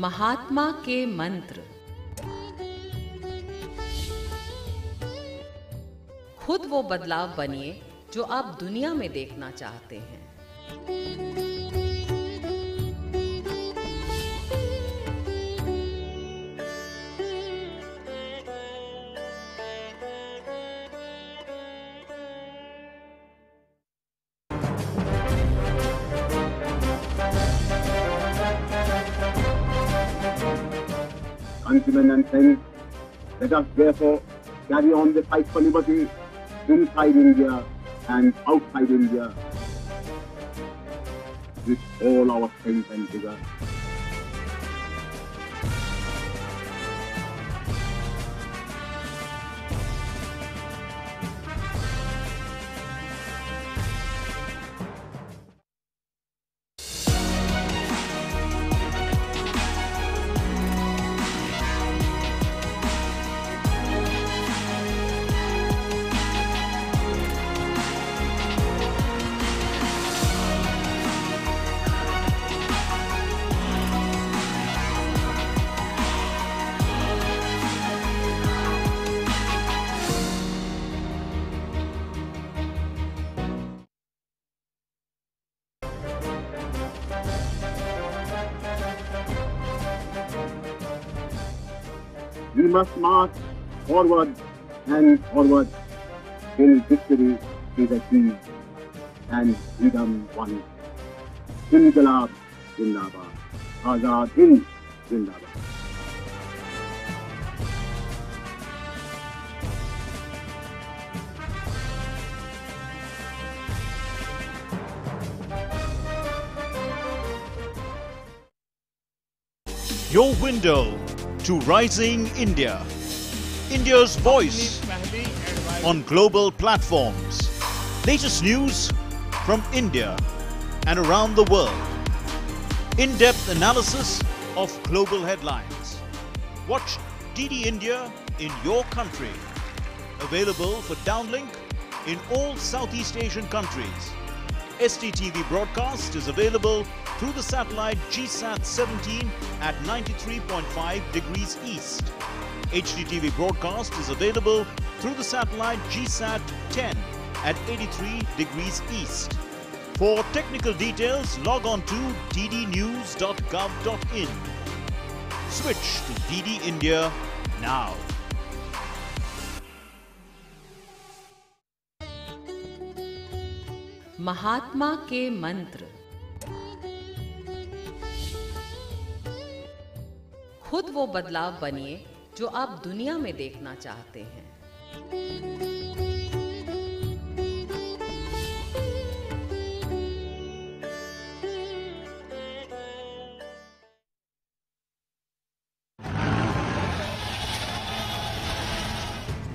महात्मा के मंत्र। खुद वो बदलाव बनिए जो आप दुनिया में देखना चाहते हैं। Countrymen and friends, let us therefore carry on the fight for liberty inside India and outside India with all our strength and vigor. We must march forward and forward till victory is achieved and freedom won. Inqilab Zindabad, Azad Hind Zindabad. Your window to rising India. India's voice on global platforms. Latest news from India and around the world. In-depth analysis of global headlines. Watch DD India in your country. Available for downlink in all Southeast Asian countries. STTV broadcast is available through the satellite GSAT 17 at 93.5 degrees east. HDTV broadcast is available through the satellite GSAT 10 at 83 degrees east. For technical details, log on to ddnews.gov.in. Switch to DD India now. महात्मा के मंत्र। खुद वो बदलाव बनिए जो आप दुनिया में देखना चाहते हैं।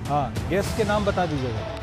हाँ, गेस्ट के नाम बता दीजिएगा।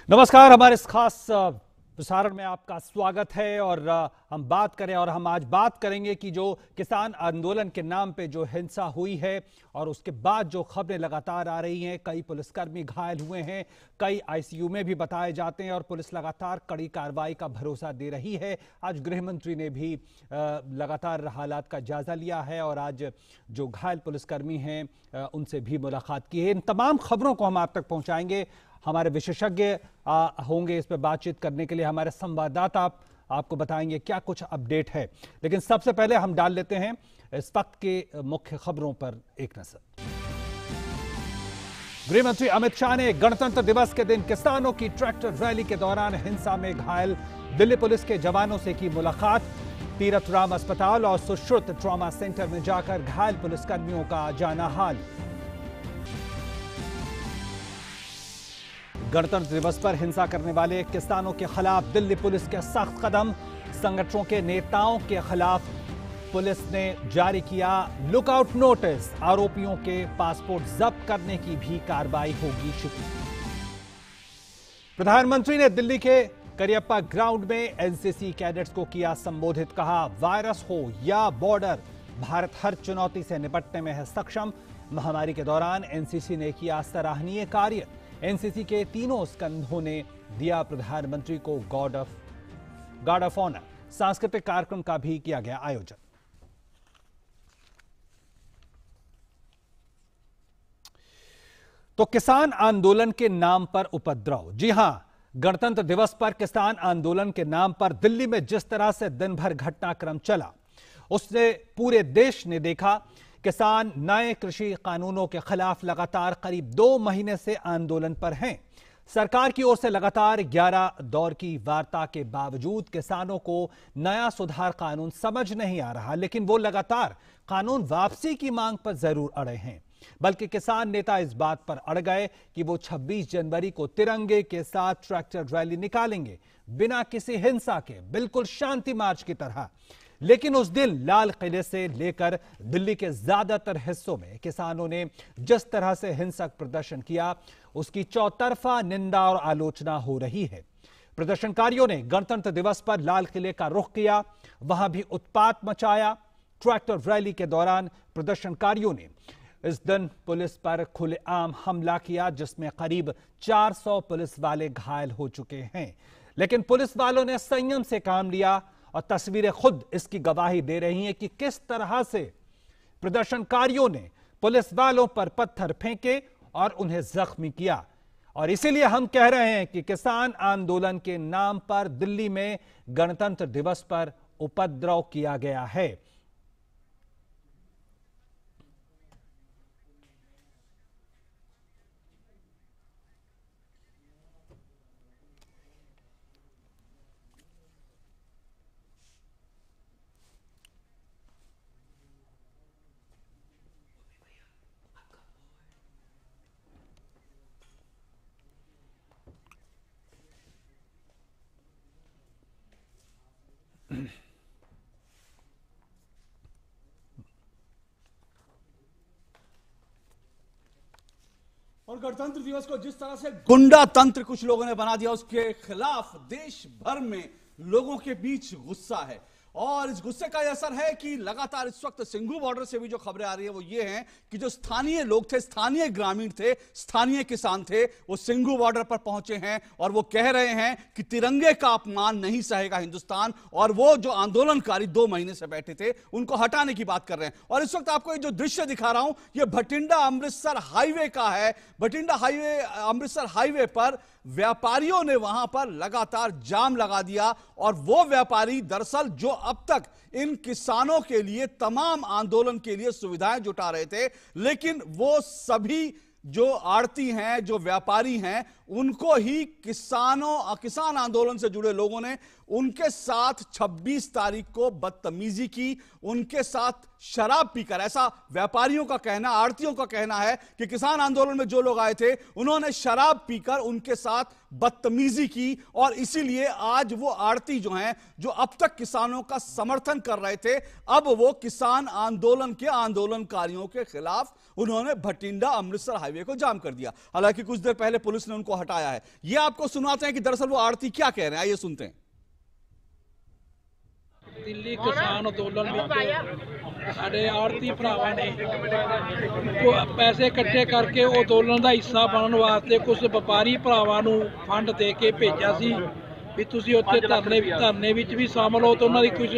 नमस्कार, हमारे इस खास प्रसारण में आपका स्वागत है और हम बात करें और हम आज बात करेंगे कि जो किसान आंदोलन के नाम पे जो हिंसा हुई है और उसके बाद जो खबरें लगातार आ रही हैं, कई पुलिसकर्मी घायल हुए हैं, कई आईसीयू में भी बताए जाते हैं और पुलिस लगातार कड़ी कार्रवाई का भरोसा दे रही है। आज गृह मंत्री ने भी लगातार हालात का जायजा लिया है और आज जो घायल पुलिसकर्मी हैं उनसे भी मुलाकात की है। इन तमाम खबरों को हम आप तक पहुंचाएंगे। हमारे विशेषज्ञ होंगे इस पर बातचीत करने के लिए, हमारे संवाददाता आपको बताएंगे क्या कुछ अपडेट है। लेकिन सबसे पहले हम डाल लेते हैं इस वक्त के मुख्य खबरों पर एक नजर। गृह मंत्री अमित शाह ने गणतंत्र दिवस के दिन किसानों की ट्रैक्टर रैली के दौरान हिंसा में घायल दिल्ली पुलिस के जवानों से की मुलाकात। तीरथ राम अस्पताल और सुश्रुत ट्रॉमा सेंटर में जाकर घायल पुलिसकर्मियों का जाना हाल। गणतंत्र दिवस पर हिंसा करने वाले किसानों के खिलाफ दिल्ली पुलिस के सख्त कदम। संगठनों के नेताओं के खिलाफ पुलिस ने जारी किया लुकआउट नोटिस। आरोपियों के पासपोर्ट जब्त करने की भी कार्रवाई होगी शुरू। प्रधानमंत्री ने दिल्ली के करियप्पा ग्राउंड में एनसीसी कैडेट्स को किया संबोधित। कहा, वायरस हो या बॉर्डर, भारत हर चुनौती से निपटने में है सक्षम। महामारी के दौरान एनसीसी ने किया सराहनीय कार्य। एनसीसी के तीनों स्कंधों ने दिया प्रधानमंत्री को गार्ड ऑफ ऑनर। सांस्कृतिक कार्यक्रम का भी किया गया आयोजन। तो किसान आंदोलन के नाम पर उपद्रव। जी हां, गणतंत्र दिवस पर किसान आंदोलन के नाम पर दिल्ली में जिस तरह से दिन भर घटनाक्रम चला, उससे पूरे देश ने देखा। किसान नए कृषि कानूनों के खिलाफ लगातार करीब 2 महीने से आंदोलन पर हैं। सरकार की ओर से लगातार 11 दौर की वार्ता के बावजूद किसानों को नया सुधार कानून समझ नहीं आ रहा, लेकिन वो लगातार कानून वापसी की मांग पर जरूर अड़े हैं। बल्कि किसान नेता इस बात पर अड़ गए कि वो 26 जनवरी को तिरंगे के साथ ट्रैक्टर रैली निकालेंगे, बिना किसी हिंसा के, बिल्कुल शांति मार्च की तरह। लेकिन उस दिन लाल किले से लेकर दिल्ली के ज्यादातर हिस्सों में किसानों ने जिस तरह से हिंसक प्रदर्शन किया, उसकी चौतरफा निंदा और आलोचना हो रही है। प्रदर्शनकारियों ने गणतंत्र दिवस पर लाल किले का रुख किया, वहां भी उत्पात मचाया। ट्रैक्टर रैली के दौरान प्रदर्शनकारियों ने इस दिन पुलिस पर खुलेआम हमला किया, जिसमें करीब 400 पुलिस वाले घायल हो चुके हैं। लेकिन पुलिस वालों ने संयम से काम लिया और तस्वीरें खुद इसकी गवाही दे रही हैं कि किस तरह से प्रदर्शनकारियों ने पुलिस वालों पर पत्थर फेंके और उन्हें जख्मी किया। और इसीलिए हम कह रहे हैं कि किसान आंदोलन के नाम पर दिल्ली में गणतंत्र दिवस पर उपद्रव किया गया है। और गणतंत्र दिवस को जिस तरह से गुंडा तंत्र कुछ लोगों ने बना दिया, उसके खिलाफ देश भर में लोगों के बीच गुस्सा है। और इस गुस्से का असर है कि लगातार इस वक्त सिंघू बॉर्डर से भी जो खबरें आ रही है वो ये हैं कि जो स्थानीय लोग थे, स्थानीय ग्रामीण थे, स्थानीय किसान थे, वो सिंघू बॉर्डर पर पहुंचे हैं और वो कह रहे हैं कि तिरंगे का अपमान नहीं सहेगा हिंदुस्तान। और वो जो आंदोलनकारी 2 महीने से बैठे थे, उनको हटाने की बात कर रहे हैं। और इस वक्त आपको ये जो दृश्य दिखा रहा हूं, ये भटिंडा अमृतसर हाईवे का है। भटिंडा हाईवे, अमृतसर हाईवे पर व्यापारियों ने वहां पर लगातार जाम लगा दिया। और वो व्यापारी दरअसल जो अब तक इन किसानों के लिए तमाम आंदोलन के लिए सुविधाएं जुटा रहे थे, लेकिन वो सभी जो आड़ती हैं, जो व्यापारी हैं, उनको ही किसान आंदोलन से जुड़े लोगों ने उनके साथ 26 तारीख को बदतमीजी की, उनके साथ शराब पीकर, ऐसा व्यापारियों का कहना, आड़तियों का कहना है कि किसान आंदोलन में जो लोग आए थे उन्होंने शराब पीकर उनके साथ बदतमीजी की। और इसीलिए आज वो आड़ती जो हैं, जो अब तक किसानों का समर्थन कर रहे थे, अब वो किसान आंदोलन के आंदोलनकारियों के खिलाफ उन्होंने भटिंडा अमृतसर हाईवे को जाम कर दिया। हालांकि कुछ देर पहले पुलिस ने उनको हटाया है। ये आपको सुनाते हैं कि दरअसल वो आड़ती क्या कह रहे हैं, आइए सुनते हैं। दिल्ली किसान अंदोलन में साढ़े आड़ती भरावां ने पैसे इकट्ठे करके अंदोलन का हिस्सा बनने वास्ते कुछ व्यापारी भरावां नूं फंड दे के भेजा सी भी तुसीं उत्थे धरने विच भी शामिल हो तो उन्हां दी कुछ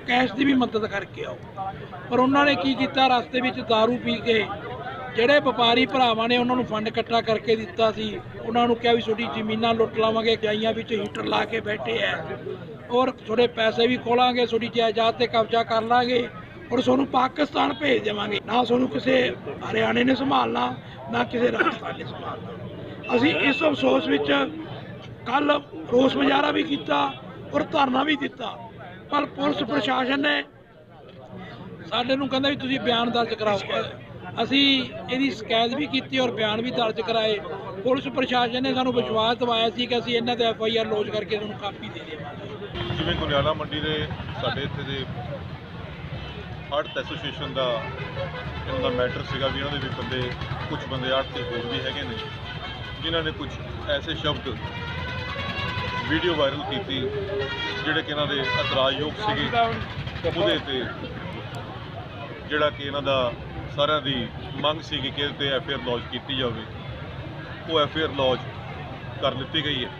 कैश की भी मदद करके आओ। पर उन्होंने की किया, रस्ते विच दारू पी के ਜਿਹੜੇ ਵਪਾਰੀ ਭਰਾਵਾਂ ਨੇ ਉਹਨਾਂ ਨੂੰ ਫੰਡ ਇਕੱਠਾ ਕਰਕੇ ਦਿੱਤਾ ਸੀ, ਉਹਨਾਂ ਨੂੰ ਕਿਹਾ ਵੀ ਤੁਹਾਡੀ ਜ਼ਮੀਨਾਂ ਲੁੱਟ ਲਾਵਾਂਗੇ, ਜਾਈਆਂ ਵਿੱਚ ਹੀਟਰ ਲਾ ਕੇ ਬੈਠੇ ਐ ਔਰ ਤੁਹਾਡੇ ਪੈਸੇ ਵੀ ਖੋਲਾਂਗੇ, ਤੁਹਾਡੀ ਜਾਇਦਾਦ ਤੇ ਕਬਜ਼ਾ ਕਰ ਲਾਂਗੇ ਔਰ ਤੁਹਾਨੂੰ ਪਾਕਿਸਤਾਨ ਭੇਜ ਦੇਵਾਂਗੇ। ਨਾ ਤੁਹਾਨੂੰ ਕਿਸੇ ਹਰਿਆਣੇ ਨੇ ਸੰਭਾਲਣਾ, ਨਾ ਕਿਸੇ ਰਾਜਸਥਾਨ ਨੇ ਸੰਭਾਲਣਾ। ਅਸੀਂ ਇਸ ਅਫਸੋਸ ਵਿੱਚ ਕੱਲ ਰੋਸ ਮੁਜ਼ਾਹਰਾ ਵੀ ਕੀਤਾ ਔਰ ਧਰਨਾ ਵੀ ਦਿੱਤਾ, ਪਰ ਪੁਲਿਸ ਪ੍ਰਸ਼ਾਸਨ ਨੇ ਸਾਡੇ ਨੂੰ ਕਹਿੰਦਾ ਵੀ ਤੁਸੀਂ ਬਿਆਨ ਦਰਜ ਕਰਾਓ। ਅਸੀਂ ਇਹਦੀ ਸ਼ਿਕਾਇਤ ਵੀ ਕੀਤੀ ਔਰ ਬਿਆਨ ਵੀ ਦਰਜ ਕਰਾਏ। ਪੁਲਿਸ ਪ੍ਰਸ਼ਾਸਨ ਨੇ ਸਾਨੂੰ ਵਿਸ਼ਵਾਸ ਦਿਵਾਇਆ ਸੀ ਕਿ ਅਸੀਂ ਇਹਨਾਂ ਤੇ FIR ਲੌਂਚ ਕਰਕੇ ਤੁਹਾਨੂੰ ਕਾਪੀ ਦੇ ਦੇਵਾਂਗੇ। ਜਿਵੇਂ ਗੁਲਿਆਣਾ ਮੰਡੀ ਦੇ ਸਾਡੇ ਇੱਥੇ ਦੇ ਆੜਤ ਐਸੋਸੀਏਸ਼ਨ ਦਾ ਇਹਨਾਂ ਦਾ ਮੈਟਰ ਸੀਗਾ ਵੀ ਇਹਨਾਂ ਦੇ ਵੀ ਬੰਦੇ, ਕੁਝ ਬੰਦੇ ਆੜਤੀ ਹੋਰ ਵੀ ਹੈਗੇ ਨੇ ਜਿਨ੍ਹਾਂ ਨੇ ਕੁਝ ਐਸੇ ਸ਼ਬਦ ਵੀਡੀਓ ਵਾਇਰਲ ਕੀਤੀ ਜਿਹੜੇ ਕਿ ਇਹਨਾਂ ਦੇ ਇਤਰਾਜ਼ਯੋਗ ਸੀਗੇ। ਉਹਦੇ ਤੇ ਜਿਹੜਾ ਕਿ ਇਹਨਾਂ ਦਾ ਸਾਰਿਆਂ ਦੀ ਮੰਗ ਸੀ ਕਿ ਇਹਦੇ ਤੇ ਐਫਆਈਆਰ ਲੌਂਚ ਕੀਤੀ ਜਾਵੇ, ਉਹ ਐਫਆਈਆਰ ਲੌਂਚ कर ली गई है।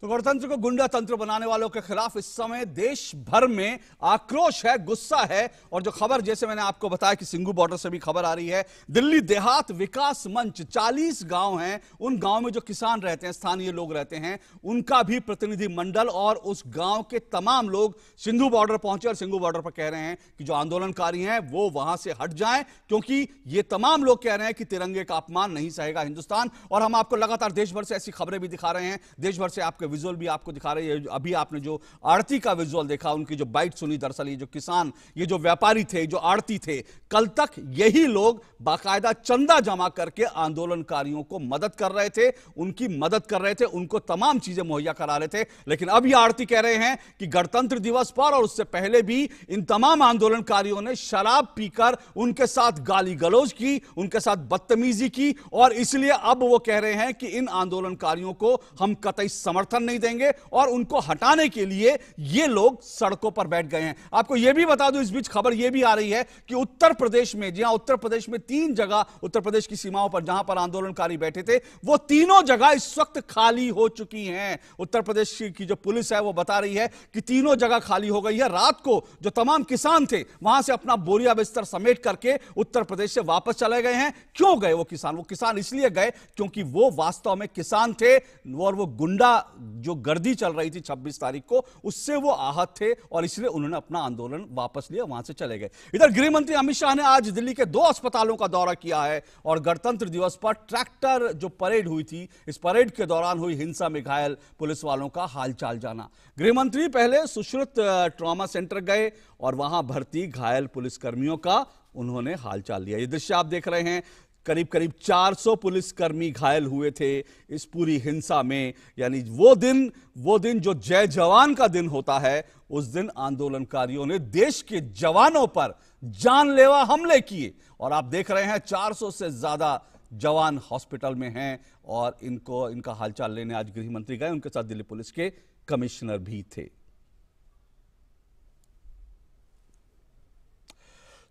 तो गणतंत्र को गुंडा तंत्र बनाने वालों के खिलाफ इस समय देश भर में आक्रोश है, गुस्सा है। और जो खबर जैसे मैंने आपको बताया कि सिंघू बॉर्डर से भी खबर आ रही है, दिल्ली देहात विकास मंच 40 गांव हैं, उन गांव में जो किसान रहते हैं, स्थानीय लोग रहते हैं, उनका भी प्रतिनिधि मंडल और उस गांव के तमाम लोग सिंघू बॉर्डर पहुंचे और सिंघू बॉर्डर पर कह रहे हैं कि जो आंदोलनकारी हैं वो वहां से हट जाएं, क्योंकि ये तमाम लोग कह रहे हैं कि तिरंगे का अपमान नहीं सहेगा हिंदुस्तान। और हम आपको लगातार देश भर से ऐसी खबरें भी दिखा रहे हैं, देश भर से आपके विजुअल भी आपको दिखा रहे हैं। अभी आपने जो आड़ती का विजुअल देखा, उनकी जो बाइट सुनी, दरअसल ये जो किसान, ये जो व्यापारी थे, जो आड़ती थे, कल तक यही लोग बाकायदा चंदा जमा करके आंदोलनकारियों को मदद कर रहे थे, उनकी मदद कर रहे थे, उनको तमाम चीजें मुहैया करा रहे थे। लेकिन अब ये आड़ती कह रहे हैं कि गणतंत्र दिवस पर और उससे पहले भी इन तमाम आंदोलनकारियों ने शराब पीकर उनके साथ गाली गलौज की, उनके साथ बदतमीजी की, और इसलिए अब वो कह रहे हैं कि इन आंदोलनकारियों को हम कतई समर्थन नहीं देंगे और उनको हटाने के लिए ये लोग सड़कों पर बैठ गए हैं। आपको यह भी बता दूं, इस बीच खबर यह भी आ रही है कि उत्तर प्रदेश में, जी हां, उत्तर प्रदेश में 3 जगह, उत्तर प्रदेश की सीमाओं पर जहां पर आंदोलनकारी बैठे थे, वो तीनों जगह इस वक्त खाली हो चुकी हैं। उत्तर प्रदेश की जो पुलिस है वो बता रही है कि तीनों जगह खाली हो गई है। रात को जो तमाम किसान थे वहां से अपना बोरिया बिस्तर समेट करके उत्तर प्रदेश से वापस चले गए हैं। क्यों गए वो किसान? वो किसान इसलिए गए क्योंकि वो वास्तव में किसान थे और वो गुंडा जो गर्दी चल रही थी 26 तारीख को, उससे वो आहत थे और इसलिए उन्होंने अपना आंदोलन वापस लिया, वहां से चले गए। इधर गृह मंत्री अमित शाह ने आज दिल्ली के 2 अस्पतालों का दौरा किया है और गणतंत्र दिवस पर ट्रैक्टर जो परेड हुई थी, इस परेड के दौरान हुई हिंसा में घायल पुलिस वालों का हालचाल जाना। गृह मंत्री पहले सुश्रुत ट्रॉमा सेंटर गए और वहां भर्ती घायल पुलिसकर्मियों का उन्होंने हालचाल लिया। ये दृश्य आप देख रहे हैं, करीब करीब 400 पुलिसकर्मी घायल हुए थे इस पूरी हिंसा में। यानी वो दिन जो जय जवान का दिन होता है, उस दिन आंदोलनकारियों ने देश के जवानों पर जानलेवा हमले किए और आप देख रहे हैं 400 से ज्यादा जवान हॉस्पिटल में हैं और इनका हालचाल लेने आज गृह मंत्री गए। उनके साथ दिल्ली पुलिस के कमिश्नर भी थे।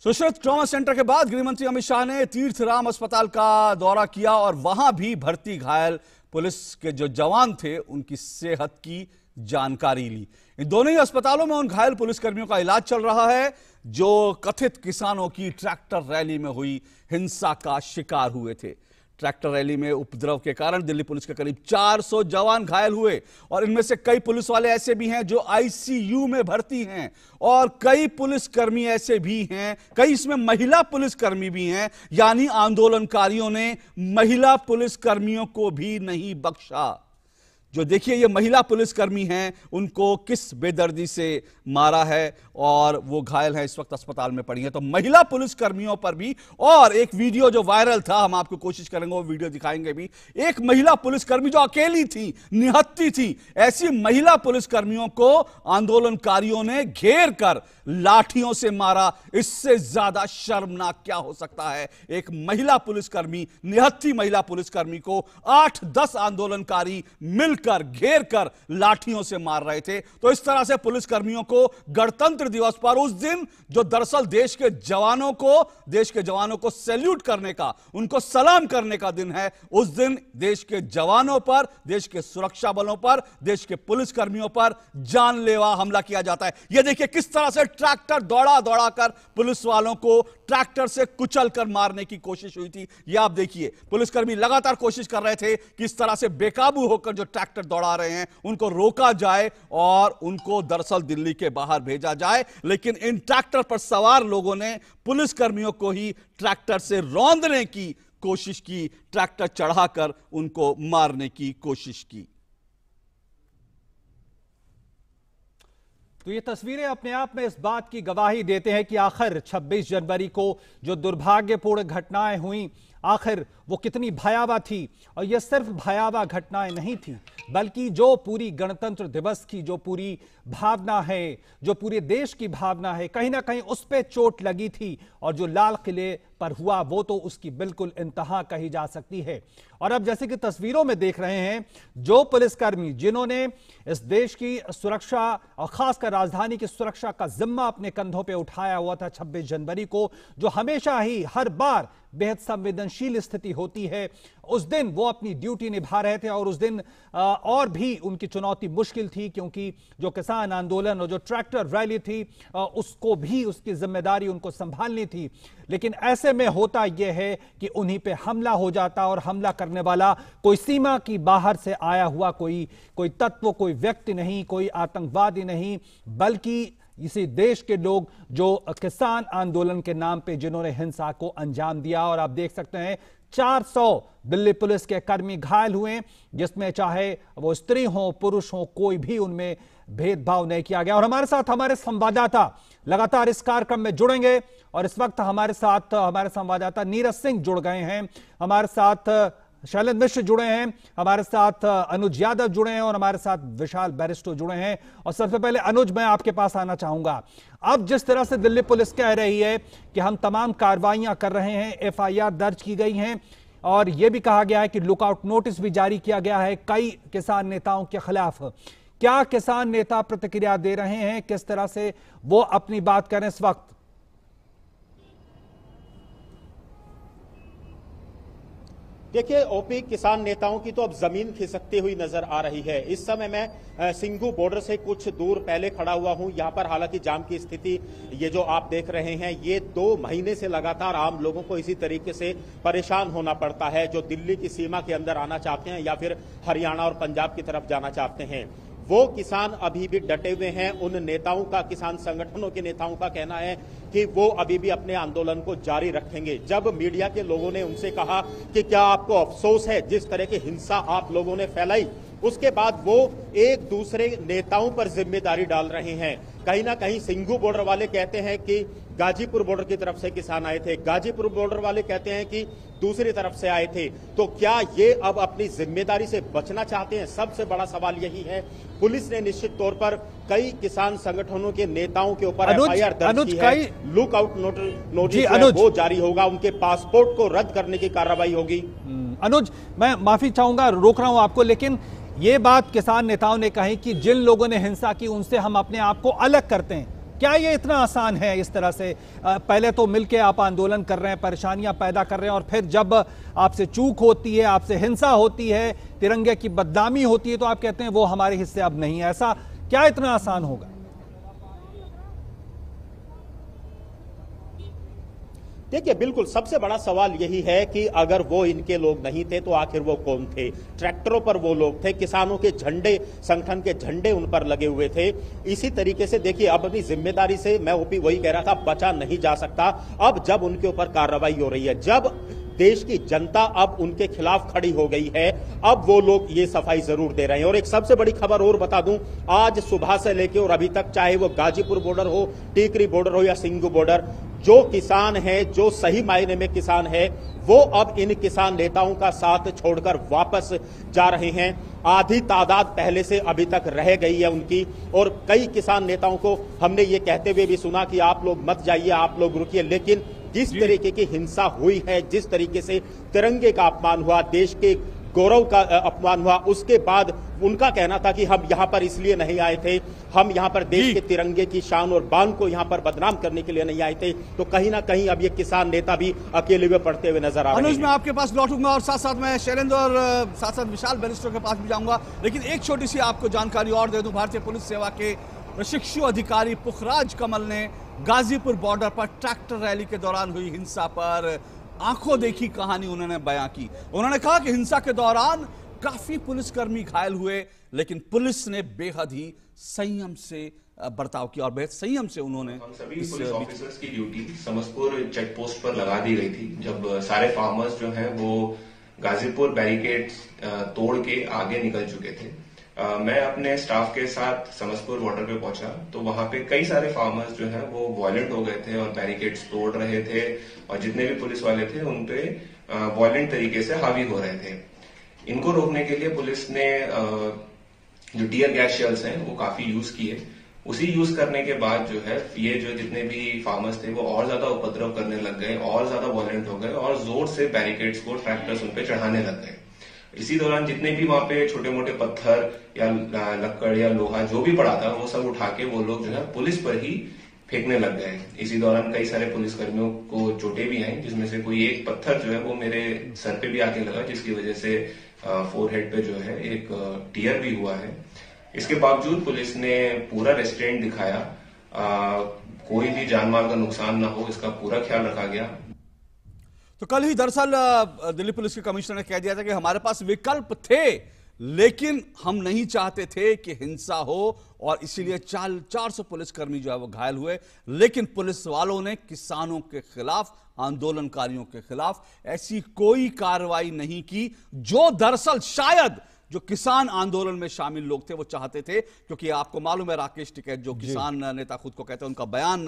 सुश्रुत ट्रॉमा सेंटर के बाद गृह मंत्री अमित शाह ने तीर्थराम अस्पताल का दौरा किया और वहां भी भर्ती घायल पुलिस के जो जवान थे उनकी सेहत की जानकारी ली। इन दोनों ही अस्पतालों में उन घायल पुलिसकर्मियों का इलाज चल रहा है जो कथित किसानों की ट्रैक्टर रैली में हुई हिंसा का शिकार हुए थे। ट्रैक्टर रैली में उपद्रव के कारण दिल्ली पुलिस के करीब 400 जवान घायल हुए और इनमें से कई पुलिस वाले ऐसे भी हैं जो आईसीयू में भर्ती हैं और कई पुलिसकर्मी ऐसे भी हैं, कई इसमें महिला पुलिसकर्मी भी हैं। यानी आंदोलनकारियों ने महिला पुलिसकर्मियों को भी नहीं बख्शा। जो देखिए ये महिला पुलिसकर्मी हैं, उनको किस बेदर्दी से मारा है और वो घायल है, इस वक्त अस्पताल में पड़ी है। तो महिला पुलिसकर्मियों पर भी, और एक वीडियो जो वायरल था, हम आपको कोशिश करेंगे वो वीडियो दिखाएंगे भी, एक महिला पुलिसकर्मी जो अकेली थी, निहत्ती थी, ऐसी महिला पुलिसकर्मियों को आंदोलनकारियों ने घेर कर लाठियों से मारा। इससे ज्यादा शर्मनाक क्या हो सकता है? एक महिला पुलिसकर्मी, निहत्ती महिला पुलिसकर्मी को 8-10 आंदोलनकारी मिलकर घेर कर लाठियों से मार रहे थे। तो इस तरह से पुलिसकर्मियों को गणतंत्र दिवस पर, उस दिन जो दरअसल देश के जवानों को सैल्यूट करने का, उनको सलाम करने का दिन है, उस दिन देश के जवानों पर, देश के सुरक्षा बलों पर, देश के पुलिसकर्मियों पर जानलेवा हमला किया जाता है। यह देखिए किस तरह से ट्रैक्टर दौड़ा कर पुलिस वालों को ट्रैक्टर से कुचल कर मारने की कोशिश हुई थी। यह आप देखिए, पुलिसकर्मी लगातार कोशिश कर रहे थे कि इस तरह से बेकाबू होकर जो ट्रैक्टर दौड़ा रहे हैं उनको रोका जाए और उनको दरअसल दिल्ली के बाहर भेजा जाए। लेकिन इन ट्रैक्टर पर सवार लोगों ने पुलिसकर्मियों को ही ट्रैक्टर से रौंदने की कोशिश की, ट्रैक्टर चढ़ाकर उनको मारने की कोशिश की। तो ये तस्वीरें अपने आप में इस बात की गवाही देते हैं कि आखिर 26 जनवरी को जो दुर्भाग्यपूर्ण घटनाएं हुई आखिर वो कितनी भयावह थी। और यह सिर्फ भयावह घटनाएं नहीं थी, बल्कि जो पूरी गणतंत्र दिवस की जो पूरी भावना है, जो पूरे देश की भावना है, कहीं ना कहीं उस पर चोट लगी थी। और जो लाल किले पर हुआ वो तो उसकी बिल्कुल इंतहा कही जा सकती है। और अब जैसे कि तस्वीरों में देख रहे हैं, जो पुलिसकर्मी जिन्होंने इस देश की सुरक्षा और खासकर राजधानी की सुरक्षा का जिम्मा अपने कंधों पे उठाया हुआ था 26 जनवरी को, जो हमेशा ही हर बार बेहद संवेदनशील स्थिति होती है, उस दिन वो अपनी ड्यूटी निभा रहे थे। और उस दिन और भी उनकी चुनौती मुश्किल थी, क्योंकि जो किसान आंदोलन और जो ट्रैक्टर रैली थी उसको भी उसकी जिम्मेदारी उनको संभालनी थी। लेकिन ऐसे में होता यह है कि उन्हीं पे हमला हो जाता, और हमला करने वाला कोई सीमा की बाहर से आया हुआ कोई तत्व, कोई व्यक्ति नहीं, कोई आतंकवादी नहीं, बल्कि इसी देश के लोग जो किसान आंदोलन के नाम पे जिन्होंने हिंसा को अंजाम दिया। और आप देख सकते हैं 400 दिल्ली पुलिस के कर्मी घायल हुए, जिसमें चाहे वो स्त्री हो पुरुष हो, कोई भी उनमें भेदभाव नहीं किया गया। और हमारे साथ हमारे संवाददाता लगातार इस कार्यक्रम में जुड़ेंगे, और इस वक्त हमारे साथ हमारे संवाददाता नीरज सिंह जुड़ गए हैं, हमारे साथ शैलेंद्र मिश्र जुड़े हैं, हमारे साथ अनुज यादव जुड़े हैं, और हमारे साथ विशाल बैरिस्टो जुड़े हैं। और सबसे पहले अनुज, मैं आपके पास आना चाहूंगा। अब जिस तरह से दिल्ली पुलिस कह रही है कि हम तमाम कार्रवाइयां कर रहे हैं, एफआईआर दर्ज की गई हैं, और यह भी कहा गया है कि लुकआउट नोटिस भी जारी किया गया है कई किसान नेताओं के खिलाफ। क्या किसान नेता प्रतिक्रिया दे रहे हैं, किस तरह से वो अपनी बात करें इस वक्त? देखिए ओपी, किसान नेताओं की तो अब जमीन खिसकती हुई नजर आ रही है। इस समय मैं सिंघू बॉर्डर से कुछ दूर पहले खड़ा हुआ हूं। यहां पर हालांकि जाम की स्थिति ये जो आप देख रहे हैं, ये 2 महीने से लगातार आम लोगों को इसी तरीके से परेशान होना पड़ता है, जो दिल्ली की सीमा के अंदर आना चाहते हैं या फिर हरियाणा और पंजाब की तरफ जाना चाहते हैं। वो किसान अभी भी डटे हुए हैं। उन नेताओं का, किसान संगठनों के नेताओं का कहना है कि वो अभी भी अपने आंदोलन को जारी रखेंगे। जब मीडिया के लोगों ने उनसे कहा कि क्या आपको अफसोस है जिस तरह की हिंसा आप लोगों ने फैलाई, उसके बाद वो एक दूसरे नेताओं पर जिम्मेदारी डाल रहे हैं। कहीं ना कहीं सिंघू बॉर्डर वाले कहते हैं कि गाजीपुर बॉर्डर की तरफ से किसान आए थे, गाजीपुर बॉर्डर वाले कहते हैं कि दूसरी तरफ से आए थे। तो क्या ये अब अपनी जिम्मेदारी से बचना चाहते हैं? सबसे बड़ा सवाल यही है। पुलिस ने निश्चित तौर पर कई किसान संगठनों के नेताओं के ऊपर एफआईआर दर्ज की है। लुकआउट नोटिस वो जारी होगा, उनके पासपोर्ट को रद्द करने की कार्रवाई होगी। अनुज, मैं माफी चाहूंगा, रोक रहा हूं आपको, लेकिन ये बात किसान नेताओं ने कही कि जिन लोगों ने हिंसा की उनसे हम अपने आप को अलग करते हैं। क्या ये इतना आसान है इस तरह से? पहले तो मिलके आप आंदोलन कर रहे हैं, परेशानियां पैदा कर रहे हैं, और फिर जब आपसे चूक होती है, आपसे हिंसा होती है, तिरंगे की बदनामी होती है, तो आप कहते हैं वो हमारे हिस्से अब नहीं है। ऐसा क्या इतना आसान होगा? देखिए, बिल्कुल सबसे बड़ा सवाल यही है कि अगर वो इनके लोग नहीं थे तो आखिर वो कौन थे? ट्रैक्टरों पर वो लोग थे, किसानों के झंडे, संगठन के झंडे उन पर लगे हुए थे। इसी तरीके से देखिए, अब अपनी जिम्मेदारी से मैं ओपी वही कह रहा था, बचा नहीं जा सकता। अब जब उनके ऊपर कार्रवाई हो रही है, जब देश की जनता अब उनके खिलाफ खड़ी हो गई है, अब वो लोग ये सफाई जरूर दे रहे हैं। और एक सबसे बड़ी खबर और बता दूं, आज सुबह से लेकर और अभी तक, चाहे वो गाजीपुर बॉर्डर हो, टीकरी बॉर्डर हो या सिंघू बॉर्डर, जो किसान है, जो सही मायने में किसान है, वो अब इन किसान नेताओं का साथ छोड़कर वापस जा रहे हैं। आधी तादाद पहले से अभी तक रह गई है उनकी, और कई किसान नेताओं को हमने ये कहते हुए भी सुना कि आप लोग मत जाइए, आप लोग रुकिए। लेकिन जिस तरीके की हिंसा हुई है, जिस तरीके से तिरंगे का अपमान हुआ, देश के गौरव का अपमान हुआ, उसके बाद उनका कहना था कि हम यहाँ पर इसलिए नहीं आए थे, हम यहाँ पर देश के तिरंगे की शान और बान को यहाँ पर बदनाम करने के लिए नहीं आए थे। तो कहीं ना कहीं अब ये किसान नेता भी अकेले हुए पड़ते हुए नजर आ रहे हैं। अनुज, मैं आपके पास लौटूंगा और साथ साथ मैं शैलेंद्र और साथ साथ विशाल बैरिस्टो के पास भी जाऊंगा, लेकिन एक छोटी सी आपको जानकारी और दे दूं। भारतीय पुलिस सेवा के प्रशिक्षु अधिकारी पुखराज कमल ने गाजीपुर बॉर्डर पर ट्रैक्टर रैली के दौरान हुई हिंसा पर आंखों देखी कहानी उन्होंने बयां की। उन्होंने कहा कि हिंसा के दौरान काफी पुलिसकर्मी घायल हुए, लेकिन पुलिस ने बेहद ही संयम से बर्ताव किया और बेहद संयम से उन्होंने हम सभी पुलिस ऑफिसर्स की ड्यूटी समस्तपुर चेक पोस्ट पर लगा दी गई थी। जब सारे फार्मर्स जो हैं वो गाजीपुर बैरिकेड तोड़ के आगे निकल चुके थे, मैं अपने स्टाफ के साथ समसपुर बॉर्डर पे पहुंचा तो वहां पे कई सारे फार्मर्स जो है वो वायलेंट हो गए थे और बैरिकेड्स तोड़ रहे थे और जितने भी पुलिस वाले थे उन पे वायलेंट तरीके से हावी हो रहे थे। इनको रोकने के लिए पुलिस ने जो टीयर गैस शेल्स हैं वो काफी यूज किए। उसी यूज करने के बाद जो है ये जो जितने भी फार्मर्स थे वो और ज्यादा उपद्रव करने लग गए, और ज्यादा वायलेंट हो गए और जोर से बैरिकेड्स को ट्रैक्टर्स उन पे चढ़ाने लग गए। इसी दौरान जितने भी वहां पे छोटे मोटे पत्थर या लक्कड़ या लोहा जो भी पड़ा था वो सब उठा के वो लोग जो है पुलिस पर ही फेंकने लग गए। इसी दौरान कई सारे पुलिसकर्मियों को चोटें भी आई, जिसमें से कोई एक पत्थर जो है वो मेरे सर पे भी आके लगा, जिसकी वजह से फोरहेड पे जो है एक टीयर भी हुआ है। इसके बावजूद पुलिस ने पूरा रेस्ट्रेंट दिखाया, कोई भी जान माल का नुकसान ना हो इसका पूरा ख्याल रखा गया। तो कल ही दरअसल दिल्ली पुलिस के कमिश्नर ने कह दिया था कि हमारे पास विकल्प थे, लेकिन हम नहीं चाहते थे कि हिंसा हो और इसीलिए 400 पुलिसकर्मी जो है वो घायल हुए। लेकिन पुलिस वालों ने किसानों के खिलाफ, आंदोलनकारियों के खिलाफ ऐसी कोई कार्रवाई नहीं की जो दरअसल शायद जो किसान आंदोलन में शामिल लोग थे वो चाहते थे। क्योंकि आपको मालूम है राकेश टिकैत जो किसान नेता खुद को कहते हैं, उनका बयान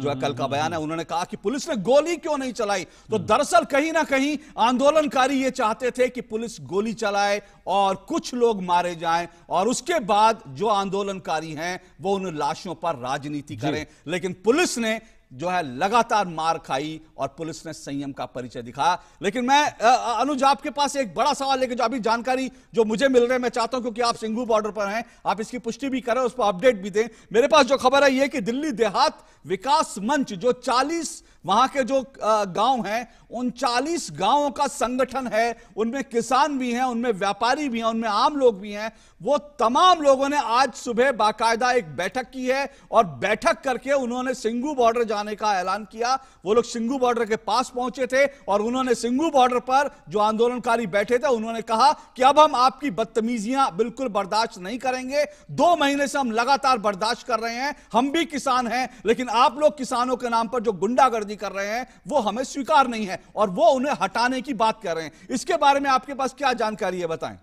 जो है कल का बयान है, उन्होंने कहा कि पुलिस ने गोली क्यों नहीं चलाई। तो दरअसल कहीं ना कहीं आंदोलनकारी ये चाहते थे कि पुलिस गोली चलाए और कुछ लोग मारे जाएं और उसके बाद जो आंदोलनकारी हैं वो उन लाशों पर राजनीति करें। लेकिन पुलिस ने जो है लगातार मार खाई और पुलिस ने संयम का परिचय दिखाया। लेकिन मैं अनुज आपके पास एक बड़ा सवाल लेके, जो अभी जानकारी जो मुझे मिल रही है मैं चाहता हूं, क्योंकि आप सिंघू बॉर्डर पर हैं, आप इसकी पुष्टि भी करें, उस पर अपडेट भी दें। मेरे पास जो खबर है ये कि दिल्ली देहात विकास मंच जो 40 वहां के जो गांव हैं उन 40 गांवों का संगठन है, उनमें किसान भी हैं, उनमें व्यापारी भी हैं, उनमें आम लोग भी हैं। वो तमाम लोगों ने आज सुबह बाकायदा एक बैठक की है और बैठक करके उन्होंने सिंघू बॉर्डर जाने का ऐलान किया। वो लोग सिंघू बॉर्डर के पास पहुंचे थे और उन्होंने सिंघू बॉर्डर पर जो आंदोलनकारी बैठे थे उन्होंने कहा कि अब हम आपकी बदतमीजियां बिल्कुल बर्दाश्त नहीं करेंगे। 2 महीने से हम लगातार बर्दाश्त कर रहे हैं, हम भी किसान हैं, लेकिन आप लोग किसानों के नाम पर जो गुंडागर्दी कर रहे हैं वो हमें स्वीकार नहीं है और वो उन्हें हटाने की बात कर रहे हैं। इसके बारे में आपके पास क्या जानकारी है, बताएं।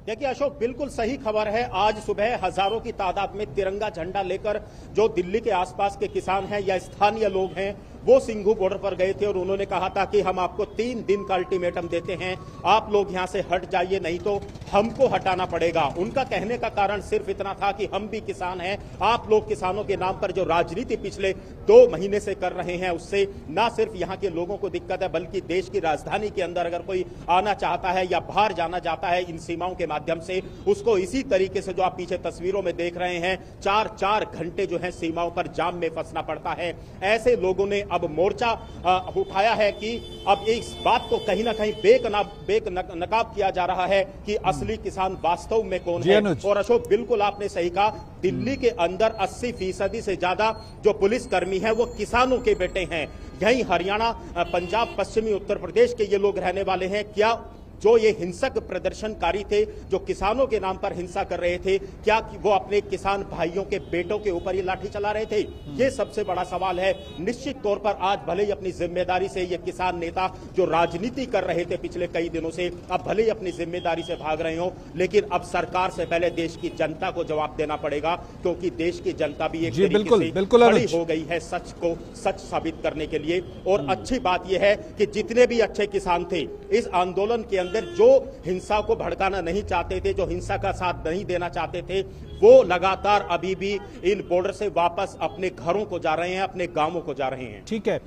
देखिए अशोक, बिल्कुल सही खबर है। आज सुबह हजारों की तादाद में तिरंगा झंडा लेकर जो दिल्ली के आसपास के किसान हैं या स्थानीय लोग हैं वो सिंघू बॉर्डर पर गए थे और उन्होंने कहा था कि हम आपको 3 दिन का अल्टीमेटम देते हैं, आप लोग यहां से हट जाइए नहीं तो हमको हटाना पड़ेगा। उनका कहने का कारण सिर्फ इतना था कि हम भी किसान हैं, आप लोग किसानों के नाम पर जो राजनीति पिछले 2 महीने से कर रहे हैं उससे ना सिर्फ यहां के लोगों को दिक्कत है बल्कि देश की राजधानी के अंदर अगर कोई आना चाहता है या बाहर जाना चाहता है इन सीमाओं के माध्यम से, उसको इसी तरीके से जो आप पीछे तस्वीरों में देख रहे हैं 4-4 घंटे जो है सीमाओं पर जाम में फंसना पड़ता है। ऐसे लोगों ने अब मोर्चा उठाया है कि अब इस बात को कहीं ना कहीं बेनकाब किया जा रहा है कि असली किसान वास्तव में कौन है। और अशोक बिल्कुल आपने सही कहा, दिल्ली के अंदर 80% से ज्यादा जो पुलिसकर्मी हैं वो किसानों के बेटे हैं। यही हरियाणा, पंजाब, पश्चिमी उत्तर प्रदेश के ये लोग रहने वाले हैं। क्या जो ये हिंसक प्रदर्शनकारी थे जो किसानों के नाम पर हिंसा कर रहे थे, क्या वो अपने किसान भाइयों के बेटों के ऊपर ये लाठी चला रहे थे? ये सबसे बड़ा सवाल है। निश्चित तौर पर आज भले ही अपनी जिम्मेदारी से ये किसान नेता जो राजनीति कर रहे थे पिछले कई दिनों से, अब भले ही अपनी जिम्मेदारी से भाग रहे हो, लेकिन अब सरकार से पहले देश की जनता को जवाब देना पड़ेगा, क्योंकि देश की जनता भी एक तरीके से खड़ी हो गई है सच को सच साबित करने के लिए। और अच्छी बात यह है कि जितने भी अच्छे किसान थे इस आंदोलन के अंदर जो हिंसा को भड़काना नहीं चाहते थे, जो हिंसा का साथ नहीं देना चाहते थे, वो लगातार अभी भी इन बॉर्डर से वापस अपने घरों को जा रहे हैं, अपने गांवों को जा रहे हैं। ठीक है,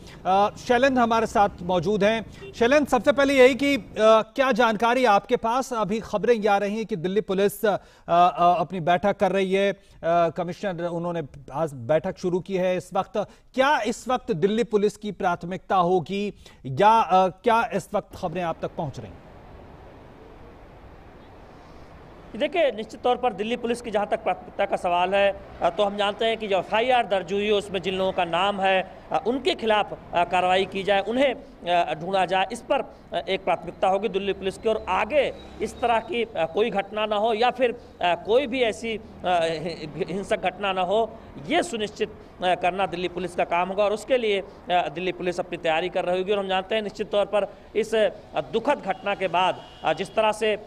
शैलेंद्र हमारे साथ मौजूद हैं। शैलेंद्र, सबसे पहले यही कि क्या जानकारी आपके पास, अभी खबरें ये आ रही हैं कि दिल्ली पुलिस अपनी बैठक कर रही है, कमिश्नर उन्होंने आज बैठक शुरू की है इस वक्त। क्या इस वक्त दिल्ली पुलिस की प्राथमिकता होगी या क्या इस वक्त खबरें आप तक पहुंच रही हैं? देखिए, निश्चित तौर पर दिल्ली पुलिस की जहां तक प्राथमिकता का सवाल है, तो हम जानते हैं कि जो FIR दर्ज हुई है उसमें जिन लोगों का नाम है उनके खिलाफ कार्रवाई की जाए, उन्हें ढूंढा जाए, इस पर एक प्राथमिकता होगी दिल्ली पुलिस की। और आगे इस तरह की कोई घटना ना हो या फिर कोई भी ऐसी हिंसक घटना ना हो, ये सुनिश्चित करना दिल्ली पुलिस का काम होगा और उसके लिए दिल्ली पुलिस अपनी तैयारी कर रही होगी। और हम जानते हैं निश्चित तौर पर इस दुखद घटना के बाद जिस तरह से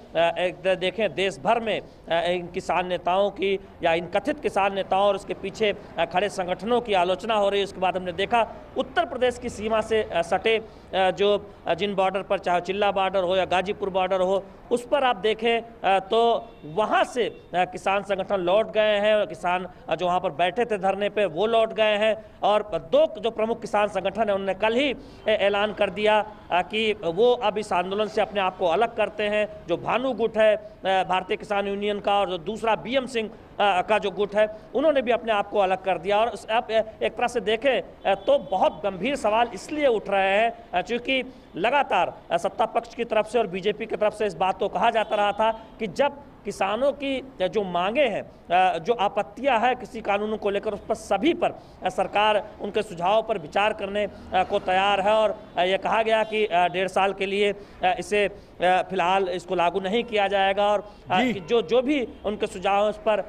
देखें देश भर में इन किसान नेताओं की या इन कथित किसान नेताओं और उसके पीछे खड़े संगठनों की आलोचना हो रही है, उसके बाद हमने देखा उत्तर प्रदेश की सीमा से सटे जो जिन बॉर्डर पर, चाहे चिल्ला बॉर्डर हो या गाजीपुर बॉर्डर हो, उस पर आप देखें तो वहाँ से किसान संगठन लौट गए हैं और किसान जो वहाँ पर बैठे थे धरने पे वो लौट गए हैं। और दो जो प्रमुख किसान संगठन है उन्होंने कल ही ऐलान कर दिया कि वो अब इस आंदोलन से अपने आप को अलग करते हैं। जो भानु गुट है भारतीय किसान यूनियन का और जो दूसरा BM सिंह का जो गुट है, उन्होंने भी अपने आप को अलग कर दिया। और आप एक तरह से देखें तो बहुत गंभीर सवाल इसलिए उठ रहे हैं क्योंकि लगातार सत्ता पक्ष की तरफ से और बीजेपी की तरफ से इस बात को कहा जाता रहा था कि जब किसानों की जो मांगे हैं, जो आपत्तियां हैं किसी कानून को लेकर, उस पर सभी पर सरकार उनके सुझाव पर विचार करने को तैयार है। और यह कहा गया कि 1.5 साल के लिए इसे फिलहाल इसको लागू नहीं किया जाएगा और जो भी उनके सुझाव उस पर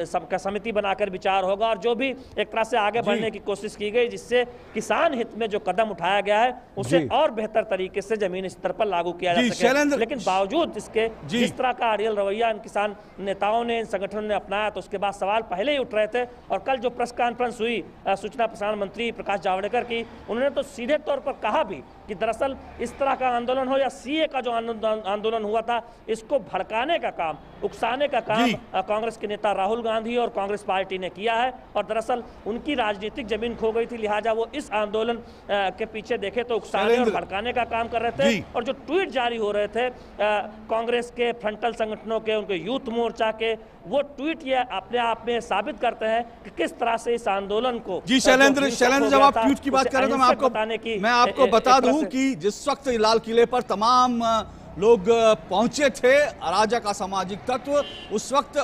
सबका समिति बनाकर विचार होगा और जो भी एक तरह से आगे बढ़ने की कोशिश की गई जिससे किसान हित में जो कदम उठाया गया है उसे और बेहतर तरीके से जमीनी स्तर पर लागू किया जा सके। लेकिन बावजूद इसके जिस तरह का अड़ियल रवैया किसान नेताओं ने, इन संगठनों ने अपनाया, तो उसके बाद सवाल पहले ही उठ रहे थे। और कल जो प्रेस कॉन्फ्रेंस हुई सूचना प्रसारण मंत्री प्रकाश जावड़ेकर की, उन्होंने तो सीधे तौर पर कहा भी कि दरअसल इस तरह का आंदोलन हो या CA का जो आंदोलन हुआ था, इसको भड़काने का काम, उकसाने का काम कांग्रेस के नेता राहुल गांधी और कांग्रेस पार्टी ने किया है। और दरअसल उनकी राजनीतिक जमीन खो गई थी, लिहाजा वो इस आंदोलन के पीछे देखे तो उकसाने और भड़काने का काम कर रहे थे। और जो ट्वीट जारी हो रहे थे कांग्रेस के फ्रंटल संगठनों के, उनके यूथ मोर्चा के, वो ट्वीट ये अपने आप में साबित करते हैं कि किस तरह से इस आंदोलन को शैलेंद्र जब आप ट्वीट की बात करें तो मैं आपको बता दूं कि जिस वक्त लाल किले पर तमाम लोग पहुंचे थे अराजक असामाजिक तत्व, उस वक्त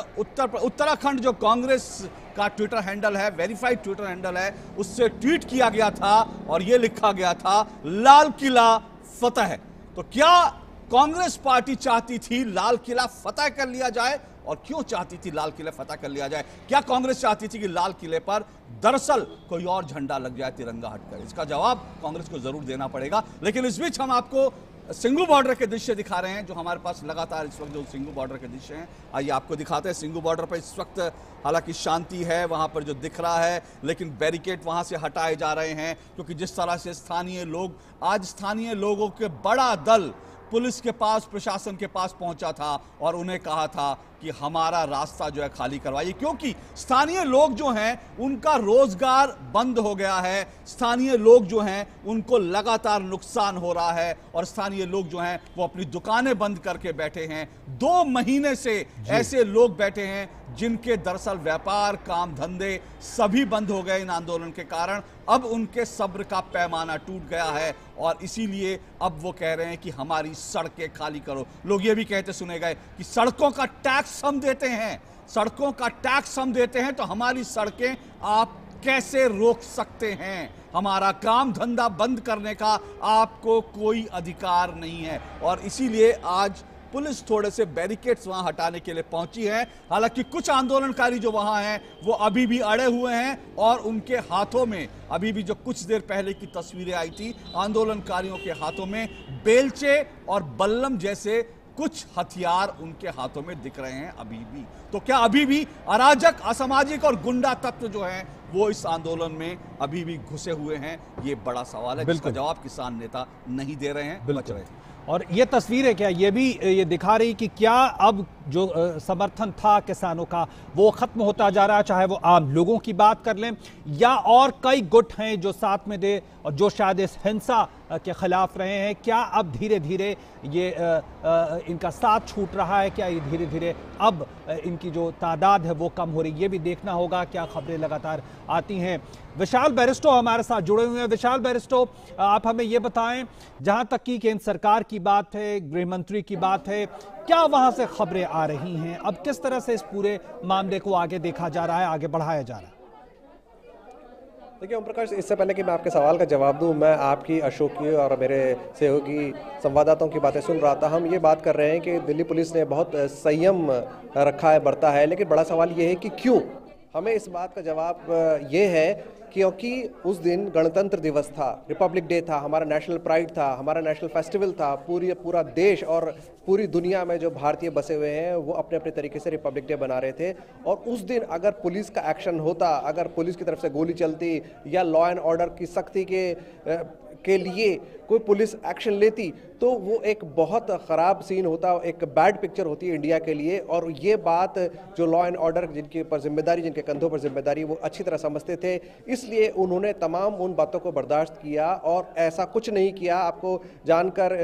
उत्तराखंड जो कांग्रेस का ट्विटर हैंडल है, वेरीफाइड ट्विटर हैंडल है, उससे ट्वीट किया गया था और यह लिखा गया था लाल किला फतह। तो क्या कांग्रेस पार्टी चाहती थी लाल किला फतह कर लिया जाए? और क्यों चाहती थी लाल किला फतह कर लिया जाए? क्या कांग्रेस चाहती थी कि लाल किले पर दरअसल कोई और झंडा लग जाए तिरंगा हटकर? इसका जवाब कांग्रेस को जरूर देना पड़ेगा। लेकिन इस बीच हम आपको सिंघू बॉर्डर के दृश्य दिखा रहे हैं, जो हमारे पास लगातार इस वक्त जो सिंघू बॉर्डर के दृश्य हैं, आइए आपको दिखाते हैं। सिंघू बॉर्डर पर इस वक्त हालांकि शांति है वहां पर जो दिख रहा है, लेकिन बैरिकेड वहां से हटाए जा रहे हैं क्योंकि जिस तरह से स्थानीय लोगों के बड़ा दल पुलिस के पास, प्रशासन के पास पहुंचा था और उन्हें कहा था कि हमारा रास्ता जो है खाली करवाइए, क्योंकि स्थानीय लोग जो हैं उनका रोजगार बंद हो गया है, स्थानीय लोग जो हैं उनको लगातार नुकसान हो रहा है और स्थानीय लोग जो हैं वो अपनी दुकानें बंद करके बैठे हैं। 2 महीने से ऐसे लोग बैठे हैं जिनके दरअसल व्यापार, काम धंधे सभी बंद हो गए इन आंदोलन के कारण। अब उनके सब्र का पैमाना टूट गया है और इसीलिए अब वो कह रहे हैं कि हमारी सड़कें खाली करो। लोग ये भी कहते सुने गए कि सड़कों का टैक्स हम देते हैं, तो हमारी सड़कें आप कैसे रोक सकते हैं? हमारा काम धंधा बंद करने का आपको कोई अधिकार नहीं है। और इसीलिए आज पुलिस थोड़े से बैरिकेड्स वहां हटाने के लिए पहुंची है। हालांकि कुछ आंदोलनकारी जो वहां हैं वो अभी भी अड़े हुए हैं और उनके हाथों में अभी भी, जो कुछ देर पहले की तस्वीरें आई थी, आंदोलनकारियों के हाथों में बेलचे और बल्लम जैसे कुछ हथियार उनके हाथों में दिख रहे हैं अभी भी। तो क्या अभी भी अराजक, असामाजिक और गुंडा तत्व जो हैं वो इस आंदोलन में अभी भी घुसे हुए हैं? ये बड़ा सवाल है जिसका जवाब किसान नेता नहीं दे रहे हैं, बच रहे हैं। और ये तस्वीरें क्या ये भी ये दिखा रही कि क्या अब जो समर्थन था किसानों का वो खत्म होता जा रहा है, चाहे वो आम लोगों की बात कर लें या और कई गुट हैं जो साथ में दे और जो शायद इस हिंसा के खिलाफ रहे हैं। क्या अब धीरे धीरे ये इनका साथ छूट रहा है? क्या ये धीरे धीरे अब इनकी जो तादाद है वो कम हो रही है? ये भी देखना होगा। क्या खबरें लगातार आती हैं। विशाल बैरिस्टो हमारे साथ जुड़े हुए हैं। विशाल बैरिस्टो, आप हमें ये बताएं, जहां तक कि केंद्र सरकार की बात है, गृह मंत्री की बात है, क्या वहां से खबरें आ रही हैं? अब किस तरह से इस पूरे मामले को आगे देखा जा रहा है, आगे बढ़ाया जा रहा है? देखिए ओम प्रकाश, इससे पहले कि मैं आपके सवाल का जवाब दूं, मैं आपकी, अशोक की और मेरे सहयोगी संवाददाताओं की बातें सुन रहा था। हम ये बात कर रहे हैं कि दिल्ली पुलिस ने बहुत संयम रखा है, बरता है, लेकिन बड़ा सवाल ये है कि क्यों? हमें इस बात का जवाब ये है क्योंकि उस दिन गणतंत्र दिवस था, रिपब्लिक डे था, हमारा नेशनल प्राइड था, हमारा नेशनल फेस्टिवल था। पूरा देश और पूरी दुनिया में जो भारतीय बसे हुए हैं वो अपने अपने तरीके से रिपब्लिक डे बना रहे थे। और उस दिन अगर पुलिस का एक्शन होता, अगर पुलिस की तरफ से गोली चलती या लॉ एंड ऑर्डर की सख्ती के लिए कोई पुलिस एक्शन लेती, तो वो एक बहुत ख़राब सीन होता, एक बैड पिक्चर होती है इंडिया के लिए। और ये बात जो लॉ एंड ऑर्डर जिनके ऊपर जिम्मेदारी, जिनके कंधों पर जिम्मेदारी, वो अच्छी तरह समझते थे, इसलिए उन्होंने तमाम उन बातों को बर्दाश्त किया और ऐसा कुछ नहीं किया। आपको जानकर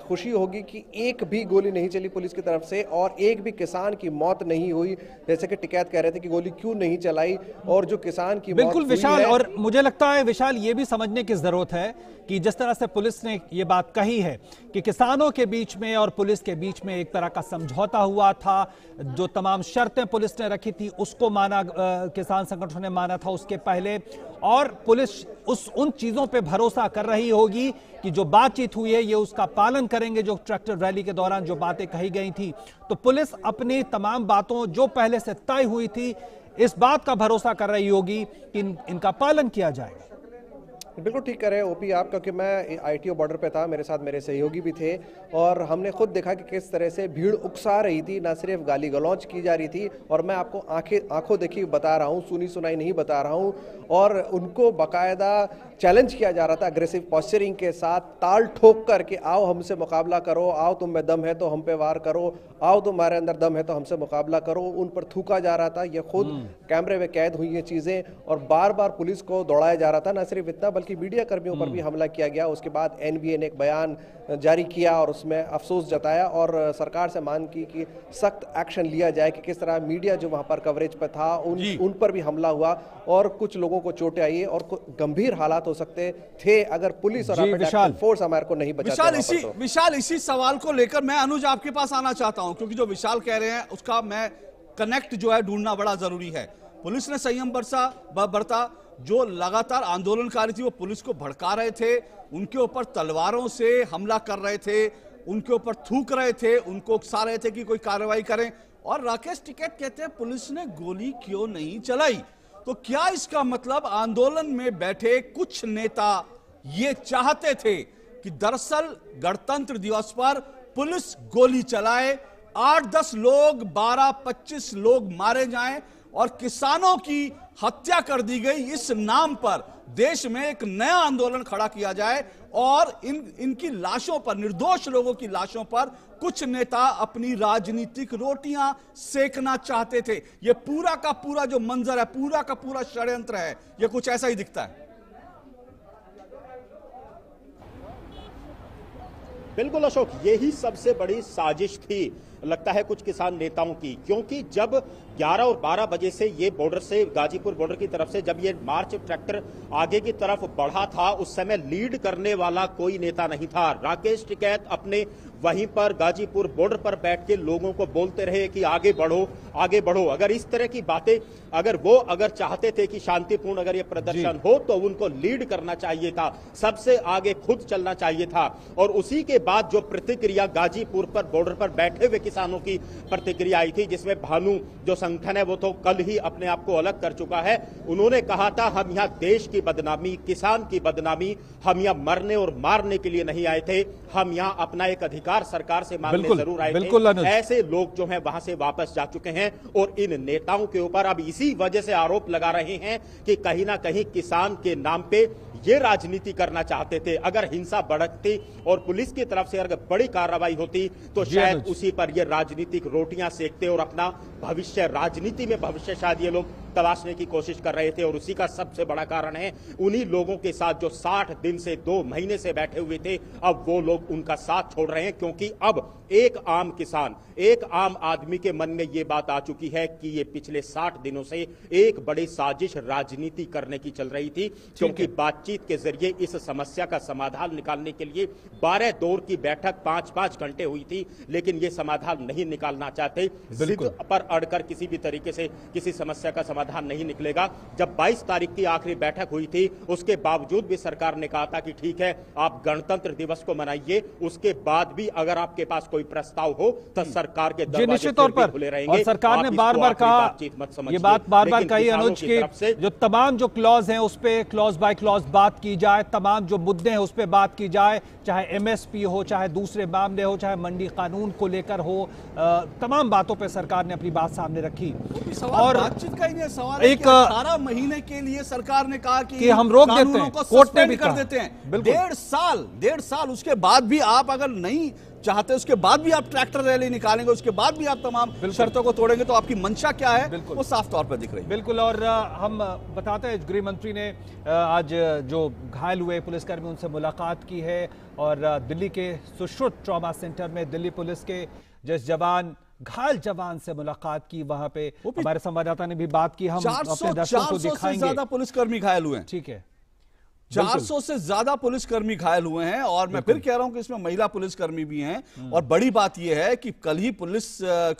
खुशी होगी कि एक भी गोली नहीं चली पुलिस की तरफ से और एक भी किसान की मौत नहीं हुई। जैसे कि टिकैत कह रहे थे कि गोली क्यों नहीं चलाई, और जो किसान की बिल्कुल विशाल, और मुझे लगता है विशाल ये भी समझने की जरूरत है कि जिस तरह से पुलिस ने ये बात कही है कि किसानों के बीच में और पुलिस के बीच में एक तरह का समझौता हुआ था, जो तमाम शर्तें पुलिस ने रखी थी उसको माना, किसान संगठनों ने माना था उसके पहले, और पुलिस उन चीजों पे भरोसा कर रही होगी कि जो बातचीत हुई है ये उसका पालन करेंगे, जो ट्रैक्टर रैली के दौरान जो बातें कही गई थी। तो पुलिस अपनी तमाम बातों जो पहले से तय हुई थी इस बात का भरोसा कर रही होगी कि इनका पालन किया जाएगा। बिल्कुल ठीक कह रहे हैं ओपी आप, क्योंकि मैं ITO बॉर्डर पे था, मेरे साथ मेरे सहयोगी भी थे और हमने खुद देखा कि किस तरह से भीड़ उकसा रही थी, ना सिर्फ गाली गलौज की जा रही थी, और मैं आपको आंखों देखी बता रहा हूँ, सुनी सुनाई नहीं बता रहा हूँ, और उनको बाकायदा चैलेंज किया जा रहा था अग्रेसिव पॉस्चरिंग के साथ, ताल ठोक कर के आओ हमसे मुकाबला करो, आओ तुम में दम है तो हम पे वार करो, आओ तुम्हारे अंदर दम है तो हमसे मुकाबला करो। उन पर थूका जा रहा था, ये खुद कैमरे में कैद हुई ये चीज़ें, और बार बार पुलिस को दौड़ाया जा रहा था। ना सिर्फ इतना बल्कि मीडिया कर्मियों पर भी हमला किया गया। उसके बाद NBA ने एक बयान जारी किया और उसमें अफसोस जताया और सरकार से मांग की कि सख्त एक्शन लिया जाए कि किस तरह मीडिया जो वहां पर कवरेज पर था उन पर भी हमला हुआ और कुछ लोगों को चोटें आई और गंभीर हालात हो सकते थे अगर पुलिस और फोर्स हमारे को नहीं बचाते। विशाल, इसी सवाल को लेकर मैं अनुज आपके पास आना चाहता हूं, क्योंकि जो विशाल कह रहे हैं उसका मैं कनेक्ट जो है ढूंढना बड़ा जरूरी है। पुलिस ने संयम बरता, जो लगातार आंदोलनकारी थी वो पुलिस को भड़का रहे थे, उनके ऊपर तलवारों से हमला कर रहे थे, उनके ऊपर थूक रहे थे, उनको उकसा रहे थे कि कोई कार्रवाई करें। और राकेश टिकैत कहते हैं पुलिस ने गोली क्यों नहीं चलाई? तो क्या इसका मतलब आंदोलन में बैठे कुछ नेता ये चाहते थे कि दरअसल गणतंत्र दिवस पर पुलिस गोली चलाए, 8-10 लोग, 12-25 लोग मारे जाएं और किसानों की हत्या कर दी गई, इस नाम पर देश में एक नया आंदोलन खड़ा किया जाए और इनकी लाशों पर, निर्दोष लोगों की लाशों पर कुछ नेता अपनी राजनीतिक रोटियां सेकना चाहते थे? यह पूरा का पूरा जो मंजर है, पूरा का पूरा षड्यंत्र है, यह कुछ ऐसा ही दिखता है। बिल्कुल अशोक, यही सबसे बड़ी साजिश थी लगता है कुछ किसान नेताओं की, क्योंकि जब 11 और 12 बजे से ये बॉर्डर से, गाजीपुर बॉर्डर की तरफ से जब ये मार्च ट्रैक्टर आगे की तरफ बढ़ा था, उस समय लीड करने वाला कोई नेता नहीं था। राकेश टिकैत अपने वहीं पर गाजीपुर बॉर्डर पर बैठ के लोगों को बोलते रहे कि आगे बढ़ो, आगे बढ़ो। अगर इस तरह की बातें अगर चाहते थे कि शांतिपूर्ण अगर ये प्रदर्शन हो तो उनको लीड करना चाहिए था, सबसे आगे खुद चलना चाहिए था। और उसी के बाद जो प्रतिक्रिया गाजीपुर पर बॉर्डर पर बैठे हुए किसानों की प्रतिक्रिया आई थी, जिसमें भानु जो संगठन है वो तो कल ही अपने आप को अलग कर चुका है। उन्होंने कहा था हम यहाँ देश की बदनामी, किसान की बदनामी, हम यहाँ मरने और मारने के लिए नहीं आए थे, हम यहाँ अपना एक अधिकार सरकार से मांगने जरूर आए थे। ऐसे लोग जो हैं वहां से वापस जा चुके हैं और इन नेताओं के ऊपर अब इसी वजह से आरोप लगा रहे हैं कि कहीं ना कहीं किसान के नाम पे ये राजनीति करना चाहते थे। अगर हिंसा भड़कती और पुलिस की तरफ से अगर बड़ी कार्रवाई होती तो शायद उसी पर ये राजनीतिक रोटियां सेकते और अपना भविष्य, राजनीति में भविष्य शायद ये लोग तलाशने की कोशिश कर रहे थे। और उसी का सबसे बड़ा कारण है उन्हीं लोगों के साथ जो 60 दिन से 2 महीने से बैठे हुए थे, अब वो लोग उनका साथ छोड़ रहे हैं, क्योंकि अब एक आम किसान, एक आम आदमी के मन में ये बात आ चुकी है कि ये पिछले 60 दिनों से एक बड़ी साजिश राजनीति करने की चल रही थी, क्योंकि बातचीत के जरिए इस समस्या का समाधान निकालने के लिए 12 दौर की बैठक 5-5 घंटे हुई थी, लेकिन ये समाधान नहीं निकालना चाहते। जिद पर अड़कर किसी भी तरीके से किसी समस्या का समाधान नहीं निकलेगा। जब 22 तारीख की आखिरी बैठक हुई थी, उसके बावजूद भी सरकार ने कहा था कि ठीक है, आप गणतंत्र दिवस को मनाइए, उसके बाद भी अगर आपके पास कोई प्रस्ताव हो तो सरकार के दरवाजे निश्चित तौर पर खुले रहेंगे। और सरकार ने बार-बार कहा, ये बात बार-बार कही अनुज की, जो तमाम जो क्लॉज हैं उस पे क्लॉज बाय क्लॉज बात की जाए, तमाम जो मुद्दे हैं उस पे बात की जाए, चाहे एमएसपी हो, चाहे दूसरे मामले हो, चाहे मंडी कानून को लेकर हो, तमाम बातों पे सरकार ने अपनी बात सामने रखी। और बातचीत का ही नहीं सवाल, एक 18 महीने के लिए सरकार ने कहा कि हम रोक देते हैं, कोर्ट ने भी कर देते हैं। 1.5 साल उसके बाद भी आप अगर नहीं चाहते, उसके बाद भी आप ट्रैक्टर रैली निकालेंगे, उसके बाद भी आप तमाम शर्तों को तोड़ेंगे, तो आपकी मंशा क्या है वो साफ तौर पर दिख रही है। बिल्कुल। और हम बताते हैं, गृह मंत्री ने आज जो घायल हुए पुलिसकर्मी उनसे मुलाकात की है और दिल्ली के सुश्रुत ट्रॉमा सेंटर में दिल्ली पुलिस के जिस जवान, घायल जवान से मुलाकात की, वहां पे हमारे संवाददाता ने भी बात की, हम अपने दर्शकों को दिखाएंगे। ज्यादा पुलिसकर्मी घायल हुए हैं। ठीक है, 400 से ज्यादा पुलिसकर्मी घायल हुए हैं। और मैं फिर कह रहा हूं कि इसमें महिला पुलिसकर्मी भी हैं। और बड़ी बात यह है कि कल ही पुलिस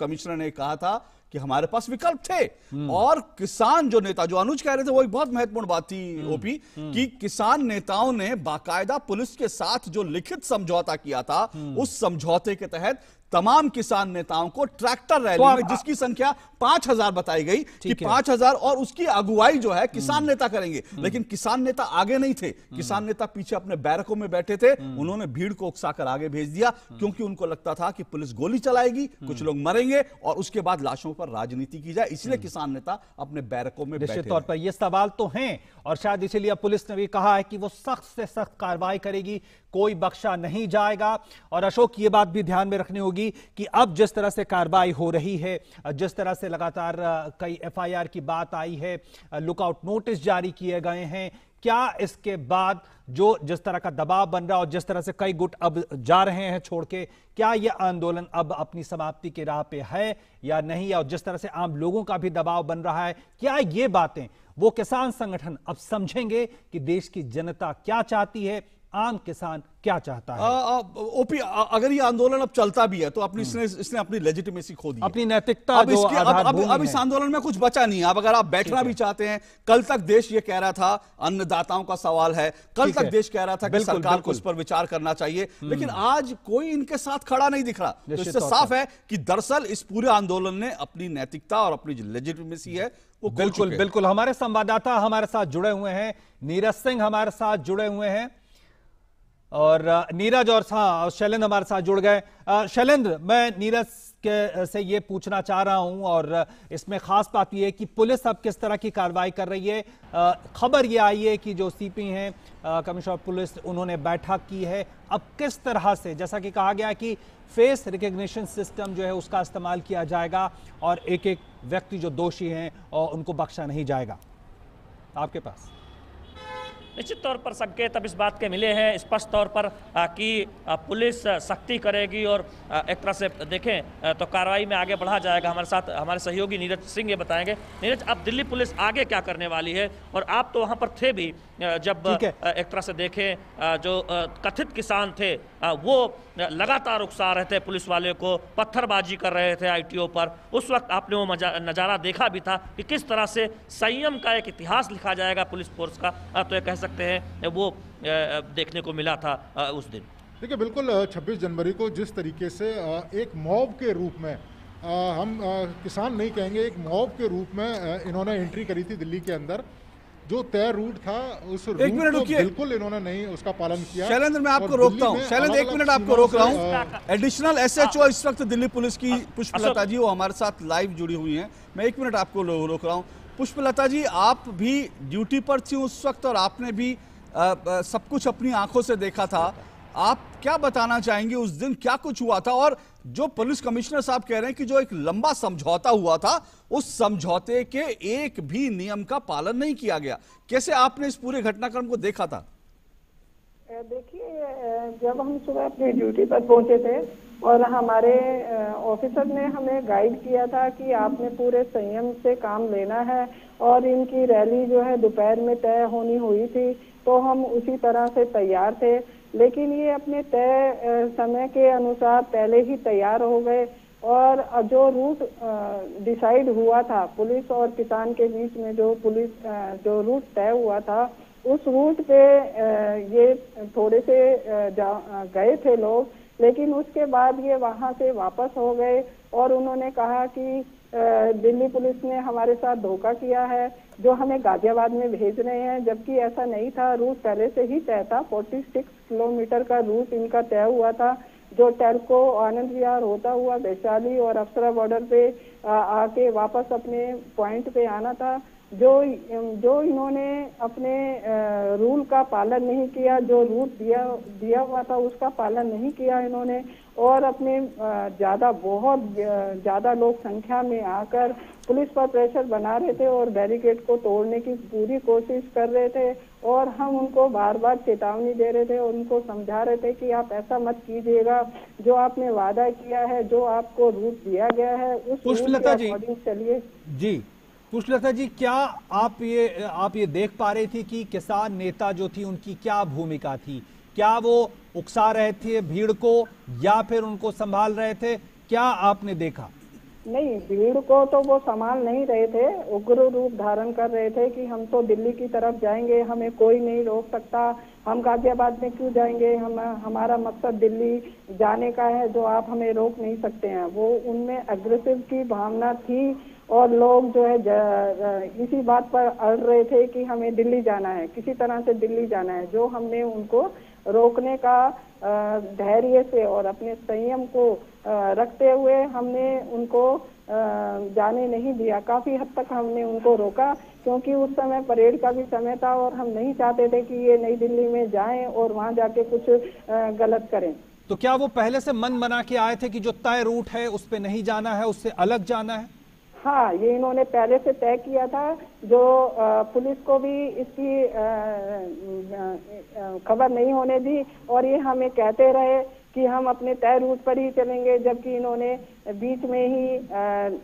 कमिश्नर ने कहा था कि हमारे पास विकल्प थे। और किसान जो नेता, जो अनुज कह रहे थे, वो एक बहुत महत्वपूर्ण बात थी ओपी, कि किसान नेताओं ने बाकायदा पुलिस के साथ जो लिखित समझौता किया था, उस समझौते के तहत तमाम किसान नेताओं को ट्रैक्टर रैली में, जिसकी संख्या 5000 बताई गई कि 5000, और उसकी अगुवाई जो है किसान नेता करेंगे। लेकिन किसान नेता आगे नहीं थे, किसान नेता पीछे अपने बैरकों में बैठे थे। उन्होंने भीड़ को उकसाकर आगे भेज दिया, क्योंकि उनको लगता था कि पुलिस गोली चलाएगी, कुछ लोग मरेंगे और उसके बाद लाशों पर राजनीति की जाए, इसलिए किसान नेता अपने बैरकों में बैठे। निश्चित तौर पर ये सवाल तो हैं, और शायद इसीलिए पुलिस ने भी कहा है कि वो सख्त से सख्त कार्रवाई करेगी, कोई बख्शा नहीं जाएगा। और अशोक, ये बात भी ध्यान में रखनी होगी कि अब जिस तरह से कार्रवाई हो रही है, जिस तरह से लगातार कई एफआईआर की बात आई है, लुकआउट नोटिस जारी किए गए हैं, क्या इसके बाद जो जिस तरह का दबाव बन रहा है और जिस तरह से कई गुट अब जा रहे हैं छोड़ के, क्या यह आंदोलन अब अपनी समाप्ति की राह पे है या नहीं? और जिस तरह से आम लोगों का भी दबाव बन रहा है, क्या ये बातें वो किसान संगठन अब समझेंगे कि देश की जनता क्या चाहती है, आम किसान क्या चाहता है? ओपी, अगर ये आंदोलन अब चलता भी है तो अपनी इसने अपनी लेजिटिमेसी खो दी, अपनी नैतिकता। अब इस आंदोलन में कुछ बचा नहीं है। अब अगर आप बैठना भी चाहते हैं, कल तक देश ये कह रहा था अन्नदाताओं का सवाल है, कल तक देश कह रहा था कि सरकार को इस पर विचार करना चाहिए, लेकिन आज कोई इनके साथ खड़ा नहीं दिख रहा। तो इससे साफ है कि दरअसल इस पूरे आंदोलन ने अपनी नैतिकता और अपनी जो लेजिटिमेसी है वो बिल्कुल बिल्कुल। हमारे संवाददाता हमारे साथ जुड़े हुए हैं, नीरज सिंह हमारे साथ जुड़े हुए हैं, और नीरज और शैलेंद्र हमारे साथ जुड़ गए। शैलेंद्र, मैं नीरज से ये पूछना चाह रहा हूं, और इसमें खास बात यह है कि पुलिस अब किस तरह की कार्रवाई कर रही है। खबर ये आई है कि जो सीपी हैं, कमिश्नर ऑफ पुलिस, उन्होंने बैठक की है। अब किस तरह से, जैसा कि कहा गया कि फेस रिकग्निशन सिस्टम जो है उसका इस्तेमाल किया जाएगा और एक एक व्यक्ति जो दोषी हैं और उनको बख्शा नहीं जाएगा, आपके पास? निश्चित तौर पर संकेत अब इस बात के मिले हैं स्पष्ट तौर पर कि पुलिस सख्ती करेगी और एक तरह से देखें तो कार्रवाई में आगे बढ़ा जाएगा। हमारे साथ हमारे सहयोगी नीरज सिंह ये बताएंगे। नीरज, अब दिल्ली पुलिस आगे क्या करने वाली है? और आप तो वहाँ पर थे भी जब एक तरह से देखें जो कथित किसान थे वो लगातार उकसा रहे थे पुलिस वाले को, पत्थरबाजी कर रहे थे आईटीओ पर। उस वक्त आपने वो नज़ारा देखा भी था कि किस तरह से संयम का एक इतिहास लिखा जाएगा पुलिस फोर्स का, तो ये कह सकते हैं वो देखने को मिला था उस दिन। देखिए, बिल्कुल 26 जनवरी को जिस तरीके से एक मॉब के रूप में, हम किसान नहीं कहेंगे, एक मॉब के रूप में इन्होंने एंट्री करी थी दिल्ली के अंदर, जो तय रूट था उस रूट को बिल्कुल इन्होंने नहीं उसका पालन किया। शैलेंद्र, मैं आपको रोकता हूँ, शैलेंद्र एक मिनट आपको रोक रहा हूँ। एडिशनल एसएचओ इस वक्त दिल्ली पुलिस की पुष्पलता जी, वो हमारे साथ लाइव जुड़ी हुई हैं। मैं एक मिनट आपको रोक रहा हूँ। पुष्पलता जी, आप भी ड्यूटी पर थी उस वक्त और आपने भी सब कुछ अपनी आंखों से देखा था। आप क्या बताना चाहेंगे, उस दिन क्या कुछ हुआ था? और जो पुलिस कमिश्नर साहब कह रहे हैं कि जो एक लंबा समझौता हुआ था, उस समझौते के एक भी नियम का पालन नहीं किया गया। कैसे आपने इस पूरे घटनाक्रम को देखा था? देखिए, जब हम सुबह अपनी ड्यूटी पर पहुंचे थे और हमारे ऑफिसर ने हमें गाइड किया था कि आपने पूरे संयम से काम लेना है, और इनकी रैली जो है दोपहर में तय होनी हुई थी, तो हम उसी तरह से तैयार थे। लेकिन ये अपने तय समय के अनुसार पहले ही तैयार हो गए, और जो रूट डिसाइड हुआ था पुलिस और किसान के बीच में, जो रूट तय हुआ था, उस रूट पे ये थोड़े से गए थे लोग, लेकिन उसके बाद ये वहां से वापस हो गए और उन्होंने कहा कि दिल्ली पुलिस ने हमारे साथ धोखा किया है, जो हमें गाजियाबाद में भेज रहे हैं, जबकि ऐसा नहीं था। रूट पहले से ही तय था, 46 किलोमीटर का रूट इनका तय हुआ था, जो टेल्को, आनंद विहार होता हुआ वैशाली और अफसरा बॉर्डर पे आके वापस अपने पॉइंट पे आना था। जो इन्होंने अपने रूल का पालन नहीं किया, जो रूट दिया हुआ था उसका पालन नहीं किया इन्होंने, और अपने बहुत ज्यादा लोग संख्या में आकर पुलिस पर प्रेशर बना रहे थे और बैरिकेड को तोड़ने की पूरी कोशिश कर रहे थे। और हम उनको बार बार चेतावनी दे रहे थे और उनको समझा रहे थे कि आप ऐसा मत कीजिएगा, जो आपने वादा किया है, जो आपको रूट दिया गया है, उस रूट के अकॉर्डिंग चलिए। जी पुष्पलता जी, क्या आप ये देख पा रही थी कि किसान नेता जो थी उनकी क्या भूमिका थी? क्या वो उकसा रहे थे भीड़ को या फिर उनको संभाल रहे थे? क्या आपने देखा? नहीं, भीड़ को तो वो संभाल नहीं रहे थे, उग्र रूप धारण कर रहे थे कि हम तो दिल्ली की तरफ जाएंगे, हमें कोई नहीं रोक सकता, हम गाजियाबाद में क्यों जाएंगे, हमारा मकसद दिल्ली जाने का है, जो आप हमें रोक नहीं सकते हैं। वो उनमें अग्रेसिव की भावना थी और लोग जो है इसी बात पर अड़ रहे थे कि हमें दिल्ली जाना है, किसी तरह से दिल्ली जाना है। जो हमने उनको रोकने का धैर्य से और अपने संयम को रखते हुए हमने उनको जाने नहीं दिया। काफी हद तक हमने उनको रोका, क्योंकि उस समय परेड का भी समय था और हम नहीं चाहते थे कि ये नई दिल्ली में जाएं और वहां जाके कुछ गलत करें। तो क्या वो पहले से मन बना के आए थे कि जो तय रूट है उस पे नहीं जाना है, उससे अलग जाना है? हाँ, ये इन्होंने पहले से तय किया था। जो पुलिस को भी इसकी खबर नहीं होने दी और ये हमें कहते रहे कि हम अपने तय रूट पर ही चलेंगे, जबकि इन्होंने बीच में ही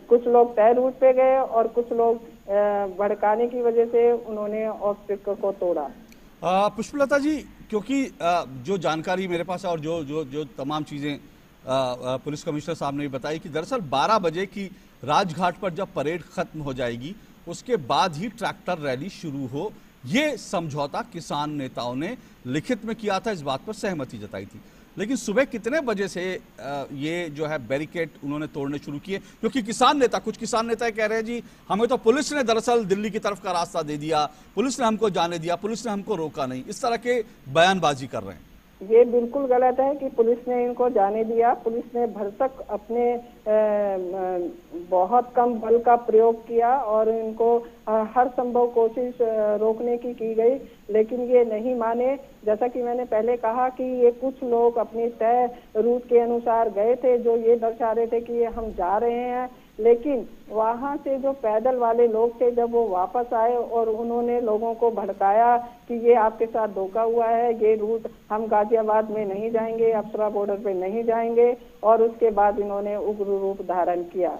कुछ लोग तय रूट पे गए और कुछ लोग भड़काने की वजह से उन्होंने ऑब्स्टेकल को तोड़ा। पुष्पलता जी, क्योंकि जो जानकारी मेरे पास है और जो तमाम चीजें पुलिस कमिश्नर साहब ने बताई कि दरअसल 12 बजे की राजघाट पर जब परेड खत्म हो जाएगी उसके बाद ही ट्रैक्टर रैली शुरू हो, ये समझौता किसान नेताओं ने लिखित में किया था, इस बात पर सहमति जताई थी। लेकिन सुबह कितने बजे से ये जो है बैरिकेड उन्होंने तोड़ने शुरू किए? क्योंकि कुछ किसान नेता कह रहे हैं जी हमें तो पुलिस ने दरअसल दिल्ली की तरफ का रास्ता दे दिया, पुलिस ने हमको जाने दिया, पुलिस ने हमको रोका नहीं, इस तरह के बयानबाजी कर रहे हैं। ये बिल्कुल गलत है कि पुलिस ने इनको जाने दिया। पुलिस ने भरसक अपने बहुत कम बल का प्रयोग किया और इनको हर संभव कोशिश रोकने की गई, लेकिन ये नहीं माने। जैसा कि मैंने पहले कहा कि ये कुछ लोग अपने तय रूट के अनुसार गए थे, जो ये दर्शा रहे थे कि ये हम जा रहे हैं, लेकिन वहां से जो पैदल वाले लोग थे जब वो वापस आए और उन्होंने लोगों को भड़काया कि ये आपके साथ धोखा हुआ है, ये रूट हम गाजियाबाद में नहीं जाएंगे, अफसरा बॉर्डर पे नहीं जाएंगे, और उसके बाद इन्होंने उग्र रूप धारण किया।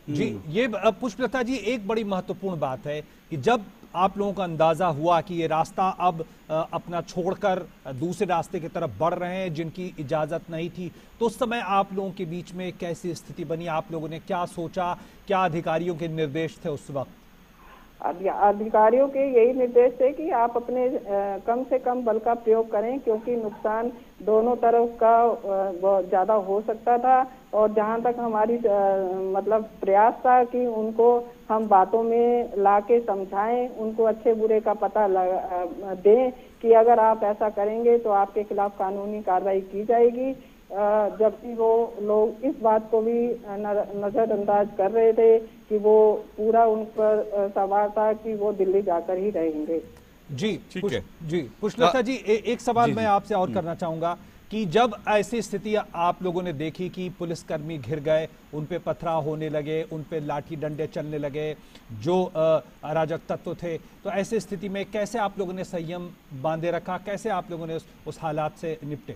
जी, ये पुष्पलता जी एक बड़ी महत्वपूर्ण बात है कि जब आप लोगों का अंदाजा हुआ कि ये रास्ता अब अपना छोड़कर दूसरे रास्ते की तरफ बढ़ रहे हैं जिनकी इजाजत नहीं थी, तो उस समय आप लोगों के बीच में कैसी स्थिति बनी? आप लोगों ने क्या सोचा? क्या अधिकारियों के निर्देश थे उस वक्त? अधिकारियों के यही निर्देश थे कि आप अपने कम से कम बल का प्रयोग करें, क्योंकि नुकसान दोनों तरफ का बहुत ज्यादा हो सकता था। और जहां तक हमारी मतलब प्रयास था कि उनको हम बातों में लाके समझाएं, उनको अच्छे बुरे का पता दें कि अगर आप ऐसा करेंगे तो आपके खिलाफ कानूनी कार्रवाई की जाएगी, जबकि वो लोग इस बात को भी नजरअंदाज कर रहे थे कि वो पूरा उन पर सवाल था कि वो दिल्ली जाकर ही रहेंगे। जी ठीक है। जी पुष्पलता जी, एक सवाल मैं आपसे और करना चाहूंगा कि जब ऐसी स्थिति आप लोगों ने देखी कि पुलिसकर्मी घिर गए, उन पे पथराव होने लगे, उन पे लाठी डंडे चलने लगे जो अराजक तत्व थे, तो ऐसी स्थिति में कैसे आप लोगों ने संयम बांधे रखा, कैसे आप लोगों ने उस हालात से निपटे?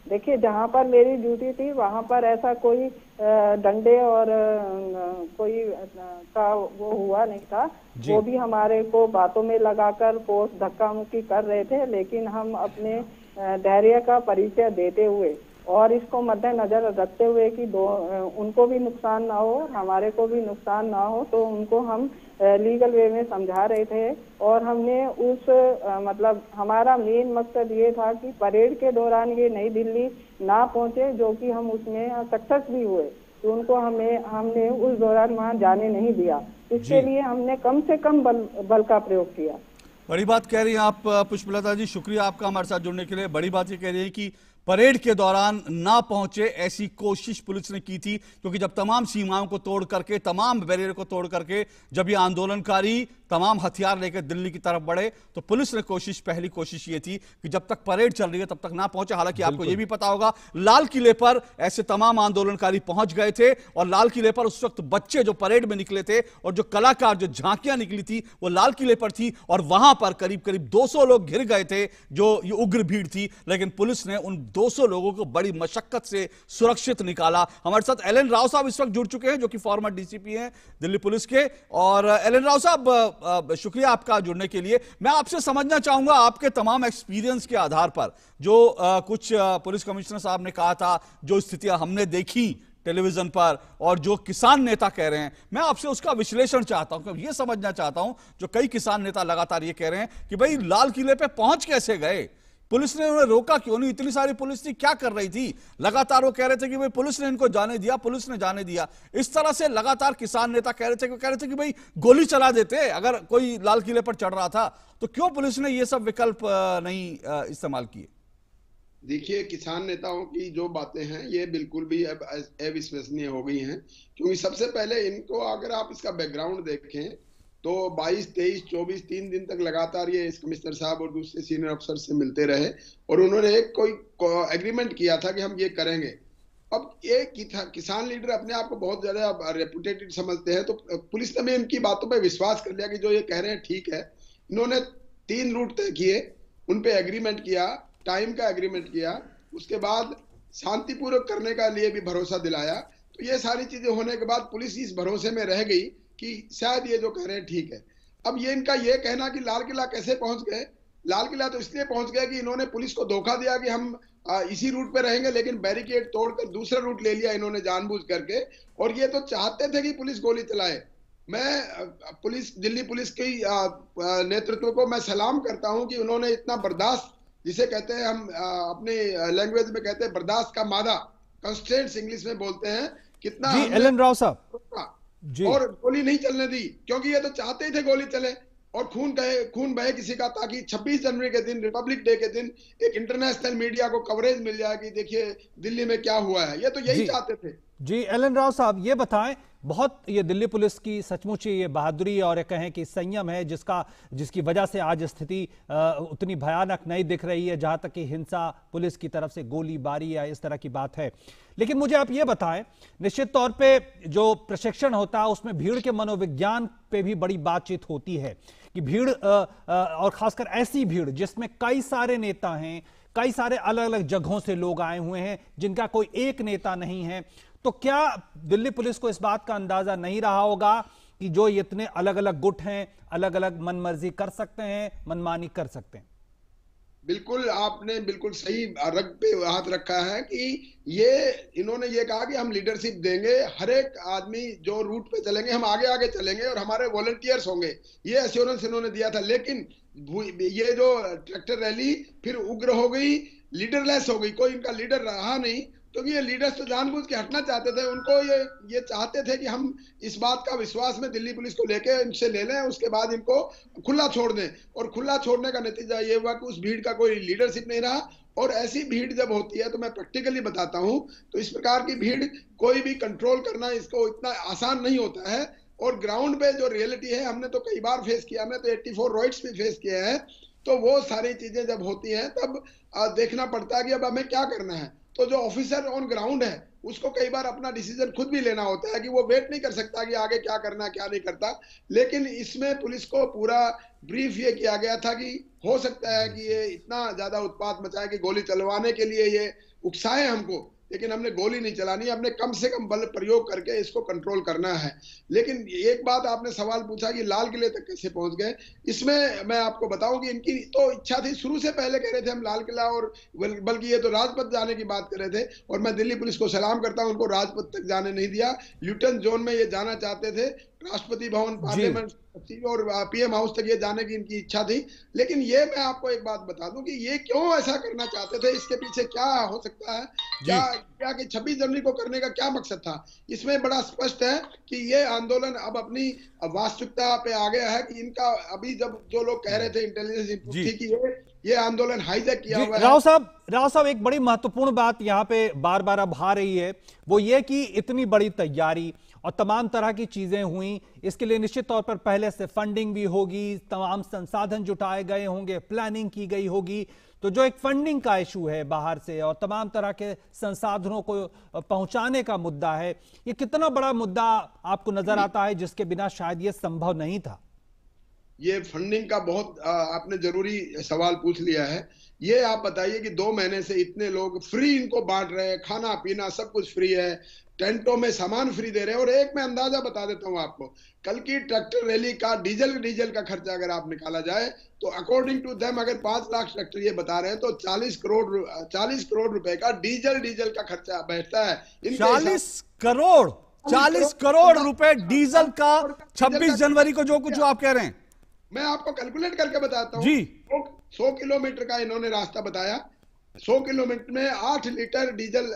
देखिए, जहाँ पर मेरी ड्यूटी थी वहाँ पर ऐसा कोई डंडे और कोई का वो हुआ नहीं था। वो भी हमारे को बातों में लगाकर फोर्स धक्का मुक्की कर रहे थे, लेकिन हम अपने धैर्य का परिचय देते हुए और इसको मद्देनजर रखते हुए कि उनको भी नुकसान ना हो, हमारे को भी नुकसान ना हो, तो उनको हम लीगल वे में समझा रहे थे। और हमने मतलब हमारा मेन मकसद ये था कि परेड के दौरान ये नई दिल्ली ना पहुंचे, जो कि हम उसमें सक्सेस भी हुए, तो उनको हमने उस दौरान वहाँ जाने नहीं दिया। इसके लिए हमने कम से कम बल का प्रयोग किया। बड़ी बात कह रही हैं आप पुष्पलता जी, शुक्रिया आपका हमारे साथ जुड़ने के लिए। बड़ी बात ये कह रही है कि परेड के दौरान ना पहुंचे ऐसी कोशिश पुलिस ने की थी, क्योंकि जब तमाम सीमाओं को तोड़ करके, तमाम बैरियर को तोड़ करके जब ये आंदोलनकारी तमाम हथियार लेकर दिल्ली की तरफ बढ़े, तो पुलिस ने पहली कोशिश ये थी कि जब तक परेड चल रही है तब तक ना पहुंचे। हालांकि आपको ये भी पता होगा, लाल किले पर ऐसे तमाम आंदोलनकारी पहुंच गए थे और लाल किले पर उस वक्त बच्चे जो परेड में निकले थे और जो कलाकार, जो झांकियां निकली थी, वो लाल किले पर थी और वहां पर करीब करीब 200 लोग घिर गए थे, जो ये उग्र भीड़ थी। लेकिन पुलिस ने उन 200 लोगों को बड़ी मशक्कत से सुरक्षित निकाला। हमारे साथ एल एन राव साहब इस वक्त जुड़ चुके हैं, जो कि फॉर्मर डीसीपी हैं दिल्ली पुलिस के। और एल एन राव साहब, शुक्रिया आपका जुड़ने के लिए। मैं आपसे समझना चाहूंगा, आपके तमाम एक्सपीरियंस के आधार पर जो कुछ पुलिस कमिश्नर साहब ने कहा था, जो स्थितियां हमने देखी टेलीविजन पर और जो किसान नेता कह रहे हैं, मैं आपसे उसका विश्लेषण चाहता हूं। ये समझना चाहता हूं, जो कई किसान नेता लगातार ये कह रहे हैं कि भाई लाल किले पे पहुंच कैसे गए, पुलिस ने उन्हें रोका क्यों नहीं, इतनी सारी पुलिस थी, क्या कर रही थी? लगातार वो कह रहे थे कि भाई पुलिस ने इनको जाने दिया, पुलिस ने जाने दिया। इस तरह से लगातार किसान नेता कह रहे थे कि भाई गोली चला देते अगर कोई लाल किले पर चढ़ रहा था। तो क्यों पुलिस ने ये सब विकल्प नहीं इस्तेमाल किए? देखिए, किसान नेताओं की जो बातें हैं ये बिल्कुल भी अब अविश्वसनीय हो गई हैं, क्योंकि सबसे पहले इनको अगर आप इसका बैकग्राउंड देखें तो 22, 23, 24 3 दिन तक लगातार ये इस कमिश्नर साहब और दूसरे सीनियर अफसर से मिलते रहे और उन्होंने एक कोई एग्रीमेंट किया था कि हम ये करेंगे। अब ये किसान लीडर अपने आप को बहुत ज्यादा रेपुटेटेड समझते हैं, तो पुलिस ने भी इनकी बातों पे विश्वास कर लिया कि जो ये कह रहे हैं ठीक है। इन्होंने 3 रूट तय किए, उन पे एग्रीमेंट किया, टाइम का एग्रीमेंट किया, उसके बाद शांतिपूर्वक करने का लिए भी भरोसा दिलाया। तो ये सारी चीजें होने के बाद पुलिस इस भरोसे में रह गई कि शायद ये जो कह रहे हैं ठीक है। अब ये इनका ये कहना कि लाल किला कैसे पहुंच गए, लाल किला तो इसलिए पहुंच गए कि इन्होंने पुलिस को धोखा दिया कि हम इसी रूट पे रहेंगे, लेकिन बैरिकेड तोड़कर दूसरा रूट ले लिया इन्होंने जानबूझ करके। और ये तो चाहते थे कि पुलिस गोली चलाए। मैं दिल्ली पुलिस की नेतृत्व को मैं सलाम करता हूं कि उन्होंने इतना बर्दाश्त, जिसे कहते हैं हम अपने लैंग्वेज में कहते हैं बर्दाश्त का मादा, कंस्ट्रेंट्स इंग्लिश में बोलते हैं, कितना जी एल एन राव साहब जी। और गोली नहीं चलने दी, क्योंकि ये तो चाहते ही थे गोली चले और खून बहे किसी का, ताकि 26 जनवरी के दिन, रिपब्लिक डे के दिन एक इंटरनेशनल मीडिया को कवरेज मिल जाए कि देखिए दिल्ली में क्या हुआ है। ये तो यही चाहते थे। जी एल एन राव साहब, ये बताएं, बहुत ये दिल्ली पुलिस की सचमुच ये बहादुरी और कहें कि संयम है जिसकी वजह से आज स्थिति उतनी भयानक नहीं दिख रही है, जहां तक कि हिंसा, पुलिस की तरफ से गोलीबारी या इस तरह की बात है। लेकिन मुझे आप ये बताएं, निश्चित तौर पे जो प्रशिक्षण होता है उसमें भीड़ के मनोविज्ञान पे भी बड़ी बातचीत होती है कि भीड़ और खासकर ऐसी भीड़ जिसमें कई सारे नेता हैं, कई सारे अलग अलग जगहों से लोग आए हुए हैं, जिनका कोई एक नेता नहीं है। तो क्या दिल्ली पुलिस को इस बात का अंदाजा नहीं रहा होगा कि जो इतने अलग अलग गुट हैं, अलग अलग मनमर्जी कर सकते हैं, मनमानी कर सकते हैं? बिल्कुल, आपने बिल्कुल सही रग पे हाथ रखा है कि ये इन्होंने ये कहा कि हम लीडरशिप देंगे, हर एक आदमी जो रूट पे चलेंगे हम आगे आगे चलेंगे और हमारे वॉलंटियर्स होंगे, ये एश्योरेंस इन्होंने दिया था। लेकिन ये जो ट्रैक्टर रैली फिर उग्र हो गई, लीडरलेस हो गई, कोई इनका लीडर रहा नहीं, क्योंकि ये लीडर्स तो जानबूझ के हटना चाहते थे। उनको ये चाहते थे कि हम इस बात का विश्वास में दिल्ली पुलिस को लेके इनसे ले लें, उसके बाद इनको खुला छोड़ दें। और खुला छोड़ने का नतीजा ये हुआ कि उस भीड़ का कोई लीडरशिप नहीं रहा। और ऐसी भीड़ जब होती है, तो मैं प्रैक्टिकली बताता हूं, तो इस प्रकार की भीड़ कोई भी कंट्रोल करना इसको इतना आसान नहीं होता है। और ग्राउंड पे जो रियलिटी है, हमने तो कई बार फेस किया, मैं तो 84 रॉइट्स भी फेस किया है तो वो सारी चीजें जब होती हैं तब देखना पड़ता है कि अब हमें क्या करना है। तो जो ऑफिसर ऑन ग्राउंड है उसको कई बार अपना डिसीजन खुद भी लेना होता है कि वो वेट नहीं कर सकता कि आगे क्या करना है क्या नहीं करता। लेकिन इसमें पुलिस को पूरा ब्रीफ ये किया गया था कि हो सकता है कि ये इतना ज्यादा उत्पात मचाए कि गोली चलवाने के लिए ये उकसाए हमको, लेकिन हमने गोली नहीं चलानी, हमने कम से कम बल प्रयोग करके इसको कंट्रोल करना है। लेकिन एक बात आपने सवाल पूछा कि लाल किले तक कैसे पहुंच गए, इसमें मैं आपको बताऊं कि इनकी तो इच्छा थी, शुरू से पहले कह रहे थे हम लाल किला, और बल्कि ये तो राजपथ जाने की बात कर रहे थे, और मैं दिल्ली पुलिस को सलाम करता हूं, उनको राजपथ तक जाने नहीं दिया। ल्यूटन जोन में ये जाना चाहते थे, राष्ट्रपति भवन, पार्लियामेंट और पीएम हाउस तक ये जाने की इनकी इच्छा थी। लेकिन ये मैं आपको एक बात बता दूं कि ये क्यों ऐसा करना चाहते थे, इसके पीछे क्या हो सकता है, क्या कि 26 जनवरी को करने का क्या मकसद था, इसमें बड़ा स्पष्ट है कि ये आंदोलन अब अपनी वास्तविकता पे आ गया है कि इनका अभी जब जो लोग कह रहे थे इंटेलिजेंस इनपुट थी कि ये आंदोलन हाईजैक किया हुआ है। राव साहब एक बड़ी महत्वपूर्ण बात यहाँ पे बार बार अब आ रही है, वो ये कि इतनी बड़ी तैयारी और तमाम तरह की चीजें हुई, इसके लिए निश्चित तौर पर पहले से फंडिंग भी होगी, तमाम संसाधन जुटाए गए होंगे, प्लानिंग की गई होगी। तो जो एक फंडिंग का इशू है बाहर से और तमाम तरह के संसाधनों को पहुंचाने का मुद्दा है, ये कितना बड़ा मुद्दा आपको नजर आता है जिसके बिना शायद ये संभव नहीं था? ये फंडिंग का बहुत आपने जरूरी सवाल पूछ लिया है। ये आप बताइए कि 2 महीने से इतने लोग फ्री इनको बांट रहे हैं, खाना पीना सब कुछ फ्री है, टेंटों में सामान फ्री दे रहे हैं। और एक मैं अंदाजा बता देता हूं आपको, कल की ट्रैक्टर रैली का डीजल का खर्चा अगर आप निकाला जाए तो अकॉर्डिंग टू देम अगर 5 लाख ट्रैक्टर ये बता रहे हैं तो 40 करोड़ रुपए का डीजल का खर्चा बैठता है। 40 करोड़ रुपए डीजल का 26 जनवरी को, जो कुछ आप कह रहे हैं मैं आपको कैलकुलेट करके बताता हूँ जी। 100 किलोमीटर का इन्होंने रास्ता बताया, 100 किलोमीटर में 8 लीटर डीजल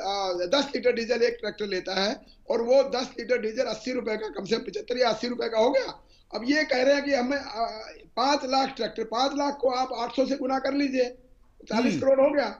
10 लीटर डीजल एक ट्रैक्टर लेता है, और वो 10 लीटर डीजल 80 रुपए का, कम से कम 75 या 80 रुपए का हो गया। अब ये कह रहे हैं कि हमें 5 लाख ट्रैक्टर, 5 लाख को आप 800 से गुना कर लीजिए, 40 करोड़ हो गया।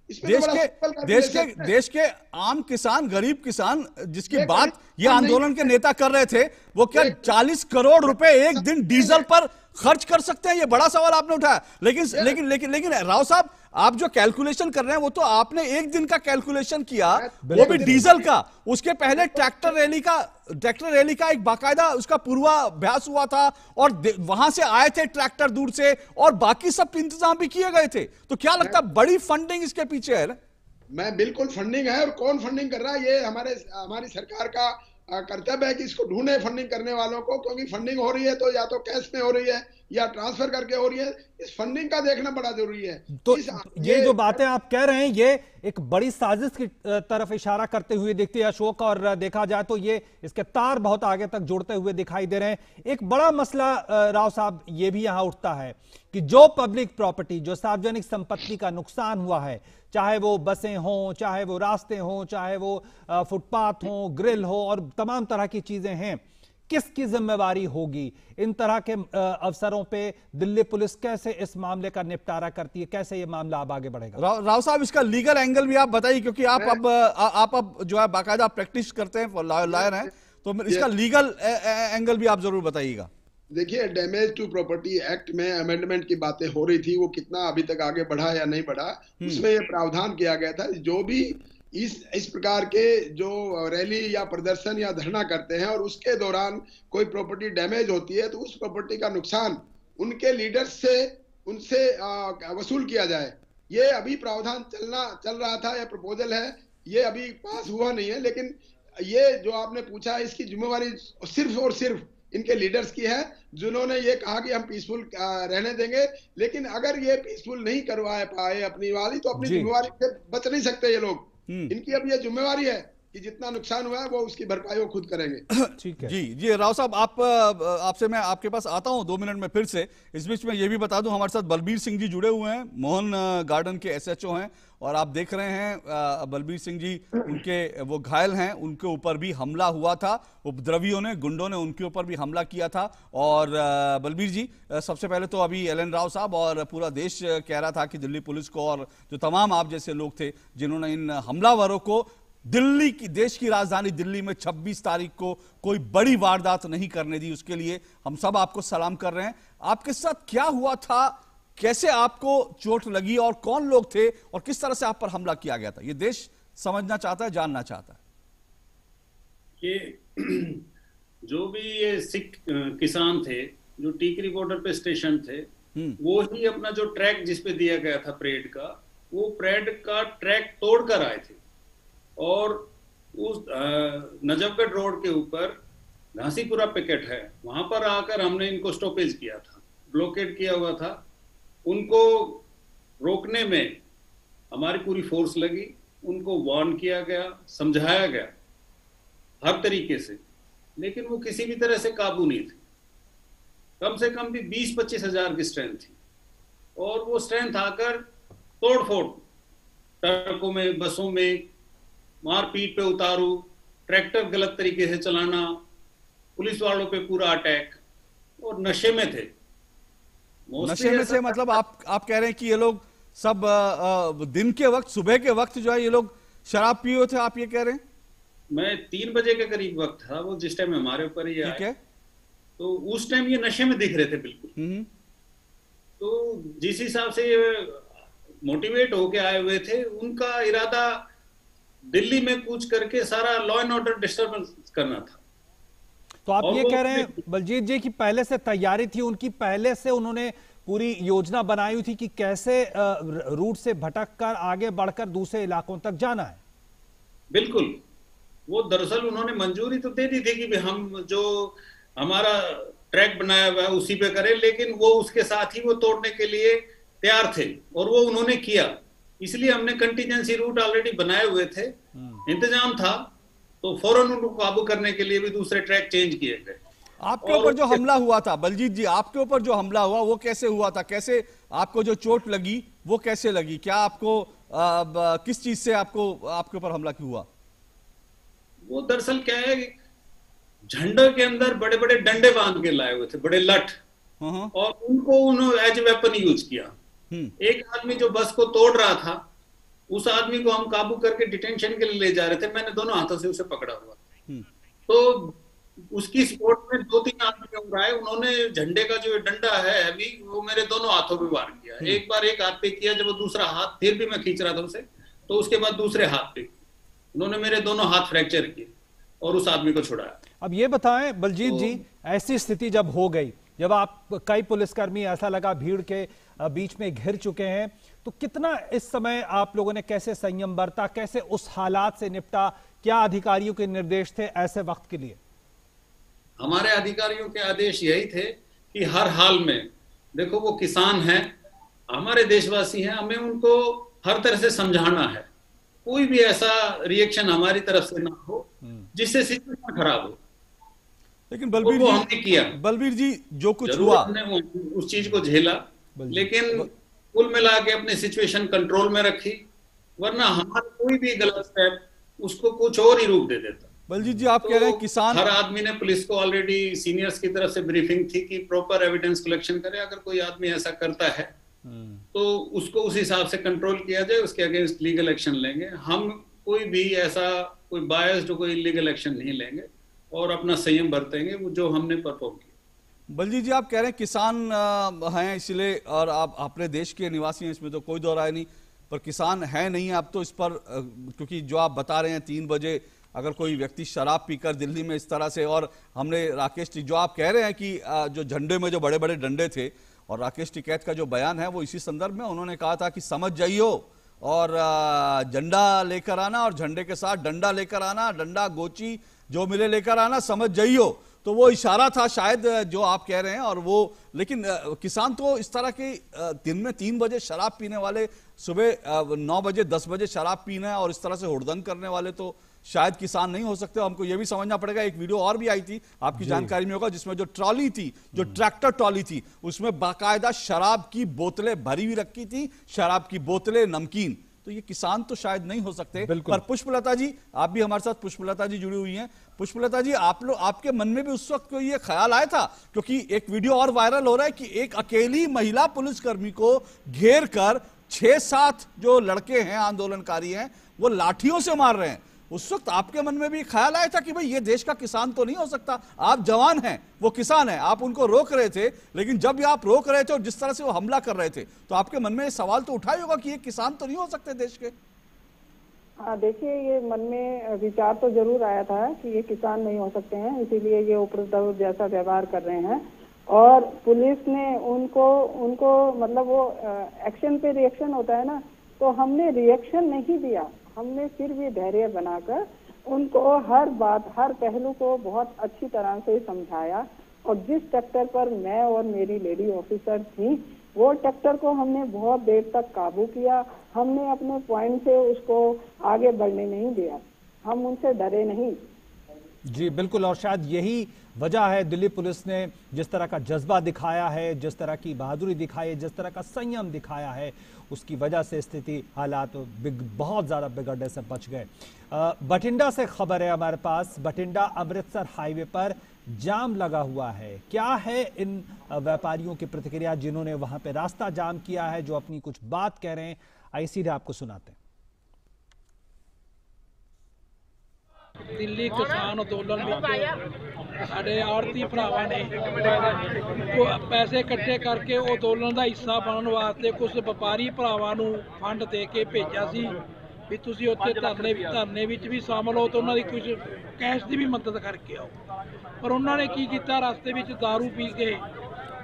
देश के आम किसान, गरीब किसान जिसकी बात ये आंदोलन के नेता कर रहे थे, वो क्या 40 करोड़ रुपए एक दिन डीजल पर खर्च कर सकते हैं? ये बड़ा सवाल आपने उठाया। लेकिन राव साहब, आप जो कैलकुलेशन कर रहे हैं वो तो आपने एक दिन का कैलकुलेशन किया, वो भी डीजल का। उसके पहले ट्रैक्टर रैली का एक बाकायदा उसका पूर्वाभ्यास हुआ था, और वहां से आए थे ट्रैक्टर दूर से, और बाकी सब इंतजाम भी किए गए थे। तो क्या लगता है बड़ी फंडिंग इसके पीछे है? मैं बिल्कुल फंडिंग है, और कौन फंडिंग कर रहा है ये हमारी सरकार का कर्तव्य है कि इसको ढूंढे फंडिंग करने वालों को, क्योंकि फंडिंग हो रही है तो या तो कैश में हो रही है या ट्रांसफर करके हो रही है। इस फंडिंग का देखना बड़ा जरूरी है। तो ये जो बातें आप कह रहे हैं ये एक बड़ी साजिश की तरफ इशारा करते हुए दिखती है अशोक, और देखा जाए तो ये इसके तार बहुत आगे तक जुड़ते हुए दिखाई दे रहे हैं। एक बड़ा मसला राव साहब ये भी यहां उठता है कि जो पब्लिक प्रॉपर्टी, जो सार्वजनिक संपत्ति का नुकसान हुआ है, चाहे वो बसें हों, चाहे वो रास्ते हों, चाहे वो फुटपाथ हों, ग्रिल हो, और तमाम तरह की चीजें हैं, किसकी जिम्मेवारी होगी? इन तरह के अवसरों पे दिल्ली पुलिस कैसे इस मामले का निपटारा करती है? कैसे ये मामला अब आगे बढ़ेगा? राव साहब, इसका लीगल एंगल भी आप बताइए, क्योंकि आप अब जो है बाकायदा प्रैक्टिस करते हैं, लॉयर हैं, तो इसका लीगल एंगल भी आप जरूर बताइएगा। देखिए, डैमेज टू प्रॉपर्टी एक्ट में अमेंडमेंट की बातें हो रही थी, वो कितना अभी तक आगे बढ़ा या नहीं बढ़ा, उसमें ये प्रावधान किया गया था जो भी इस प्रकार के जो रैली या प्रदर्शन या धरना करते हैं और उसके दौरान कोई प्रॉपर्टी डैमेज होती है, तो उस प्रॉपर्टी का नुकसान उनके लीडर्स से उनसे वसूल किया जाए। ये अभी प्रावधान चल रहा था, यह प्रपोजल है, ये अभी पास हुआ नहीं है। लेकिन ये जो आपने पूछा है, इसकी जिम्मेवारी सिर्फ और सिर्फ इनके लीडर्स की है, जिन्होंने ये कहा कि हम पीसफुल रहने देंगे। लेकिन अगर ये पीसफुल नहीं करवा पाए अपनी वाली, तो अपनी जिम्मेवारी से बच नहीं सकते ये लोग। इनकी अब ये जिम्मेवारी है कि जितना नुकसान हुआ है वो उसकी भरपाई वो खुद करेंगे। ठीक है जी राव साहब, आपसे मैं आपके पास आता हूं 2 मिनट में फिर से। इस बीच में ये भी बता दूं, हमारे साथ बलबीर सिंह जी जुड़े हुए हैं, मोहन गार्डन के SHO हैं, और आप देख रहे हैं बलबीर सिंह जी, उनके वो घायल हैं, उनके ऊपर भी हमला हुआ था, उपद्रवियों ने, गुंडों ने उनके ऊपर भी हमला किया था। और बलबीर जी, सबसे पहले तो अभी LN राव साहब और पूरा देश कह रहा था कि दिल्ली पुलिस को और जो तमाम आप जैसे लोग थे जिन्होंने इन हमलावरों को दिल्ली की, देश की राजधानी दिल्ली में 26 तारीख को कोई बड़ी वारदात नहीं करने दी, उसके लिए हम सब आपको सलाम कर रहे हैं। आपके साथ क्या हुआ था, कैसे आपको चोट लगी और कौन लोग थे और किस तरह से आप पर हमला किया गया था, ये देश समझना चाहता है, जानना चाहता है। ये जो भी ये सिख किसान थे जो टीकरी बॉर्डर पे स्टेशन थे, वो ही अपना जो ट्रैक जिसपे दिया गया था परेड का, वो परेड का ट्रैक तोड़ कर आए थे और उस नजफगढ़ रोड के ऊपर घासीपुरा पिकेट है, वहां पर आकर हमने इनको स्टॉपेज किया था, ब्लॉकेड किया हुआ था। उनको रोकने में हमारी पूरी फोर्स लगी, उनको वार्न किया गया, समझाया गया हर तरीके से, लेकिन वो किसी भी तरह से काबू नहीं थे। कम से कम भी 20-25 हजार की स्ट्रेंथ थी और वो स्ट्रेंथ आकर तोड़फोड़, ट्रकों में, बसों में, मारपीट पे उतारू, ट्रैक्टर गलत तरीके से चलाना, पुलिस वालों पे पूरा अटैक, और नशे में थे। नशे में से मतलब आप कह रहे हैं कि ये लोग सब दिन के वक्त, सुबह के वक्त जो है ये लोग शराब पिए हुए थे, आप ये कह रहे हैं? मैं 3 बजे के करीब वक्त था वो, जिस टाइम हमारे ऊपर ये आए, तो उस टाइम ये नशे में दिख रहे थे बिल्कुल। तो जिस हिसाब से ये मोटिवेट होके आए हुए थे, उनका इरादा दिल्ली में कूच करके सारा लॉ एंड ऑर्डर डिस्टर्बेंस करना था। तो आप ये कह रहे हैं बलजीत जी कि पहले से तैयारी थी उनकी, पहले से उन्होंने पूरी योजना बनाई हुई थी कि कैसे रूट से भटक कर आगे बढ़कर दूसरे इलाकों तक जाना है? बिल्कुल, वो दरअसल उन्होंने मंजूरी तो दे दी थी कि हम जो हमारा ट्रैक बनाया हुआ है उसी पे करें, लेकिन वो उसके साथ ही वो तोड़ने के लिए तैयार थे और वो उन्होंने किया। इसलिए हमने कंटीजेंसी रूट ऑलरेडी बनाए हुए थे, इंतजाम था, तो फौरन उनको काबू करने के लिए भी दूसरे ट्रैक चेंज किए गए। आपके ऊपर जो हमला हुआ था बलजीत जी, आपके ऊपर जो हमला हुआ वो कैसे हुआ था? कैसे आपको जो चोट लगी वो कैसे लगी? क्या आपको किस चीज से आपके ऊपर हमला क्यों हुआ? वो दरअसल क्या है, झंडे के अंदर बड़े बड़े डंडे बांध के लाए हुए थे, बड़े लठ, और उनको उन्होंने एज वेपन यूज किया। एक आदमी जो बस को तोड़ रहा था, उस आदमी को हम काबू करके डिटेंशन के लिए ले जा रहे थे, मैंने दोनों हाथों से उसे पकड़ा हुआ। तो उसकी सपोर्ट में 2-3 आदमी और आए, उन्होंने झंडे का जो डंडा है अभी, वो मेरे दोनों हाथों पे वार किया। एक बार एक हाथ पे किया, जब वो दूसरा हाथ फिर भी मैं खींच रहा था उसे, तो उसके बाद दूसरे हाथ पे उन्होंने मेरे दोनों हाथ फ्रैक्चर किए और उस आदमी को छुड़ाया। अब ये बताएं बलजीत जी, ऐसी स्थिति जब हो गई, जब आप कई पुलिसकर्मी ऐसा लगा भीड़ के बीच में घिर चुके हैं, तो कितना इस समय आप लोगों ने कैसे संयम बरता, कैसे उस हालात से निपटा? क्या अधिकारियों के निर्देश थे ऐसे वक्त के लिए? हमारे अधिकारियों के आदेश यही थे कि हर हाल में, देखो वो किसान हैं, हमारे देशवासी हैं, हमें उनको हर तरह से समझाना है, कोई भी ऐसा रिएक्शन हमारी तरफ से ना हो जिससे सिचुएशन खराब हो। लेकिन बलबीर जी, हमने किया। बलबीर जी, जो कुछ हुआ हमने उस चीज को झेला, लेकिन कुल मिला के अपनी सिचुएशन कंट्रोल में रखी, वरना हमारा कोई भी गलत स्टेप उसको कुछ और ही रूप दे देता। बलजीत जी, आप कह रहे हैं किसान, हर आदमी ने, पुलिस को ऑलरेडी सीनियर्स की तरफ से ब्रीफिंग थी कि प्रॉपर एविडेंस कलेक्शन करे, अगर कोई आदमी ऐसा करता है तो उसको उस हिसाब से कंट्रोल किया जाए, उसके अगेंस्ट लीगल एक्शन लेंगे। हम कोई भी ऐसा कोई बायस्ड कोई इलीगल एक्शन नहीं लेंगे और अपना संयम बरतेंगे, वो जो हमने परफॉर्म किया। बलजीत जी, आप कह रहे हैं किसान हैं इसलिए, और आप अपने देश के निवासी हैं, इसमें तो कोई दो राय नहीं, पर किसान है नहीं आप तो इस पर, क्योंकि जो आप बता रहे हैं 3 बजे अगर कोई व्यक्ति शराब पीकर दिल्ली में इस तरह से, और हमने राकेश जी, जो आप कह रहे हैं कि जो झंडे में जो बड़े बड़े डंडे थे, और राकेश टिकैत का जो बयान है वो इसी संदर्भ में उन्होंने कहा था कि समझ जाइयो और झंडा लेकर आना, और झंडे के साथ डंडा लेकर आना, डंडा गोची जो मिले लेकर आना, समझ जाइयो। तो वो इशारा था शायद जो आप कह रहे हैं, और वो, लेकिन किसान तो इस तरह के दिन में 3 बजे शराब पीने वाले, सुबह 9 बजे 10 बजे शराब पीना और इस तरह से हुड़दंग करने वाले तो शायद किसान नहीं हो सकते। हमको ये भी समझना पड़ेगा, एक वीडियो और भी आई थी आपकी जानकारी में होगा, जिसमें जो ट्रॉली थी, जो ट्रैक्टर ट्रॉली थी, उसमें बाकायदा शराब की बोतलें भरी हुई रखी थी, शराब की बोतलें, नमकीन। तो ये किसान तो शायद नहीं हो सकते। पर पुष्पलता जी, आप भी हमारे साथ, पुष्पलता जी जुड़ी हुई हैं। पुष्पलता जी, आपके मन में भी उस वक्त कोई ये ख्याल आया था, क्योंकि एक वीडियो और वायरल हो रहा है कि एक अकेली महिला पुलिसकर्मी को घेर कर 6-7 जो लड़के हैं, आंदोलनकारी हैं, वो लाठियों से मार रहे हैं। उस वक्त आपके मन में भी ख्याल आया था कि भाई ये देश का किसान तो नहीं हो सकता? आप जवान हैं, वो किसान है, आप उनको रोक रहे थे, लेकिन जब आप रोक रहे थे और जिस तरह से वो हमला कर रहे थे तो आपके मन में ये सवाल तो उठा ही होगा कि ये किसान तो नहीं हो सकते देश के? हाँ, देखिए, ये मन में विचार तो जरूर आया था कि ये किसान नहीं हो सकते हैं, इसीलिए ये उपद्रव जैसा व्यवहार कर रहे हैं। और पुलिस ने उनको मतलब वो एक्शन पे रिएक्शन होता है ना, तो हमने रिएक्शन नहीं दिया, हमने फिर भी धैर्य बनाकर उनको हर बात, हर पहलू को बहुत अच्छी तरह से समझाया। और जिस ट्रैक्टर पर मैं और मेरी लेडी ऑफिसर थी, वो ट्रैक्टर को हमने बहुत देर तक काबू किया। हमने अपने पॉइंट से उसको आगे बढ़ने नहीं दिया, हम उनसे डरे नहीं। जी बिल्कुल, और शायद यही वजह है दिल्ली पुलिस ने जिस तरह का जज्बा दिखाया है, जिस तरह की बहादुरी दिखाई है, जिस तरह का संयम दिखाया है, उसकी वजह से स्थिति हालात बहुत ज़्यादा बिगड़ने से बच गए। बठिंडा से खबर है हमारे पास। बठिंडा अमृतसर हाईवे पर जाम लगा हुआ है। क्या है इन व्यापारियों की प्रतिक्रिया जिन्होंने वहां पे रास्ता जाम किया है, जो अपनी कुछ बात कह रहे हैं? आइए सीधे आपको सुनाते हैं। ਦਿੱਲੀ ਕਿਸਾਨ ਅੰਦੋਲਨ ਵਿੱਚ ਸਾਡੇ ਆੜਤੀ ਭਰਾਵਾਂ ਨੇ ਪੈਸੇ ਇਕੱਠੇ ਕਰਕੇ ਉਹ ਅੰਦੋਲਨ ਦਾ ਹਿੱਸਾ ਬਣਨ ਵਾਸਤੇ ਕੁਝ ਵਪਾਰੀ ਭਰਾਵਾਂ ਨੂੰ ਫੰਡ ਦੇ ਕੇ ਭੇਜਿਆ ਸੀ ਵੀ ਤੁਸੀਂ ਉੱਥੇ ਧਰਨੇ ਵਿੱਚ ਵੀ ਸ਼ਾਮਲ ਹੋ ਤੇ ਉਹਨਾਂ ਦੀ ਕੁਝ ਕੈਸ਼ ਦੀ ਵੀ ਮਦਦ ਕਰਕੇ ਆਓ। ਪਰ ਉਹਨਾਂ ਨੇ ਕੀ ਕੀਤਾ, ਰਸਤੇ ਵਿੱਚ दारू ਪੀ ਕੇ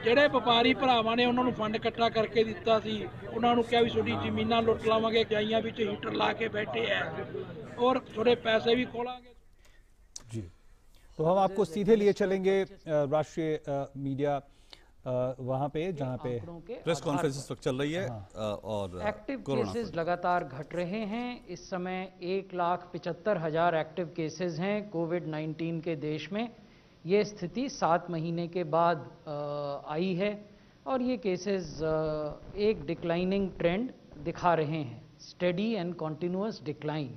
ਜਿਹੜੇ ਵਪਾਰੀ ਭਰਾਵਾਂ ਨੇ ਉਹਨਾਂ ਨੂੰ ਫੰਡ ਇਕੱਠਾ ਕਰਕੇ ਦਿੱਤਾ ਸੀ, ਉਹਨਾਂ ਨੂੰ ਕਿਹਾ ਵੀ ਤੁਹਾਡੀ ਜ਼ਮੀਨਾਂ ਲੁੱਟ ਲਾਵਾਂਗੇ, ਗਾਈਆਂ ਵਿੱਚ ਹੀਟਰ ਲਾ ਕੇ ਬੈਠੇ ਐ और थोड़े पैसे भी खोलांगे। जी, तो हम आपको सीधे लिए चलेंगे राष्ट्रीय मीडिया वहां पे जहां पे प्रेस कॉन्फ्रेंस इस वक्त चल रही है। और एक्टिव केसेस लगातार घट रहे हैं। इस समय 1,75,000 एक्टिव केसेस हैं कोविड-19 के देश में। ये स्थिति 7 महीने के बाद आई है और ये केसेस एक डिक्लाइनिंग ट्रेंड दिखा रहे हैं, स्टेडी एंड कॉन्टिन्यूअस डिक्लाइन।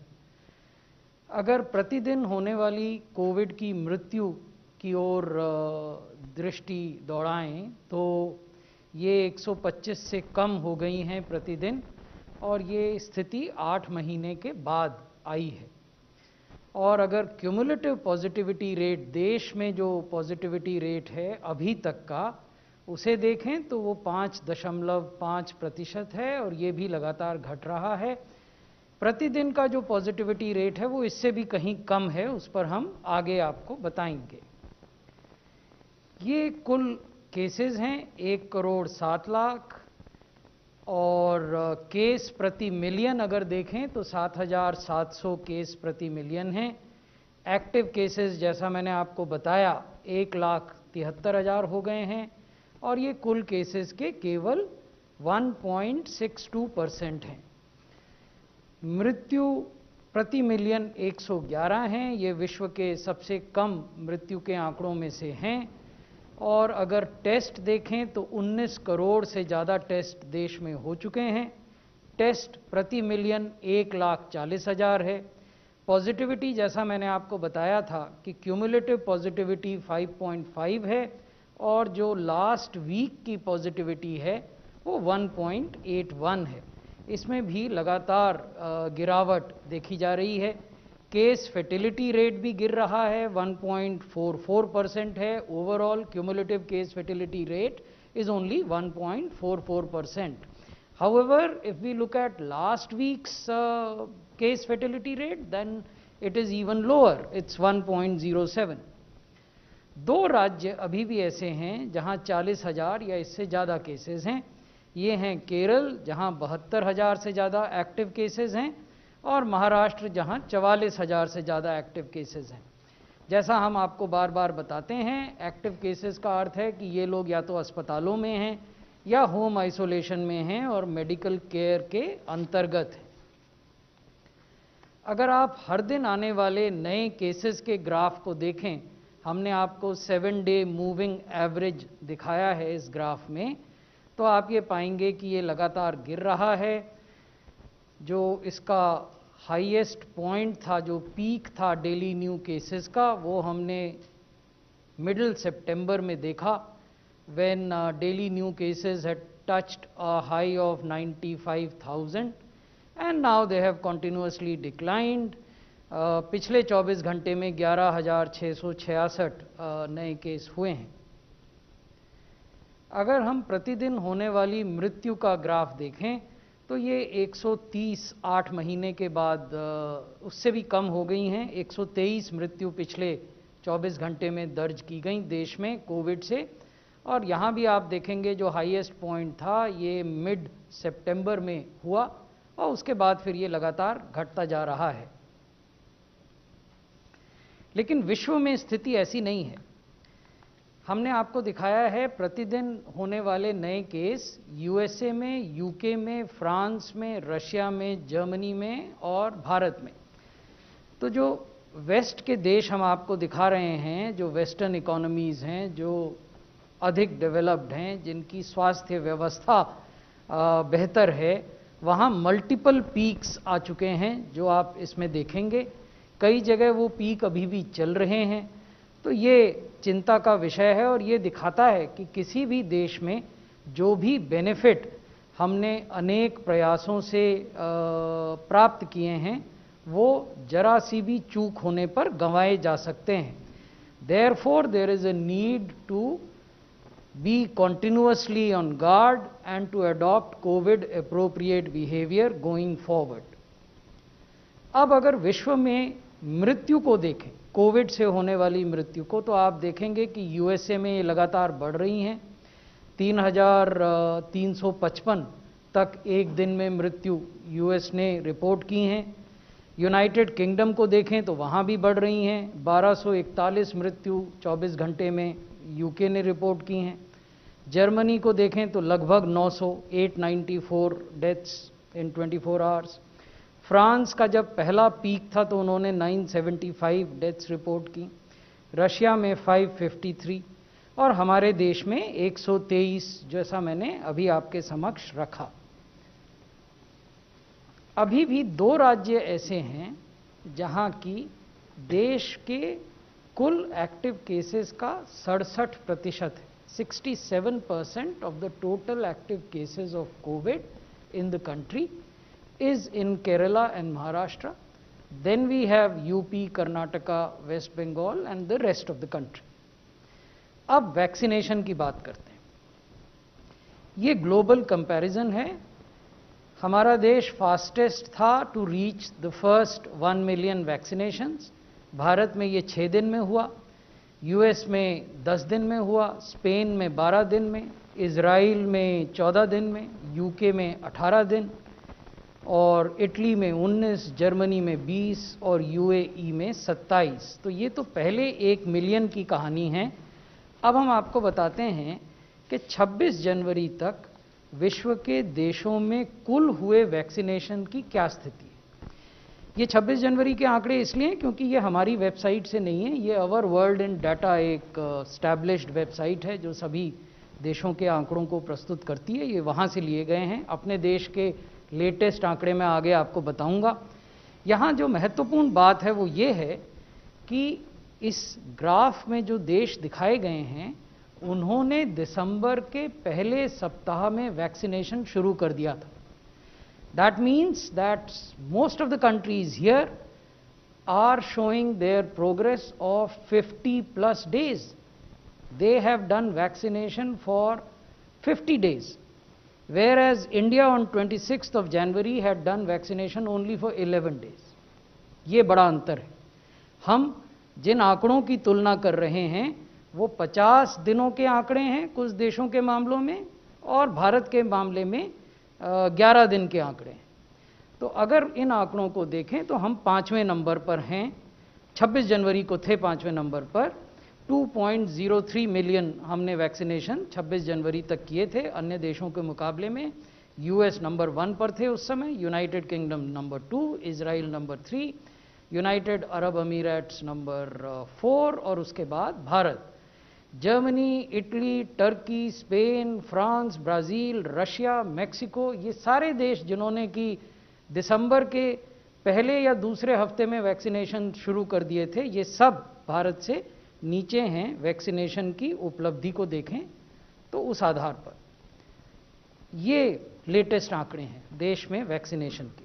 अगर प्रतिदिन होने वाली कोविड की मृत्यु की ओर दृष्टि दौड़ाएं तो ये 125 से कम हो गई हैं प्रतिदिन, और ये स्थिति 8 महीने के बाद आई है। और अगर क्यूमुलेटिव पॉजिटिविटी रेट, देश में जो पॉजिटिविटी रेट है अभी तक का, उसे देखें तो वो 5.5% है और ये भी लगातार घट रहा है। प्रतिदिन का जो पॉजिटिविटी रेट है वो इससे भी कहीं कम है, उस पर हम आगे आपको बताएंगे। ये कुल केसेस हैं 1,07,00,000 और केस प्रति मिलियन अगर देखें तो 7,700 केस प्रति मिलियन हैं। एक्टिव केसेस जैसा मैंने आपको बताया 1,73,000 हो गए हैं और ये कुल केसेस के केवल 1.62% हैं। मृत्यु प्रति मिलियन 111 हैं, ये विश्व के सबसे कम मृत्यु के आंकड़ों में से हैं। और अगर टेस्ट देखें तो 19 करोड़ से ज़्यादा टेस्ट देश में हो चुके हैं। टेस्ट प्रति मिलियन 1,40,000 है। पॉजिटिविटी जैसा मैंने आपको बताया था कि क्यूमुलेटिव पॉजिटिविटी 5.5 है और जो लास्ट वीक की पॉजिटिविटी है वो 1.81 है। इसमें भी लगातार गिरावट देखी जा रही है। केस फर्टिलिटी रेट भी गिर रहा है, 1.44% है। Overall cumulative case fertility rate is only 1.44%. However, if we look at last week's case fatality rate, then it is even lower, it's 1.07. 2 राज्य अभी भी ऐसे हैं जहां 40,000 या इससे ज़्यादा केसेस हैं। ये हैं केरल जहां 72,000 से ज़्यादा एक्टिव केसेस हैं और महाराष्ट्र जहां 44,000 से ज़्यादा एक्टिव केसेस हैं। जैसा हम आपको बार बार बताते हैं, एक्टिव केसेस का अर्थ है कि ये लोग या तो अस्पतालों में हैं या होम आइसोलेशन में हैं और मेडिकल केयर के अंतर्गत हैं। अगर आप हर दिन आने वाले नए केसेस के ग्राफ को देखें, हमने आपको 7-डे मूविंग एवरेज दिखाया है इस ग्राफ में, तो आप ये पाएंगे कि ये लगातार गिर रहा है। जो इसका हाईएस्ट पॉइंट था, जो पीक था डेली न्यू केसेस का, वो हमने मिडिल सितंबर में देखा, when daily new cases had touched a high of 95,000 and now they have continuously declined. पिछले 24 घंटे में 11,666 नए केस हुए हैं। अगर हम प्रतिदिन होने वाली मृत्यु का ग्राफ देखें तो ये 130 8 महीने के बाद उससे भी कम हो गई हैं। 123 मृत्यु पिछले 24 घंटे में दर्ज की गई देश में कोविड से। और यहाँ भी आप देखेंगे जो हाईएस्ट पॉइंट था ये मिड सितंबर में हुआ और उसके बाद फिर ये लगातार घटता जा रहा है। लेकिन विश्व में स्थिति ऐसी नहीं है। हमने आपको दिखाया है प्रतिदिन होने वाले नए केस यूएसए में, यूके में, फ्रांस में, रशिया में, जर्मनी में और भारत में। तो जो वेस्ट के देश हम आपको दिखा रहे हैं, जो वेस्टर्न इकोनॉमीज़ हैं, जो अधिक डेवलप्ड हैं, जिनकी स्वास्थ्य व्यवस्था बेहतर है, वहाँ मल्टीपल पीक्स आ चुके हैं जो आप इसमें देखेंगे। कई जगह वो पीक अभी भी चल रहे हैं। तो ये चिंता का विषय है और ये दिखाता है कि किसी भी देश में जो भी बेनिफिट हमने अनेक प्रयासों से प्राप्त किए हैं वो जरा सी भी चूक होने पर गंवाए जा सकते हैं। Therefore, there is a need to be continuously on guard and to adopt COVID appropriate behavior going forward. अब अगर विश्व में मृत्यु को देखें, कोविड से होने वाली मृत्यु को, तो आप देखेंगे कि यूएसए में ये लगातार बढ़ रही हैं। 3,355 तक एक दिन में मृत्यु यूएस ने रिपोर्ट की हैं। यूनाइटेड किंगडम को देखें तो वहाँ भी बढ़ रही हैं। 1241 मृत्यु 24 घंटे में यूके ने रिपोर्ट की हैं। जर्मनी को देखें तो लगभग 894 डेथ्स इन 24 आवर्स। फ्रांस का जब पहला पीक था तो उन्होंने 975 डेथ्स रिपोर्ट की। रशिया में 553 और हमारे देश में 123, जैसा मैंने अभी आपके समक्ष रखा। अभी भी 2 राज्य ऐसे हैं जहां की देश के कुल एक्टिव केसेस का 67% है। 67% of the total active cases of Covid in the country is in Kerala and Maharashtra. Then we have UP, Karnataka, West Bengal and the rest of the country. अब वैक्सीनेशन की बात करते हैं। ये global comparison है। हमारा देश fastest था to reach the first 1 million vaccinations. भारत में ये 6 दिन में हुआ, यूएस में 10 दिन में हुआ, स्पेन में 12 दिन में, इजराइल में 14 दिन में, यूके में 18 दिन और इटली में 19, जर्मनी में 20 और यूएई में 27। तो ये तो पहले 1 मिलियन की कहानी है। अब हम आपको बताते हैं कि 26 जनवरी तक विश्व के देशों में कुल हुए वैक्सीनेशन की क्या स्थिति है। ये 26 जनवरी के आंकड़े इसलिए क्योंकि ये हमारी वेबसाइट से नहीं है, ये अवर वर्ल्ड इन डाटा एक एस्टैब्लिश्ड वेबसाइट है जो सभी देशों के आंकड़ों को प्रस्तुत करती है। ये वहाँ से लिए गए हैं। अपने देश के लेटेस्ट आंकड़े मैं आगे आपको बताऊंगा। यहाँ जो महत्वपूर्ण बात है वो ये है कि इस ग्राफ में जो देश दिखाए गए हैं उन्होंने दिसंबर के पहले सप्ताह में वैक्सीनेशन शुरू कर दिया था। That means that most of the countries here are showing their progress of 50+ days. They have done vaccination for 50 days. Whereas India on 26th of January had done vaccination only for 11 days. ये बड़ा अंतर है। हम जिन आंकड़ों की तुलना कर रहे हैं वो 50 दिनों के आंकड़े हैं कुछ देशों के मामलों में और भारत के मामले में 11 दिन के आंकड़े हैं। तो अगर इन आंकड़ों को देखें तो हम 5वें नंबर पर हैं। 26 जनवरी को थे 5वें नंबर पर। 2.03 मिलियन हमने वैक्सीनेशन 26 जनवरी तक किए थे। अन्य देशों के मुकाबले में यूएस नंबर 1 पर थे उस समय, United Kingdom number 2, Israel number 3, United Arab Emirates number 4 और उसके बाद Bharat. Germany, Italy, Turkey, Spain, France, Brazil, Russia, Mexico, ये सारे देश जिन्होंने कि दिसंबर के पहले या दूसरे हफ्ते में वैक्सीनेशन शुरू कर दिए थे, ये सब भारत से नीचे हैं। वैक्सीनेशन की उपलब्धि को देखें तो उस आधार पर ये लेटेस्ट आंकड़े हैं देश में वैक्सीनेशन के।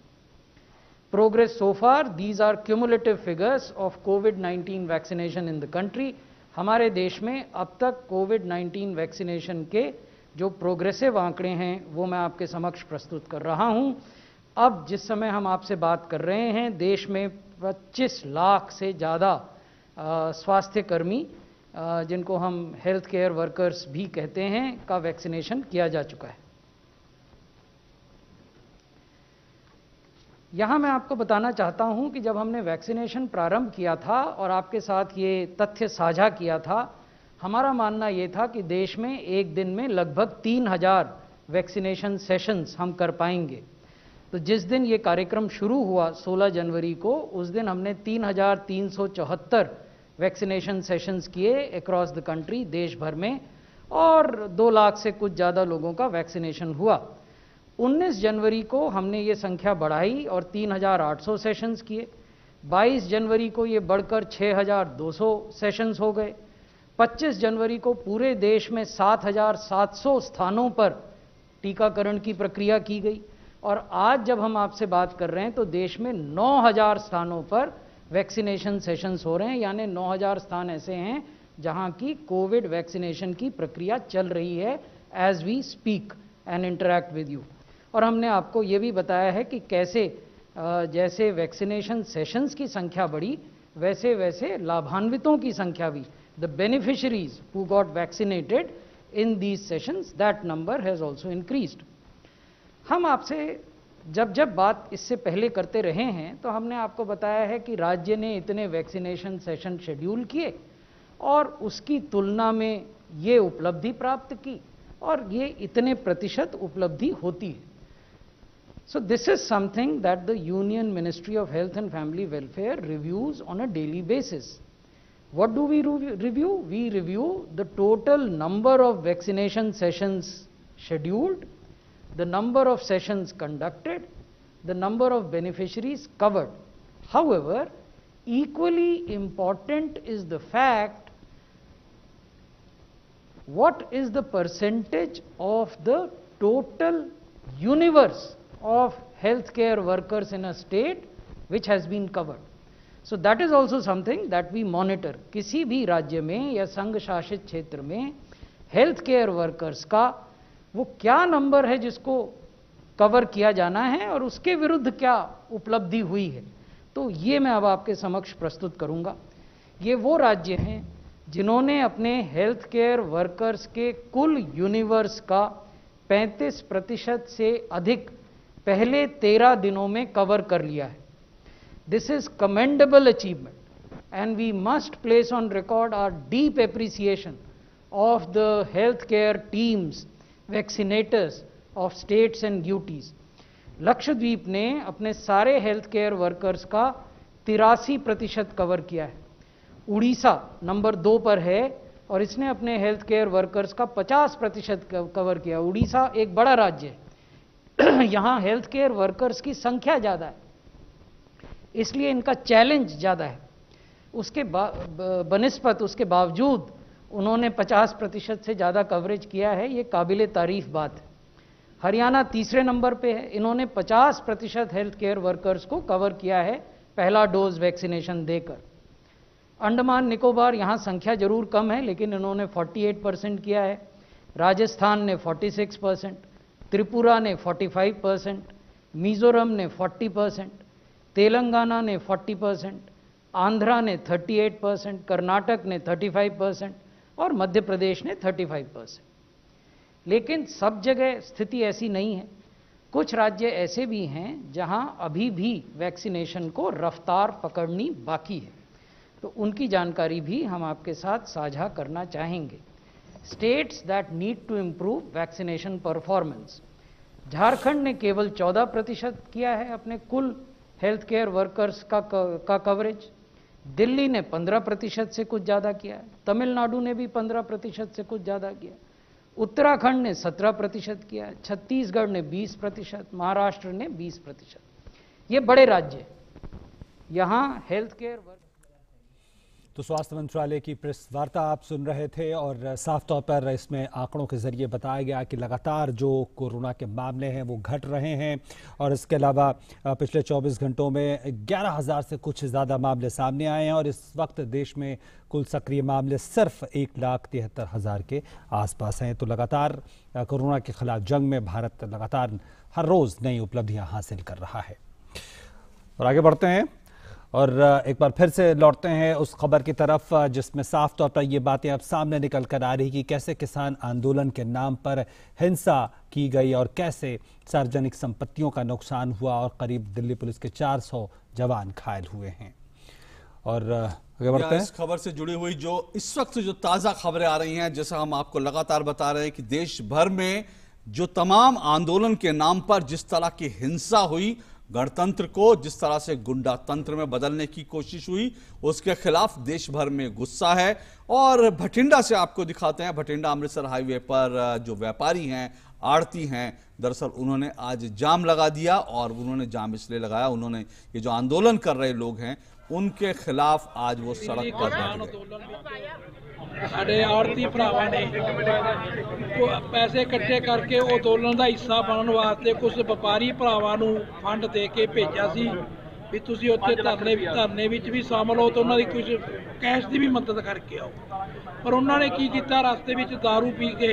Progress so far, these are cumulative figures of COVID-19 vaccination in the country. हमारे देश में अब तक कोविड-19 वैक्सीनेशन के जो प्रोग्रेसिव आंकड़े हैं वो मैं आपके समक्ष प्रस्तुत कर रहा हूं। अब जिस समय हम आपसे बात कर रहे हैं, देश में 25 लाख से ज़्यादा स्वास्थ्य कर्मी, जिनको हम हेल्थ केयर वर्कर्स भी कहते हैं, का वैक्सीनेशन किया जा चुका है। यहाँ मैं आपको बताना चाहता हूँ कि जब हमने वैक्सीनेशन प्रारंभ किया था और आपके साथ ये तथ्य साझा किया था, हमारा मानना ये था कि देश में एक दिन में लगभग 3000 वैक्सीनेशन सेशंस हम कर पाएंगे। तो जिस दिन ये कार्यक्रम शुरू हुआ 16 जनवरी को, उस दिन हमने 3374 वैक्सीनेशन सेशंस किए अक्रॉस द कंट्री, देश भर में, और 2 लाख से कुछ ज़्यादा लोगों का वैक्सीनेशन हुआ। 19 जनवरी को हमने ये संख्या बढ़ाई और 3800 सेशंस किए। 22 जनवरी को ये बढ़कर 6200 सेशंस हो गए। 25 जनवरी को पूरे देश में 7700 स्थानों पर टीकाकरण की प्रक्रिया की गई और आज जब हम आपसे बात कर रहे हैं तो देश में 9000 स्थानों पर वैक्सीनेशन सेशंस हो रहे हैं, यानी 9000 स्थान ऐसे हैं जहां की कोविड वैक्सीनेशन की प्रक्रिया चल रही है as we speak and interact with you. और हमने आपको ये भी बताया है कि कैसे जैसे वैक्सीनेशन सेशंस की संख्या बढ़ी, वैसे वैसे लाभान्वितों की संख्या भी, the beneficiaries who got vaccinated in these sessions, that number has also increased. हम आपसे जब बात इससे पहले करते रहे हैं तो हमने आपको बताया है कि राज्य ने इतने वैक्सीनेशन सेशन शेड्यूल किए और उसकी तुलना में ये उपलब्धि प्राप्त की और ये इतने प्रतिशत उपलब्धि होती है। So this is something that the Union Ministry of Health and Family Welfare reviews on a daily basis. What do we review? We review the total number of vaccination sessions scheduled, the number of sessions conducted, the number of beneficiaries covered. However, equally important is the fact what is the percentage of the total universe of healthcare workers in a state which has been covered. So that is also something that we monitor. किसी भी राज्य में या संघ शासित क्षेत्र में health care workers का वो क्या नंबर है जिसको कवर किया जाना है और उसके विरुद्ध क्या उपलब्धि हुई है, तो ये मैं अब आपके समक्ष प्रस्तुत करूंगा। ये वो राज्य हैं जिन्होंने अपने हेल्थ केयर वर्कर्स के कुल यूनिवर्स का 35% से अधिक पहले 13 दिनों में कवर कर लिया है। This is commendable achievement and we must place on record our deep appreciation of the health care teams, vaccinators of states and duties. Lakshadweep ने अपने सारे हेल्थ केयर वर्कर्स का 83% कवर किया है। उड़ीसा नंबर 2 पर है और इसने अपने हेल्थ केयर वर्कर्स का 50% कवर किया। उड़ीसा एक बड़ा राज्य है, यहाँ हेल्थ केयर वर्कर्स की संख्या ज़्यादा है, इसलिए इनका चैलेंज ज़्यादा है। उसके बनिस्पत उसके बावजूद उन्होंने 50% से ज़्यादा कवरेज किया है, ये काबिले तारीफ बात है। हरियाणा तीसरे नंबर पे है, इन्होंने 50% हेल्थ केयर वर्कर्स को कवर किया है पहला डोज वैक्सीनेशन देकर। अंडमान निकोबार, यहाँ संख्या जरूर कम है लेकिन इन्होंने 48% किया है। राजस्थान ने 46%, त्रिपुरा ने 45%, मिजोरम ने 40%, तेलंगाना ने 40%, आंध्रा ने 38%, कर्नाटक ने 35% और मध्य प्रदेश ने 35%। लेकिन सब जगह स्थिति ऐसी नहीं है। कुछ राज्य ऐसे भी हैं जहां अभी भी वैक्सीनेशन को रफ्तार पकड़नी बाकी है, तो उनकी जानकारी भी हम आपके साथ साझा करना चाहेंगे। States that need to improve vaccination performance. Jharkhand ने केवल 14% किया है अपने कुल हेल्थ केयर वर्कर्स का कवरेज। दिल्ली ने 15% से कुछ ज़्यादा किया है। तमिलनाडु ने भी 15% से कुछ ज़्यादा किया। उत्तराखंड ने 17% किया है। छत्तीसगढ़ ने 20%, महाराष्ट्र ने 20%। ये बड़े राज्य, यहाँ हेल्थ केयर तो स्वास्थ्य मंत्रालय की प्रेस वार्ता आप सुन रहे थे और साफ तौर पर इसमें आंकड़ों के जरिए बताया गया कि लगातार जो कोरोना के मामले हैं वो घट रहे हैं और इसके अलावा पिछले 24 घंटों में 11,000 से कुछ ज़्यादा मामले सामने आए हैं और इस वक्त देश में कुल सक्रिय मामले सिर्फ 1,73,000 के आसपास हैं। तो लगातार कोरोना के खिलाफ जंग में भारत लगातार हर रोज़ नई उपलब्धियाँ हासिल कर रहा है। और आगे बढ़ते हैं और एक बार फिर से लौटते हैं उस खबर की तरफ जिसमें साफ तौर पर ये बातें अब सामने निकल कर आ रही कि कैसे किसान आंदोलन के नाम पर हिंसा की गई और कैसे सार्वजनिक संपत्तियों का नुकसान हुआ और करीब दिल्ली पुलिस के 400 जवान घायल हुए हैं। और आगे बढ़ते हैं इस खबर से जुड़ी हुई जो इस वक्त जो ताज़ा खबरें आ रही हैं, जैसा हम आपको लगातार बता रहे हैं कि देश भर में जो तमाम आंदोलन के नाम पर जिस तरह की हिंसा हुई, गणतंत्र को जिस तरह से गुंडा तंत्र में बदलने की कोशिश हुई, उसके खिलाफ देश भर में गुस्सा है। और भटिंडा से आपको दिखाते हैं, भटिंडा अमृतसर हाईवे पर जो व्यापारी हैं, आड़ती हैं, दरअसल उन्होंने आज जाम लगा दिया और उन्होंने जाम इसलिए लगाया, उन्होंने ये जो आंदोलन कर रहे लोग हैं उनके खिलाफ आज वो सड़क पर बैठ गए। ਸਾਡੇ ਆੜਤੀ ਭਰਾਵਾਂ ਨੇ ਪੈਸੇ ਇਕੱਠੇ ਕਰਕੇ ਉਹ ਅੰਦੋਲਨ ਦਾ ਹਿੱਸਾ ਬਣਨ ਵਾਸਤੇ ਕੁਝ ਵਪਾਰੀ ਭਰਾਵਾਂ ਨੂੰ ਫੰਡ ਦੇ ਕੇ ਭੇਜਿਆ ਸੀ ਵੀ ਤੁਸੀਂ ਉੱਥੇ ਧਰਨੇ ਵਿੱਚ ਵੀ ਸ਼ਾਮਲ ਹੋ ਤੇ ਉਹਨਾਂ ਦੀ ਕੁਝ ਕੈਸ਼ ਦੀ ਵੀ ਮਦਦ ਕਰਕੇ ਆਓ। ਪਰ ਉਹਨਾਂ ਨੇ ਕੀ ਕੀਤਾ, ਰਸਤੇ ਵਿੱਚ ਦਾਰੂ ਪੀ ਕੇ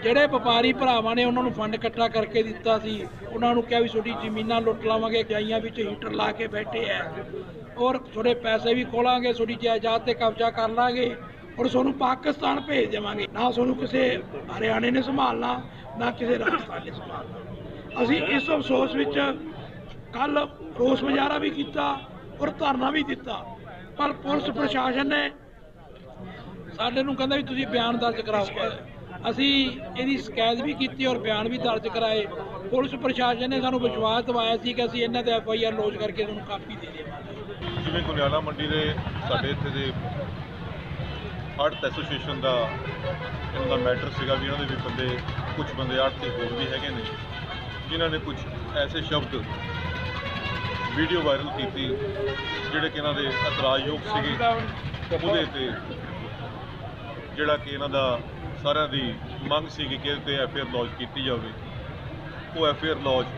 ਜਿਹੜੇ ਵਪਾਰੀ ਭਰਾਵਾਂ ਨੇ ਉਹਨਾਂ ਨੂੰ ਫੰਡ ਇਕੱਠਾ ਕਰਕੇ ਦਿੱਤਾ ਸੀ, ਉਹਨਾਂ ਨੂੰ ਕਿਹਾ ਵੀ ਤੁਹਾਡੀ ਜ਼ਮੀਨਾਂ ਲੁੱਟ ਲਾਵਾਂਗੇ, ਜਾਈਆਂ ਵਿੱਚ ਹੀਟਰ ਲਾ ਕੇ ਬੈਠੇ ਐ ਔਰ ਤੁਹਾਡੇ ਪੈਸੇ ਵੀ ਖੋਲਾਂਗੇ, ਤੁਹਾਡੀ ਜਾਇਦਾਦ ਤੇ ਕਬਜ਼ਾ ਕਰ ਲਾਂਗੇ और सोनू पाकिस्तान भेज देवांगे, ना सोनू किसी हरियाणे ने संभालना ना किसी राजस्थान ने संभालना। असी इस अफसोस विच कल रोस मुजाहरा भी किया और धरना भी दिता, पर पुलिस प्रशासन ने साडे नूं कहंदा भी तुसीं बयान दर्ज कराओ। असी इहदी शिकायत भी की और बयान भी दर्ज कराए। पुलिस प्रशासन ने सानूं विश्वास दिवाया सी कि असीं इन्हां ते FIR लॉज करके तुहानूं कापी दे देवांगे। जिवें गुंडियाला मंडी दे साडे इत्थे दे आड़त एसोसीएशन का इन्हों का मैटर सीगा भी इन्होंने भी बंदे कुछ बंदे आड़ती होर भी है जिन्होंने कुछ ऐसे शब्द वीडियो वायरल की जोड़े कि इन्होंने एतराजयोग से जोड़ा कि इन्हों का सारा की मंग सी कि FIR लॉज की जाए, वो FIR लॉज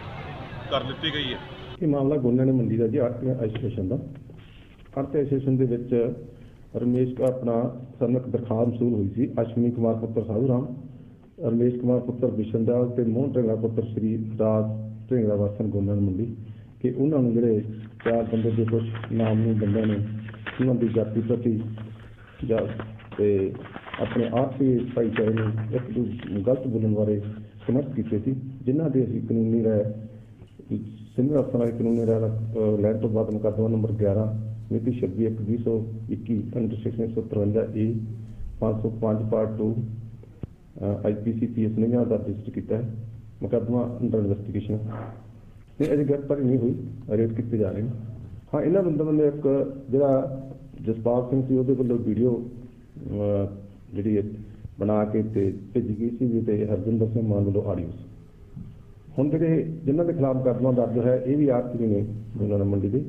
कर ली गई है। ये मामला गोंडाला मंडी का जी आड़ती एसोसीएशन का आड़ती एसोसीएशन के रमेश का अपना सनक दरखास्त मसूल हुई थी। अश्विनी कुमार पुत्र साधू राम, रमेश कुमार पुत्र बिशन दयाल ते मोहन ढिंगरा पुत्र श्री राज ढिंगरा वासन गोंडाला मंडी कि उन्होंने जोड़े 4 बंदे के कुछ नामनी बंदे ने उन्होंने जाति प्रति अपने आरती भाईचारे में एक गलत बोलने बारे समर्थ किए थे, जिन्हों के अभी कानूनी राय सिविल अफसर कानूनी राय लैण तो बाद मुकदमा नंबर 11 मिति 26/2021 under section 153A 505 part 2 IPC PS ने दर्ज रजिस्टर किया है। मुकदमा अंडर इन्वेस्टिगेशन नहीं, अजे गिरफ्तारी नहीं हुई, रेड किए जा रहे हैं। हाँ, इन्होंने बंदों ने एक जो जसपाल सिंह से वो वालों वीडियो जी बना के भेजी गई सी हरजिंदर सिंह मान वालों आडियोस। हुण जो जिन्हों के खिलाफ मुकदमा दर्ज है ये भी आरती ने गोंडाला मंडी के,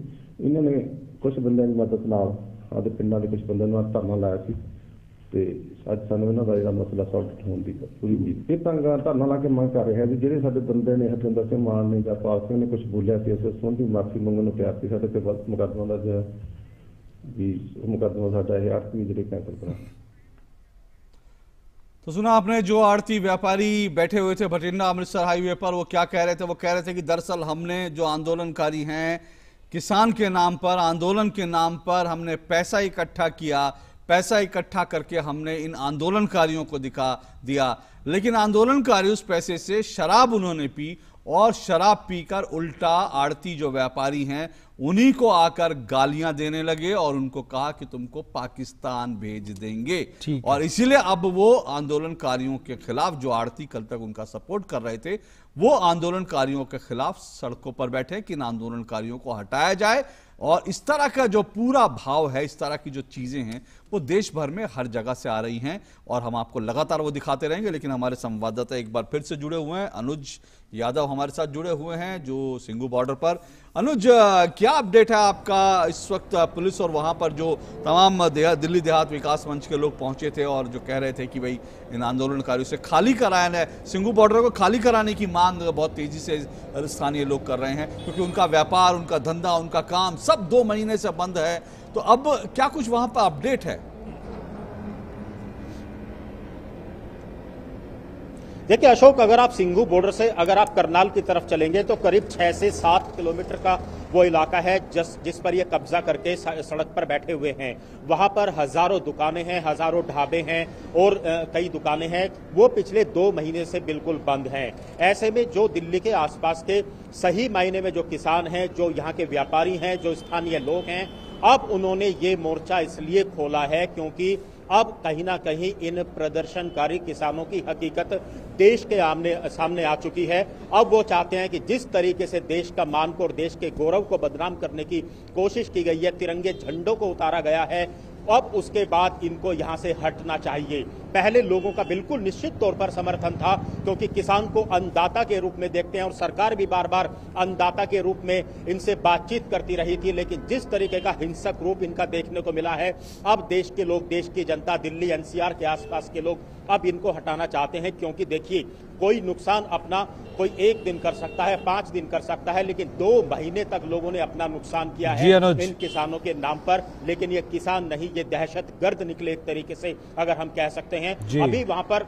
इन्होंने कुछ बंदों की मदद नाल आदि पिंडों के कुछ बंदों धरना लाया सी ते अज सानूं इन्हां दा जिहड़ा मसला सॉल्व होने की पूरी उम्मीद। ये धरना ला के मंग कर रहे हैं भी जिहड़े साडे बंदे ने हरजिंदर सिंह मान ने जसपाल सिंह ने कुछ बोलिया सी इस संबंधी माफी मंगण नूं तैयार सी, साडे ते मुकदमा दर्ज है भी मुकदमा साडा ये आरती जिहड़े कैंसल करा। तो सुना आपने जो आड़ती व्यापारी बैठे हुए थे भटिंडा अमृतसर हाईवे पर, वो क्या कह रहे थे। वो कह रहे थे कि दरअसल हमने जो आंदोलनकारी हैं, किसान के नाम पर, आंदोलन के नाम पर हमने पैसा इकट्ठा किया, पैसा इकट्ठा करके हमने इन आंदोलनकारियों को दिखा दिया, लेकिन आंदोलनकारी उस पैसे से शराब उन्होंने पी और शराब पीकर उल्टा आड़ती जो व्यापारी हैं उन्हीं को आकर गालियां देने लगे और उनको कहा कि तुमको पाकिस्तान भेज देंगे। और इसीलिए अब वो आंदोलनकारियों के खिलाफ, जो आड़ती कल तक उनका सपोर्ट कर रहे थे, वो आंदोलनकारियों के खिलाफ सड़कों पर बैठे कि इन आंदोलनकारियों को हटाया जाए। और इस तरह का जो पूरा भाव है, इस तरह की जो चीजें हैं, वो देश भर में हर जगह से आ रही हैं और हम आपको लगातार वो दिखाते रहेंगे। लेकिन हमारे संवाददाता एक बार फिर से जुड़े हुए हैं, अनुज यादव हमारे साथ जुड़े हुए हैं जो सिंघू बॉर्डर पर। अनुज, क्या क्या अपडेट है आपका इस वक्त? पुलिस और वहां पर जो तमाम दिल्ली देहात विकास मंच के लोग पहुंचे थे और जो कह रहे थे कि भाई इन आंदोलनकारियों से खाली कराना है, सिंघू बॉर्डर को खाली कराने की मांग बहुत तेजी से स्थानीय लोग कर रहे हैं, क्योंकि उनका व्यापार, उनका धंधा, उनका काम सब 2 महीने से बंद है। तो अब क्या कुछ वहां पर अपडेट है? देखिए अशोक, अगर आप सिंघू बॉर्डर से अगर आप करनाल की तरफ चलेंगे तो करीब 6 से 7 किलोमीटर का वो इलाका है जिस पर ये कब्जा करके सड़क पर बैठे हुए हैं। वहां पर हजारों दुकानें हैं, हजारों ढाबे हैं और कई दुकानें हैं, वो पिछले 2 महीने से बिल्कुल बंद हैं। ऐसे में जो दिल्ली के आसपास के सही मायने में जो किसान हैं, जो यहाँ के व्यापारी हैं, जो स्थानीय लोग हैं, अब उन्होंने ये मोर्चा इसलिए खोला है क्योंकि अब कहीं ना कहीं इन प्रदर्शनकारी किसानों की हकीकत देश के सामने आ चुकी है। अब वो चाहते हैं कि जिस तरीके से देश का मान को और देश के गौरव को बदनाम करने की कोशिश की गई है, तिरंगे झंडों को उतारा गया है, अब उसके बाद इनको यहां से हटना चाहिए। पहले लोगों का बिल्कुल निश्चित तौर पर समर्थन था, क्योंकि किसान को अन्नदाता के रूप में देखते हैं और सरकार भी बार बार अन्नदाता के रूप में इनसे बातचीत करती रही थी। लेकिन जिस तरीके का हिंसक रूप इनका देखने को मिला है, अब देश के लोग, देश की जनता, दिल्ली एनसीआर के आसपास के लोग अब इनको हटाना चाहते हैं। क्योंकि देखिए, कोई नुकसान अपना कोई 1 दिन कर सकता है, 5 दिन कर सकता है, लेकिन 2 महीने तक लोगों ने अपना नुकसान किया है इन किसानों के नाम पर। लेकिन ये किसान नहीं, ये दहशतगर्द निकले एक तरीके से, अगर हम कह सकते हैं। अभी वहां पर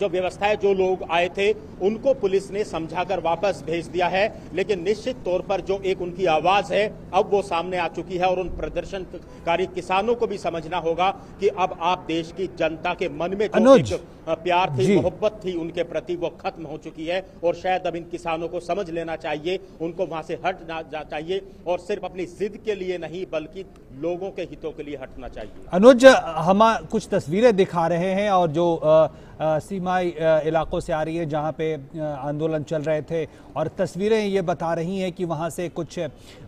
जो व्यवस्था है, जो लोग आए थे उनको पुलिस ने समझाकर वापस भेज दिया है, लेकिन निश्चित तौर पर जो एक उनकी आवाज है अब वो सामने आ चुकी है और उन प्रदर्शनकारी किसानों को भी समझना होगा कि अब आप देश की जनता के मन में जो एक प्यार थी, मोहब्बत थी उनके प्रति, वो खत्म हो चुकी है। और शायद अब इन किसानों को समझ लेना चाहिए, उनको वहां से हटना चाहिए और सिर्फ अपनी जिद के लिए नहीं बल्कि लोगों के हितों के लिए हटना चाहिए। अनुज, हम कुछ तस्वीरें दिखा रहे हैं और जो सीमाई इलाकों से आ रही है जहां पे आंदोलन चल रहे थे, और तस्वीरें ये बता रही हैं कि वहां से कुछ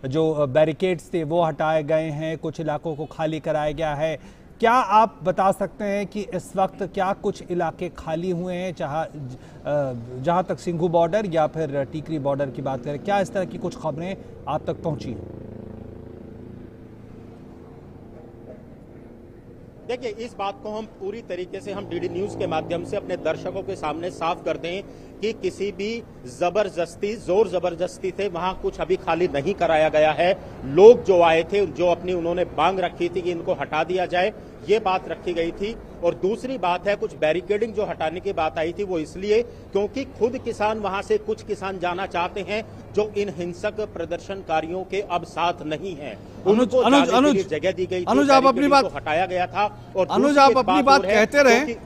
जो बैरिकेड्स थे वो हटाए गए हैं, कुछ इलाकों को खाली कराया गया है। क्या आप बता सकते हैं कि इस वक्त क्या कुछ इलाके खाली हुए हैं, जहां तक सिंघू बॉर्डर या फिर टीकरी बॉर्डर की बात करें, क्या इस तरह की कुछ खबरें आप तक पहुंची हैं? देखिए, इस बात को हम पूरी तरीके से हम डीडी न्यूज के माध्यम से अपने दर्शकों के सामने साफ कर दें कि किसी भी जोर जबरदस्ती से वहां कुछ अभी खाली नहीं कराया गया है। लोग जो आए थे, जो अपनी उन्होंने मांग रखी थी कि इनको हटा दिया जाए, ये बात रखी गई थी। और दूसरी बात है, कुछ बैरिकेडिंग जो हटाने की बात आई थी वो इसलिए क्योंकि खुद किसान वहां से कुछ किसान जाना चाहते हैं जो इन हिंसक प्रदर्शनकारियों के अब साथ नहीं है। उनको जगह दी गई थी, अनुज आप अपनी बात हटाया गया था। और अनुज आप अपनी बात कहते रहे,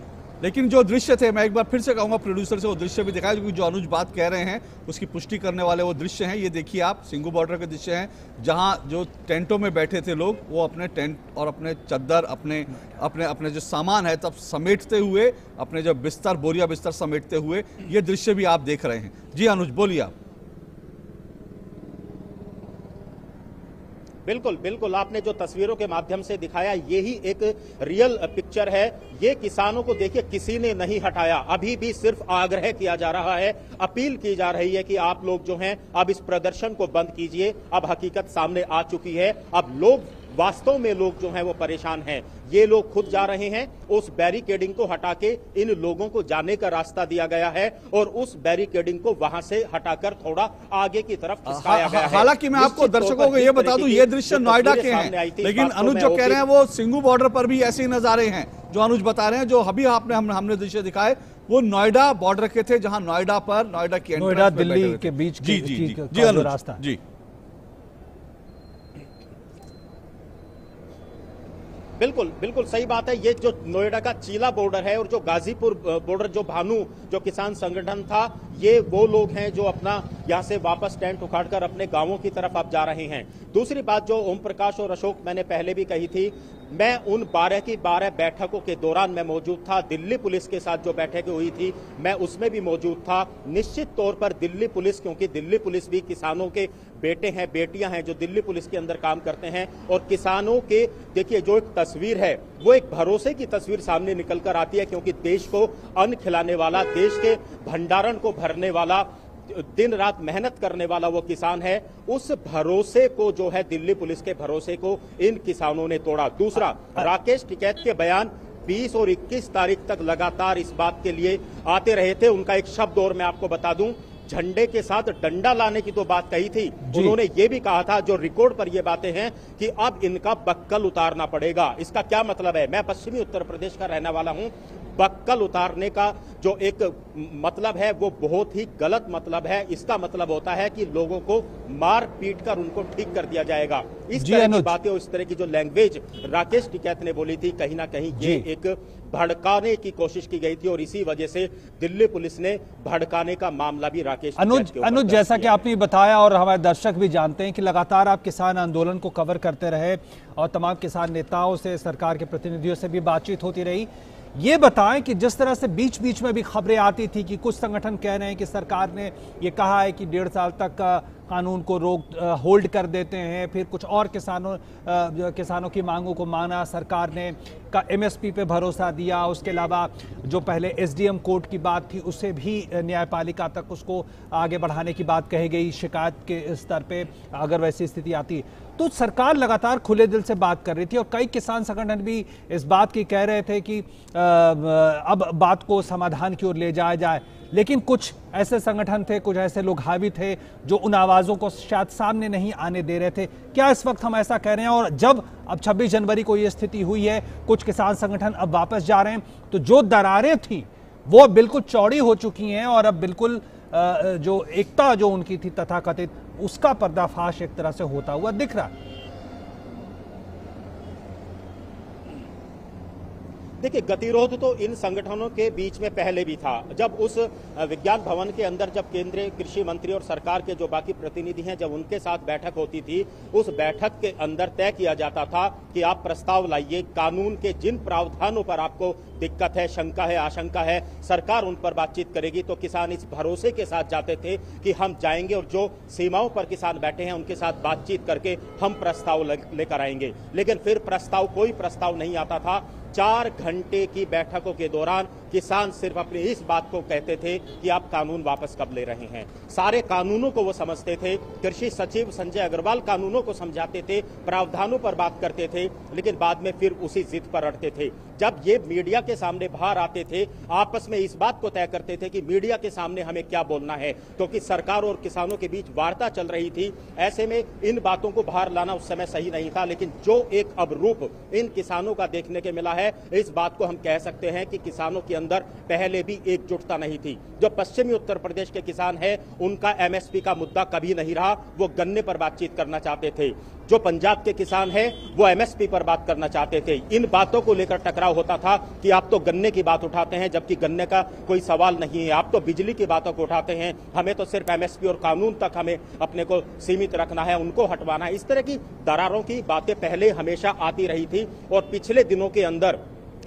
लेकिन जो दृश्य थे, मैं एक बार फिर से कहूंगा प्रोड्यूसर से वो दृश्य भी दिखाया, क्योंकि जो अनुज बात कह रहे हैं उसकी पुष्टि करने वाले वो दृश्य हैं। ये देखिए आप, सिंघू बॉर्डर के दृश्य हैं, जहां जो टेंटों में बैठे थे लोग, वो अपने टेंट और अपने चद्दर, अपने जो सामान है तब समेटते हुए, अपने जो बिस्तर, बोरिया बिस्तर समेटते हुए, ये दृश्य भी आप देख रहे हैं। जी अनुज, बोलिए आप। बिल्कुल बिल्कुल, आपने जो तस्वीरों के माध्यम से दिखाया यही एक रियल पिक्चर है। ये किसानों को देखिए, किसी ने नहीं हटाया, अभी भी सिर्फ आग्रह किया जा रहा है, अपील की जा रही है कि आप लोग जो हैं अब इस प्रदर्शन को बंद कीजिए। अब हकीकत सामने आ चुकी है, अब लोग वास्तव में लोग जो हैं वो परेशान हैं। ये लोग खुद जा रहे हैं, उस बैरिकेडिंग को हटा के इन लोगों को जाने का रास्ता दिया गया है और उस बैरिकेडिंग को वहां से हटाकर थोड़ा आगे की तरफ खिसकाया गया है। हालांकि मैं आपको दर्शकों को ये बता दूं, ये दृश्य नोएडा के हैं, लेकिन अनुज जो कह रहे हैं वो सिंघू बॉर्डर पर भी ऐसे ही नजारे हैं जो अनुज बता रहे हैं। जो अभी हमने दृश्य दिखाए वो नोएडा बॉर्डर के थे, जहां नोएडा की नोएडा दिल्ली के बीच जी रास्ता। जी बिल्कुल बिल्कुल सही बात है। ये जो नोएडा का चीला बॉर्डर है और जो गाजीपुर बॉर्डर, जो भानु जो किसान संगठन था, ये वो लोग हैं जो अपना यहाँ से वापस टेंट उखाड़कर अपने गांवों की तरफ अब जा रहे हैं। दूसरी बात जो ओम प्रकाश और अशोक मैंने पहले भी कही थी, मैं उन 12 की 12 बैठकों के दौरान मैं मौजूद था। दिल्ली पुलिस के साथ जो बैठकें हुई थी मैं उसमें भी मौजूद था। निश्चित तौर पर दिल्ली पुलिस, क्योंकि दिल्ली पुलिस भी किसानों के बेटे हैं, बेटियां हैं जो दिल्ली पुलिस के अंदर काम करते हैं, और किसानों के देखिए जो एक तस्वीर है वो एक भरोसे की तस्वीर सामने निकल कर आती है, क्योंकि देश को अन्न खिलाने वाला, देश के भंडारण को भरने वाला दिन रात मेहनत करने वाला वो किसान है, उस भरोसे को जो है दिल्ली पुलिस के भरोसे को इन किसानों ने तोड़ा। दूसरा, राकेश टिकैत के बयान 20 और 21 तारीख तक लगातार इस बात के लिए आते रहे थे। उनका एक शब्द और मैं आपको बता दूं, झंडे के साथ डंडा लाने की तो बात कही थी, उन्होंने ये भी कहा था, जो रिकॉर्ड पर ये बातें हैं, कि अब इनका बक्कल उतारना पड़ेगा। इसका क्या मतलब है? मैं पश्चिमी उत्तर प्रदेश का रहने वाला हूं। बक्कल उतारने का जो एक मतलब है वो बहुत ही गलत मतलब है। इसका मतलब होता है कि लोगों को मार पीट कर उनको ठीक कर दिया जाएगा। इस तरह की बातें और इस तरह की जो लैंग्वेज राकेश टिकैत ने बोली थी, कहीं ना कहीं ये एक भड़काने की कोशिश की गई थी और इसी वजह से दिल्ली पुलिस ने भड़काने का मामला भी राकेश अनुज जैसा कि आपने बताया और हमारे दर्शक भी जानते हैं कि लगातार आप किसान आंदोलन को कवर करते रहे और तमाम किसान नेताओं से, सरकार के प्रतिनिधियों से भी बातचीत होती रही। ये बताएं कि जिस तरह से बीच बीच में भी खबरें आती थी कि कुछ संगठन कह रहे हैं कि सरकार ने ये कहा है कि 1.5 साल तक कानून को होल्ड कर देते हैं, फिर कुछ और किसानों की मांगों को माना, सरकार ने का एमएसपी पे भरोसा दिया। उसके अलावा जो पहले एसडीएम कोर्ट की बात थी उससे भी न्यायपालिका तक उसको आगे बढ़ाने की बात कही गई शिकायत के स्तर पे, अगर वैसी स्थिति आती। तो सरकार लगातार खुले दिल से बात कर रही थी और कई किसान संगठन भी इस बात की कह रहे थे कि अब बात को समाधान की ओर ले जाया जाए, लेकिन कुछ ऐसे संगठन थे, कुछ ऐसे लोग हावी थे जो उन आवाज़ों को शायद सामने नहीं आने दे रहे थे। क्या इस वक्त हम ऐसा कह रहे हैं? और जब अब 26 जनवरी को ये स्थिति हुई है, कुछ किसान संगठन अब वापस जा रहे हैं, तो जो दरारें थी वो बिल्कुल चौड़ी हो चुकी हैं और अब बिल्कुल जो एकता जो उनकी थी तथाकथित, उसका पर्दाफाश एक तरह से होता हुआ दिख रहा है। देखिए, गतिरोध तो इन संगठनों के बीच में पहले भी था। जब उस विज्ञान भवन के अंदर जब केंद्रीय कृषि मंत्री और सरकार के जो बाकी प्रतिनिधि हैं, जब उनके साथ बैठक होती थी, उस बैठक के अंदर तय किया जाता था कि आप प्रस्ताव लाइए, कानून के जिन प्रावधानों पर आपको दिक्कत है, शंका है, आशंका है, सरकार उन पर बातचीत करेगी। तो किसान इस भरोसे के साथ जाते थे कि हम जाएंगे और जो सीमाओं पर किसान बैठे हैं उनके साथ बातचीत करके हम प्रस्ताव लेकर आएंगे। लेकिन फिर कोई प्रस्ताव नहीं आता था। 4 घंटे की बैठकों के दौरान किसान सिर्फ अपनी इस बात को कहते थे कि आप कानून वापस कब ले रहे हैं। सारे कानूनों को वो समझते थे। कृषि सचिव संजय अग्रवाल कानूनों को समझाते थे, प्रावधानों पर बात करते थे, लेकिन बाद में फिर उसी जिद पर अड़ते थे। जब ये मीडिया के सामने बाहर आते थे, आपस में इस बात को तय करते थे कि मीडिया के सामने हमें क्या बोलना है, क्योंकि सरकार और किसानों के बीच वार्ता चल रही थी। ऐसे में इन बातों को बाहर लाना उस समय सही नहीं था। लेकिन जो एक अब रूप इन किसानों का देखने के मिला है, इस बात को हम कह सकते हैं कि किसानों के अंदर पहले भी एकजुटता नहीं थी। जो पश्चिमी उत्तर प्रदेश के किसान हैं, उनका एमएसपी का मुद्दा कभी नहीं रहा, वो गन्ने पर बातचीत करना चाहते थे। जो पंजाब के किसान हैं, वो एमएसपी पर बात करना चाहते थे। इन बातों को लेकर टकराव होता था कि आप तो गन्ने की बात उठाते हैं, जबकि गन्ने का कोई सवाल नहीं है। आप तो बिजली की बातों को उठाते हैं, हमें तो सिर्फ एमएसपी और कानून तक हमें अपने को सीमित रखना है, उनको हटवाना है। इस तरह की दरारों की बातें पहले हमेशा आती रही थी और पिछले दिनों के अंदर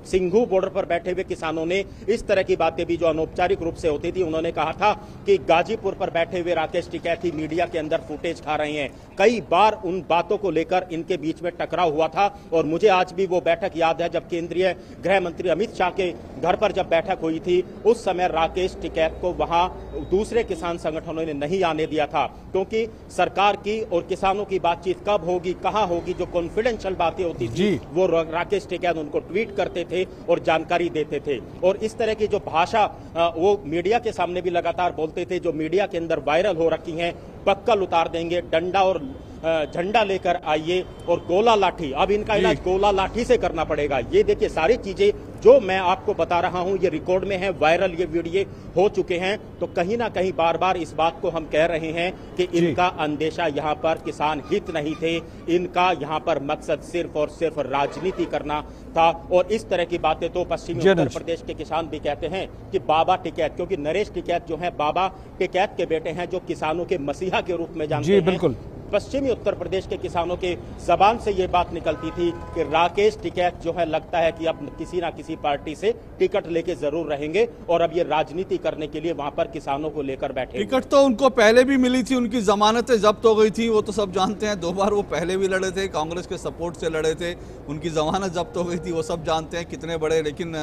सिंघू बॉर्डर पर बैठे हुए किसानों ने इस तरह की बातें भी जो अनौपचारिक रूप से होती थी, उन्होंने कहा था कि गाजीपुर पर बैठे हुए राकेश टिकैत ही मीडिया के अंदर फुटेज खा रहे हैं। कई बार उन बातों को लेकर इनके बीच में टकराव हुआ था और मुझे आज भी वो बैठक याद है जब केंद्रीय गृह मंत्री अमित शाह के घर पर जब बैठक हुई थी, उस समय राकेश टिकैत को वहां दूसरे किसान संगठनों ने नहीं आने दिया था, क्योंकि सरकार की और किसानों की बातचीत कब होगी, कहां होगी, जो कॉन्फिडेंशियल बातें होती थी वो राकेश टिकैत उनको ट्वीट करते थे और जानकारी देते थे। और इस तरह की जो भाषा वो मीडिया के सामने भी लगातार बोलते थे, जो मीडिया के अंदर वायरल हो रखी हैं, बक्कल उतार देंगे, डंडा और झंडा लेकर आइए और गोला लाठी, अब इनका इलाज गोला लाठी से करना पड़ेगा। ये देखिए सारी चीजें जो मैं आपको बता रहा हूं, ये रिकॉर्ड में है, वायरल ये वीडियो हो चुके हैं। तो कहीं ना कहीं बार बार इस बात को हम कह रहे हैं कि इनका अंदेशा यहाँ पर किसान हित नहीं थे, इनका यहाँ पर मकसद सिर्फ और सिर्फ राजनीति करना था। और इस तरह की बातें तो पश्चिमी उत्तर प्रदेश के किसान भी कहते हैं कि बाबा टिकैत, क्योंकि नरेश टिकैत जो है बाबा टिकैत के बेटे हैं, जो किसानों के मसीहा के रूप में जानते हैं। बिल्कुल पश्चिमी उत्तर प्रदेश के किसानों के जबान से ये बात निकलती थी कि राकेश टिकैत जो है लगता है कि अब किसी ना किसी पार्टी से टिकट लेके जरूर रहेंगे और अब ये राजनीति करने के लिए वहां पर किसानों को लेकर बैठे। टिकट तो उनको पहले भी मिली थी, उनकी जमानतें जब्त हो गई थी, वो तो सब जानते हैं। 2 बार वो पहले भी लड़े थे, कांग्रेस के सपोर्ट से लड़े थे, उनकी जमानत जब्त हो गई थी, वो सब जानते हैं कितने बड़े। लेकिन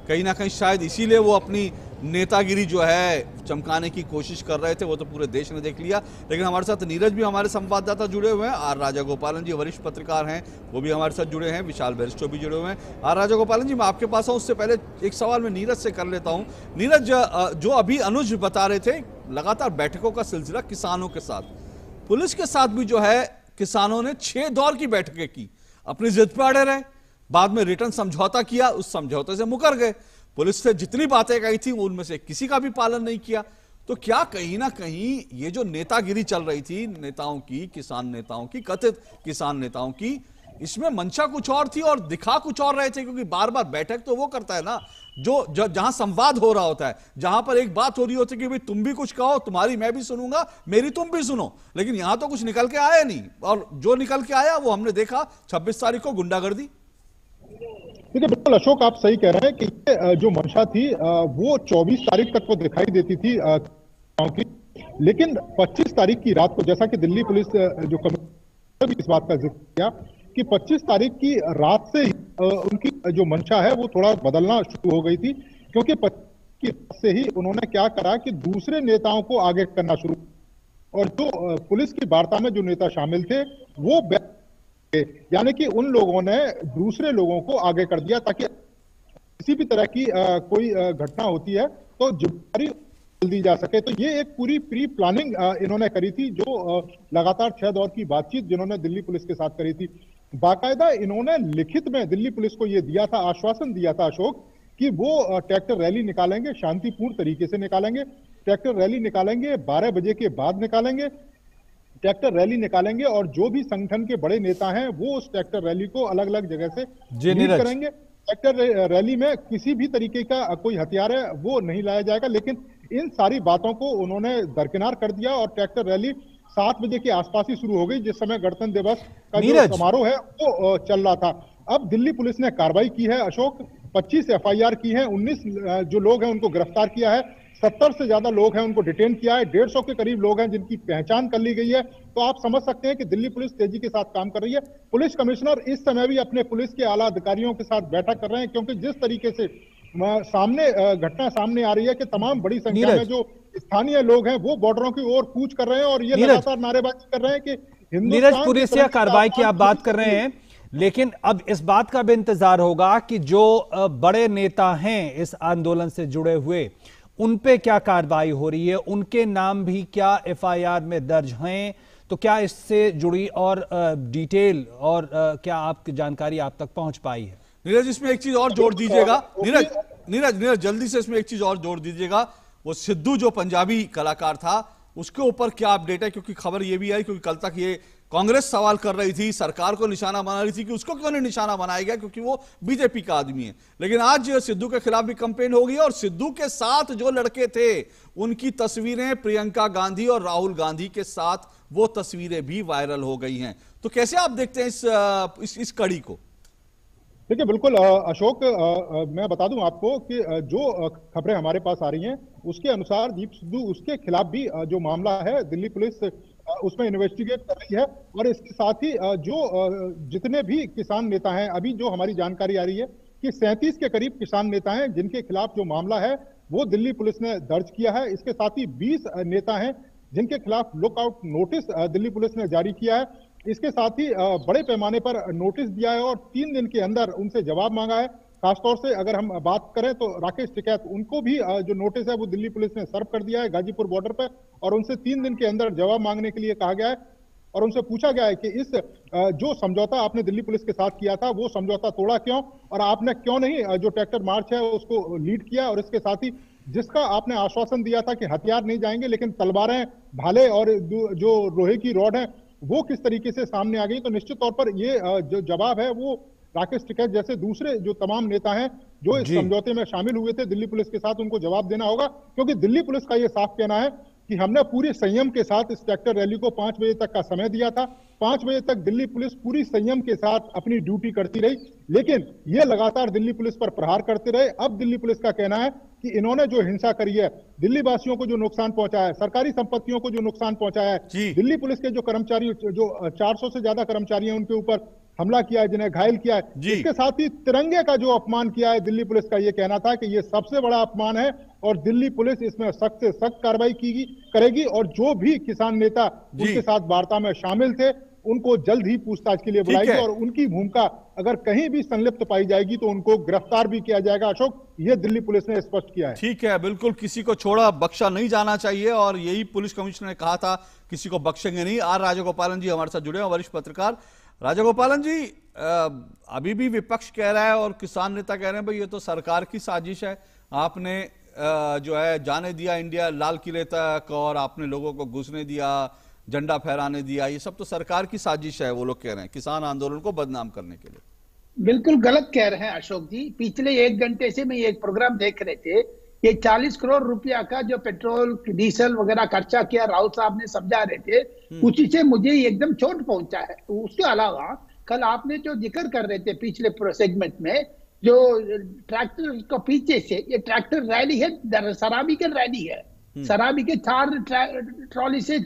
कहीं ना कहीं शायद इसीलिए वो अपनी नेतागिरी जो है चमकाने की कोशिश कर रहे थे। वो तो पूरे देश ने देख लिया। लेकिन हमारे साथ नीरज भी, हमारे संवाददाता जुड़े हुए हैं। आर राजागोपालन जी वरिष्ठ पत्रकार हैं, वो भी हमारे साथ जुड़े हैं। विशाल बैरिस्टो भी जुड़े हुए हैं। आर राजागोपालन जी, मैं आपके पास आऊँ उससे पहले एक सवाल मैं नीरज से कर लेता हूँ। नीरज, जो अभी अनुज बता रहे थे, लगातार बैठकों का सिलसिला किसानों के साथ, पुलिस के साथ भी जो है किसानों ने 6 दौर की बैठकें की, अपनी जिद पर अड़े रहे, बाद में रिटर्न समझौता किया, उस समझौते से मुकर गए। पुलिस से जितनी बातें कही थी उनमें से किसी का भी पालन नहीं किया। तो क्या कहीं ना कहीं ये जो नेतागिरी चल रही थी नेताओं की, किसान नेताओं की, कथित किसान नेताओं की, इसमें मंशा कुछ और थी और दिखा कुछ और रहे थे? क्योंकि बार बार बैठक तो वो करता है ना जो जहां संवाद हो रहा होता है, जहां पर एक बात हो रही होती है कि भाई तुम भी कुछ कहो, तुम्हारी मैं भी सुनूंगा, मेरी तुम भी सुनो। लेकिन यहां तो कुछ निकल के आया नहीं, और जो निकल के आया वो हमने देखा 26 तारीख को गुंडागर्दी। देखिए, बिल्कुल अशोक, आप सही कह रहे हैं कि ये जो मंशा थी वो 24 तारीख तक वो दिखाई देती थी की, लेकिन 25 तारीख की रात को, जैसा कि दिल्ली पुलिस जो कमिश्नर भी इस बात का जिक्र किया कि 25 तारीख की रात से उनकी जो मंशा है वो थोड़ा बदलना शुरू हो गई थी। क्योंकि 25 की रात से ही उन्होंने क्या करा कि दूसरे नेताओं को आगे करना शुरू, और जो पुलिस की वार्ता में जो नेता शामिल थे वो, यानी कि उन लोगों ने दूसरे लोगों को आगे कर दिया ताकि किसी भी तरह की कोई घटना होती है तो जिम्मेदारी दी जा सके। तो ये एक पूरी प्री प्लानिंग इन्होंने करी थी, जो लगातार 6 दौर की बातचीत जिन्होंने दिल्ली पुलिस के साथ करी थी। बाकायदा इन्होंने लिखित में दिल्ली पुलिस को ये दिया था, आश्वासन दिया था अशोक, कि वो ट्रैक्टर रैली निकालेंगे, शांतिपूर्ण तरीके से निकालेंगे। ट्रैक्टर रैली निकालेंगे, 12 बजे के बाद निकालेंगे, ट्रैक्टर रैली निकालेंगे, और जो भी संगठन के बड़े नेता हैं वो उस ट्रैक्टर रैली को अलग अलग जगह से लीड करेंगे। ट्रैक्टर रैली में किसी भी तरीके का कोई हथियार है वो नहीं लाया जाएगा। लेकिन इन सारी बातों को उन्होंने दरकिनार कर दिया और ट्रैक्टर रैली 7 बजे के आसपास ही शुरू हो गई, जिस समय गणतंत्र दिवस का जो समारोह है वो चल रहा था। अब दिल्ली पुलिस ने कार्रवाई की है अशोक, 25 FIR की है, 19 जो लोग हैं उनको गिरफ्तार किया है, 70 से ज्यादा लोग हैं उनको डिटेन किया है, 150 के करीब लोग हैं जिनकी पहचान कर ली गई है। तो आप समझ सकते हैं कि दिल्ली पुलिस तेजी के साथ काम कर रही है। पुलिस कमिश्नर इस समय भी अपने पुलिस के आला अधिकारियों के साथ बैठक कर रहे हैं, क्योंकि जिस तरीके से सामने घटना सामने आ रही है कि तमाम बड़ी संख्या में जो स्थानीय लोग हैं वो बॉर्डरों की ओर कूच कर रहे हैं और ये लगातार नारेबाजी कर रहे हैं कि नीरज, पुलिस या कार्रवाई की आप बात कर रहे हैं, लेकिन अब इस बात का भी इंतजार होगा कि जो बड़े नेता हैं इस आंदोलन से जुड़े हुए, उन पे क्या कार्रवाई हो रही है, उनके नाम भी क्या FIR में दर्ज हैं? तो क्या इससे जुड़ी और डिटेल और क्या आपकी जानकारी आप तक पहुंच पाई है? नीरज, इसमें एक चीज और जोड़ दीजिएगा। नीरज जल्दी से इसमें एक चीज और जोड़ दीजिएगा। वो सिद्धू जो पंजाबी कलाकार था उसके ऊपर क्या अपडेट है? क्योंकि खबर ये भी आई, क्योंकि कल तक ये कांग्रेस सवाल कर रही थी, सरकार को निशाना बना रही थी कि उसको क्यों नहीं निशाना बनाया गया क्योंकि वो बीजेपी का आदमी है। लेकिन आज सिद्धू के खिलाफ भी कंपेन हो गई और सिद्धू के साथ जो लड़के थे उनकी तस्वीरें प्रियंका गांधी और राहुल गांधी के साथ, वो तस्वीरें भी वायरल हो गई हैं। तो कैसे आप देखते हैं इस कड़ी को? देखिए, बिल्कुल अशोक, मैं बता दूं आपको कि जो खबरें हमारे पास आ रही हैं उसके अनुसार दीप सिद्धू, उसके खिलाफ भी जो मामला है दिल्ली पुलिस उसमें इन्वेस्टिगेट कर रही है। और इसके साथ ही जो जितने भी किसान नेता हैं, अभी जो हमारी जानकारी आ रही है कि 37 के करीब किसान नेता हैं जिनके खिलाफ जो मामला है वो दिल्ली पुलिस ने दर्ज किया है। इसके साथ ही 20 नेता हैं जिनके खिलाफ लुकआउट नोटिस दिल्ली पुलिस ने जारी किया है। इसके साथ ही बड़े पैमाने पर नोटिस दिया है और 3 दिन के अंदर उनसे जवाब मांगा है। खासतौर से अगर हम बात करें तो राकेश टिकैत, उनको भी जो नोटिस है वो दिल्ली पुलिस ने सर्व कर दिया है गाजीपुर बॉर्डर पर, और उनसे 3 दिन के अंदर जवाब मांगने के लिए कहा गया है। और उनसे पूछा गया है कि इस जो समझौता आपने दिल्ली पुलिस के साथ किया था वो समझौता तोड़ा क्यों, और आपने क्यों नहीं जो ट्रैक्टर मार्च है उसको लीड किया, और इसके साथ ही जिसका आपने आश्वासन दिया था कि हथियार नहीं जाएंगे लेकिन तलवारें, भाले और जो लोहे की रॉड है वो किस तरीके से सामने आ गई। तो निश्चित तौर पर ये जो जवाब है वो राकेश टिकैत जैसे दूसरे जो तमाम नेता हैं जो इस समझौते में शामिल हुए थे दिल्ली पुलिस के साथ, उनको जवाब देना होगा। क्योंकि दिल्ली पुलिस का ये साफ कहना है कि हमने पूरे संयम के साथ इस ट्रैक्टर रैली को 5 बजे तक का समय दिया था। 5 बजे तक दिल्ली पुलिस पूरी संयम के साथ अपनी ड्यूटी करती रही, लेकिन ये लगातार दिल्ली पुलिस पर प्रहार करते रहे। अब दिल्ली पुलिस का कहना है कि इन्होंने जो हिंसा करी है, दिल्ली वासियों को जो नुकसान पहुंचाया है, सरकारी संपत्तियों को जो नुकसान पहुंचाया है, दिल्ली पुलिस के जो कर्मचारी, जो 400 से ज्यादा कर्मचारी हैं, उनके ऊपर हमला किया है, जिन्हें घायल किया है। इसके साथ ही तिरंगे का जो अपमान किया है दिल्ली पुलिस का, ये कहना था कि ये सबसे बड़ा अपमान है और दिल्ली पुलिस इसमें सख्त से सख्त कार्रवाई करेगी और जो भी किसान नेता उनके साथ वार्ता में शामिल थे उनको जल्द ही पूछताछ के लिए बुलाएगी और उनकी भूमिका अगर कहीं भी संलिप्त पाई जाएगी तो उनको गिरफ्तार भी किया जाएगा। अशोक, ये दिल्ली पुलिस ने स्पष्ट किया है। ठीक है, बिल्कुल किसी को छोड़ा बख्शा नहीं जाना चाहिए और यही पुलिस कमिश्नर ने कहा था, किसी को बख्शेंगे नहीं। आर राजागोपालन जी हमारे साथ जुड़े हैं, वरिष्ठ पत्रकार। राजागोपालन जी, अभी भी विपक्ष कह रहा है और किसान नेता कह रहे हैं भाई ये तो सरकार की साजिश है, आपने जो है जाने दिया इंडिया लाल किले तक और आपने लोगों को घुसने दिया, झंडा फहराने दिया, ये सब तो सरकार की साजिश है, वो लोग कह रहे हैं, किसान आंदोलन को बदनाम करने के लिए। बिल्कुल गलत कह रहे हैं अशोक जी। पिछले 1 घंटे से मैं एक प्रोग्राम देख रहे थे, ये 40 करोड़ रुपया का जो पेट्रोल डीजल वगैरह खर्चा किया राउत साहब ने समझा रहे थे, उसी से मुझे एकदम चोट पहुंचा है। उसके अलावा कल आपने जो जिक्र कर रहे थे पिछले सेगमेंट में, जो ट्रैक्टर को पीछे से ये ट्रैक्टर रैली है, शराबी की रैली है, शराबी के 4 ट्रॉली से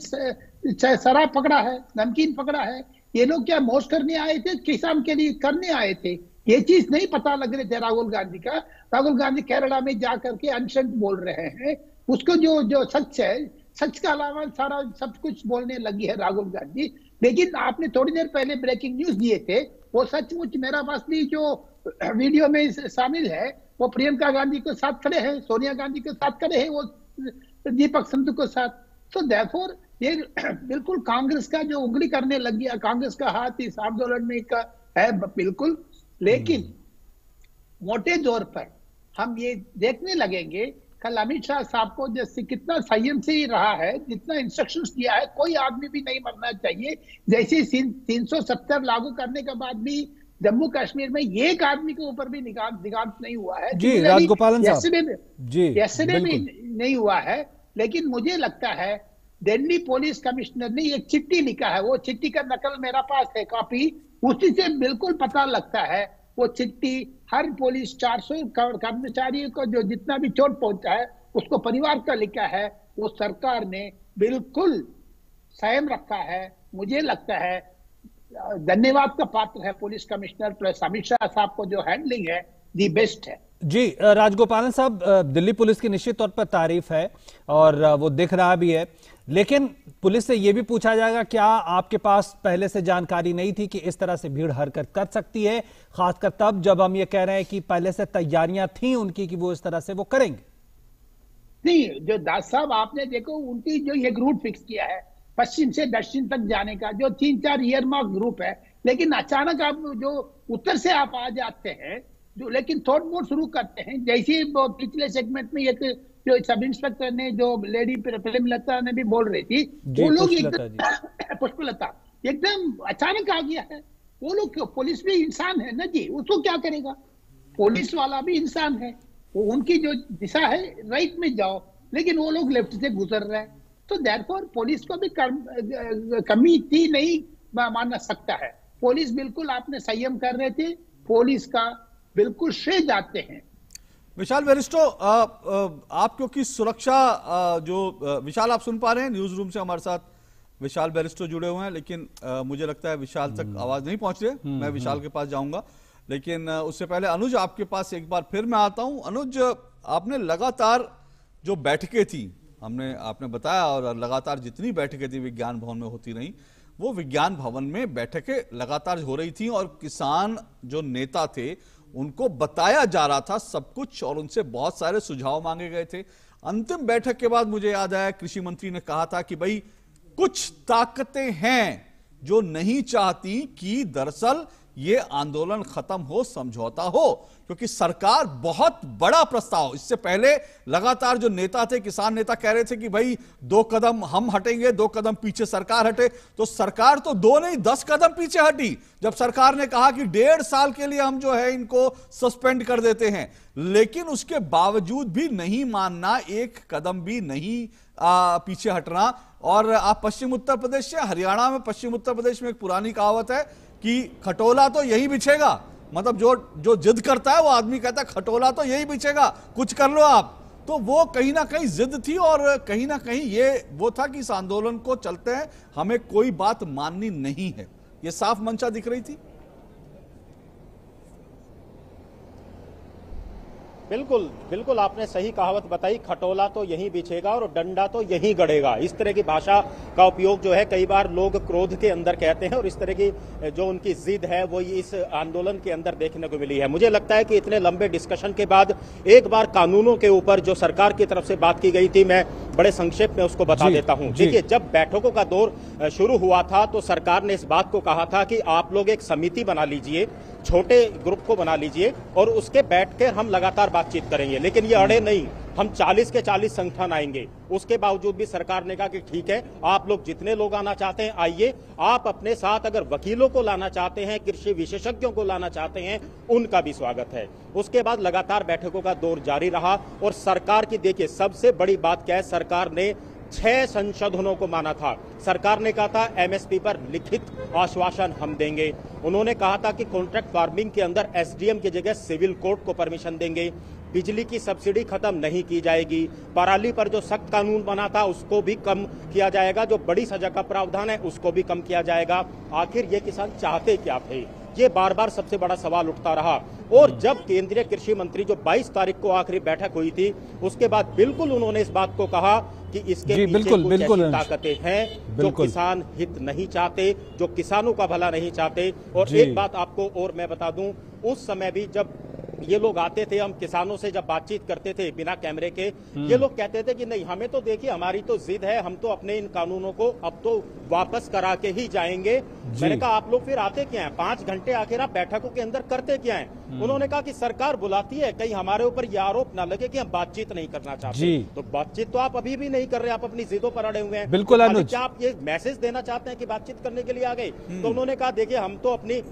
शराब पकड़ा है, नमकीन पकड़ा है। ये लोग क्या मौज करने आए थे, किसान के लिए करने आए थे? ये चीज नहीं पता लग रहे थे राहुल गांधी का। राहुल गांधी केरला में जाकर के अनशन बोल रहे हैं, उसको जो सच है, सच के अलावा सारा सब कुछ बोलने लगी है राहुल गांधी। लेकिन आपने थोड़ी देर पहले ब्रेकिंग न्यूज दिए थे, वो सचमुच मेरा पास भी जो वीडियो में शामिल है, वो प्रियंका गांधी के साथ खड़े हैं, सोनिया गांधी के साथ खड़े हैं, वो दीपक संधू के साथ। तो देयरफॉर ये बिल्कुल कांग्रेस का जो उंगली करने लगी है, कांग्रेस का हाथ इस आंदोलन में का है बिल्कुल। लेकिन मोटे तौर पर हम ये देखने लगेंगे कल अमित शाह साहब को जैसे कितना संयम से ही रहा है, जितना इंस्ट्रक्शंस दिया है, कोई आदमी भी नहीं मरना चाहिए। जैसे 370 लागू करने के बाद भी जम्मू कश्मीर में एक आदमी के ऊपर भी निगाह नहीं हुआ है जी। राजगोपालन साहब जी, yesterday भी नहीं हुआ है। लेकिन मुझे लगता है दिल्ली पुलिस कमिश्नर ने एक चिट्ठी लिखा है, वो चिट्ठी का नकल मेरा पास है, कॉपी, उसी से बिल्कुल पता लगता है। वो चिट्ठी हर पुलिस 400 कर्मचारियों को जो जितना भी चोट पहुंचा है उसको परिवार का लिखा है। वो सरकार ने बिल्कुल संयम रखा है। मुझे लगता है धन्यवाद का पात्र है police commissioner plus Amit Shah साहब को, जो हैंडलिंग है दी बेस्ट है जी। राजगोपालन साहब, दिल्ली पुलिस की निश्चित तौर पर तारीफ है और वो दिख रहा भी है, लेकिन पुलिस से यह भी पूछा जाएगा क्या आपके पास पहले से जानकारी नहीं थी कि इस तरह से भीड़ हरकत कर सकती है, खासकर तब जब हम ये कह रहे हैं कि पहले से तैयारियां थी उनकी कि वो इस तरह से वो करेंगे? नहीं, जो दास साहब आपने देखो उनकी जो एक रूट फिक्स किया है पश्चिम से दक्षिण तक जाने का, जो 3-4 ईयरमार्क ग्रुप है, लेकिन अचानक आप जो उत्तर से आप आ जाते हैं, जो लेकिन थोड़ा बहुत शुरू करते हैं। जैसे पिछले सेगमेंट में एक जो सब इंस्पेक्टर ने, जो लेडी प्रेमलता ने भी बोल रही थी, वो लोग पुष्पलता एकदम अचानक आ गया है। वो लोग क्यों, पुलिस भी इंसान है ना जी, उसको क्या करेगा? पुलिस वाला भी इंसान है, वो उनकी जो दिशा है राइट में जाओ, लेकिन वो लोग लेफ्ट से गुजर रहे हैं। तो देयरफॉर पुलिस को भी कमी थी, नहीं मानना सकता है। पुलिस बिल्कुल आपने संयम कर रहे थे, पुलिस का बिल्कुल श्रेय जाते हैं। विशाल बेरिस्टो, आप क्योंकि सुरक्षा जो विशाल आप सुन पा रहे हैं, न्यूज रूम से हमारे साथ विशाल बेरिस्टो जुड़े हुए हैं, लेकिन मुझे लगता है विशाल तक आवाज नहीं पहुंच रही। मैं विशाल के पास जाऊंगा, लेकिन उससे पहले अनुज आपके पास एक बार फिर मैं आता हूं। अनुज, आपने लगातार जो बैठकें थी, आपने बताया, और लगातार जितनी बैठकें थी विज्ञान भवन में होती रही, वो विज्ञान भवन में बैठकें लगातार हो रही थी और किसान जो नेता थे उनको बताया जा रहा था सब कुछ और उनसे बहुत सारे सुझाव मांगे गए थे। अंतिम बैठक के बाद मुझे याद आया कृषि मंत्री ने कहा था कि भाई कुछ ताकतें हैं जो नहीं चाहती कि दरअसल ये आंदोलन खत्म हो, समझौता हो, क्योंकि सरकार बहुत बड़ा प्रस्ताव, इससे पहले लगातार जो नेता थे, किसान नेता कह रहे थे कि भाई 2 कदम हम हटेंगे, 2 कदम पीछे सरकार हटे, तो सरकार तो 2 नहीं 10 कदम पीछे हटी जब सरकार ने कहा कि 1.5 साल के लिए हम जो है इनको सस्पेंड कर देते हैं। लेकिन उसके बावजूद भी नहीं मानना, 1 कदम भी नहीं पीछे हटना। और आप पश्चिम उत्तर प्रदेश से, हरियाणा में पश्चिम उत्तर प्रदेश में एक पुरानी कहावत है कि खटोला तो यही बिछेगा, मतलब जो जिद करता है वो आदमी कहता है खटोला तो यही बिछेगा, कुछ कर लो आप। तो वो कहीं ना कहीं जिद थी और कहीं ना कहीं ये वो था कि इस आंदोलन को चलते हैं, हमें कोई बात माननी नहीं है, ये साफ मंशा दिख रही थी। बिल्कुल बिल्कुल आपने सही कहावत बताई, खटोला तो यहीं बिछेगा और डंडा तो यहीं गड़ेगा। इस तरह की भाषा का उपयोग जो है कई बार लोग क्रोध के अंदर कहते हैं, और इस तरह की जो उनकी जिद है वो इस आंदोलन के अंदर देखने को मिली है। मुझे लगता है कि इतने लंबे डिस्कशन के बाद एक बार कानूनों के ऊपर जो सरकार की तरफ से बात की गई थी, मैं बड़े संक्षेप में उसको बता देता हूं। देखिए, जब बैठकों का दौर शुरू हुआ था तो सरकार ने इस बात को कहा था कि आप लोग एक समिति बना लीजिए, छोटे ग्रुप को बना लीजिए और उसके बैठकर हम लगातार बातचीत करेंगे। लेकिन ये अड़े नहीं, हम 40 के 40 संगठन आएंगे। उसके बावजूद भी सरकार ने कहा कि ठीक है, आप लोग जितने लोग आना चाहते हैं आइए, आप अपने साथ अगर वकीलों को लाना चाहते हैं, कृषि विशेषज्ञों को लाना चाहते हैं, उनका भी स्वागत है। उसके बाद लगातार बैठकों का दौर जारी रहा और सरकार की देखिए सबसे बड़ी बात क्या है, सरकार ने 6 संशोधनों को माना था। सरकार ने कहा था एमएसपी पर लिखित आश्वासन हम देंगे। उन्होंने कहा था कि कॉन्ट्रैक्ट फार्मिंग के अंदर एसडीएम की जगह सिविल कोर्ट को परमिशन देंगे। बिजली की सब्सिडी खत्म नहीं की जाएगी। पराली पर जो सख्त कानून बना था उसको भी कम किया जाएगा। जो बड़ी सजा का प्रावधान है उसको भी कम किया जाएगा। आखिर ये किसान चाहते क्या थे, ये बार बार सबसे बड़ा सवाल उठता रहा। और जब केंद्रीय कृषि मंत्री जो 22 तारीख को आखिरी बैठक हुई थी, उसके बाद बिल्कुल उन्होंने इस बात को कहा कि इसके पीछे कुछ ऐसी ताकतें हैं जो किसान हित नहीं चाहते, जो किसानों का भला नहीं चाहते। और एक बात आपको और मैं बता दूं, उस समय भी जब ये लोग आते थे, हम किसानों से जब बातचीत करते थे बिना कैमरे के, ये लोग कहते थे कि नहीं, हमें तो देखिए हमारी तो जिद है, हम तो अपने इन कानूनों को अब तो वापस करा के ही जाएंगे। मैंने कहा आप लोग फिर आते क्या हैं, 5 घंटे आखिर आप बैठकों के अंदर करते क्या हैं? उन्होंने कहा कि सरकार बुलाती है, कहीं हमारे ऊपर ये आरोप ना लगे कि हम बातचीत नहीं करना चाहते। तो बातचीत तो आप अभी भी नहीं कर रहे, आप अपनी जिदों पर अड़े हुए हैं। बिल्कुल अनुज, क्या आप ये मैसेज देना चाहते हैं कि बातचीत करने के लिए आ गए? तो उन्होंने कहा देखिए हम तो अपनी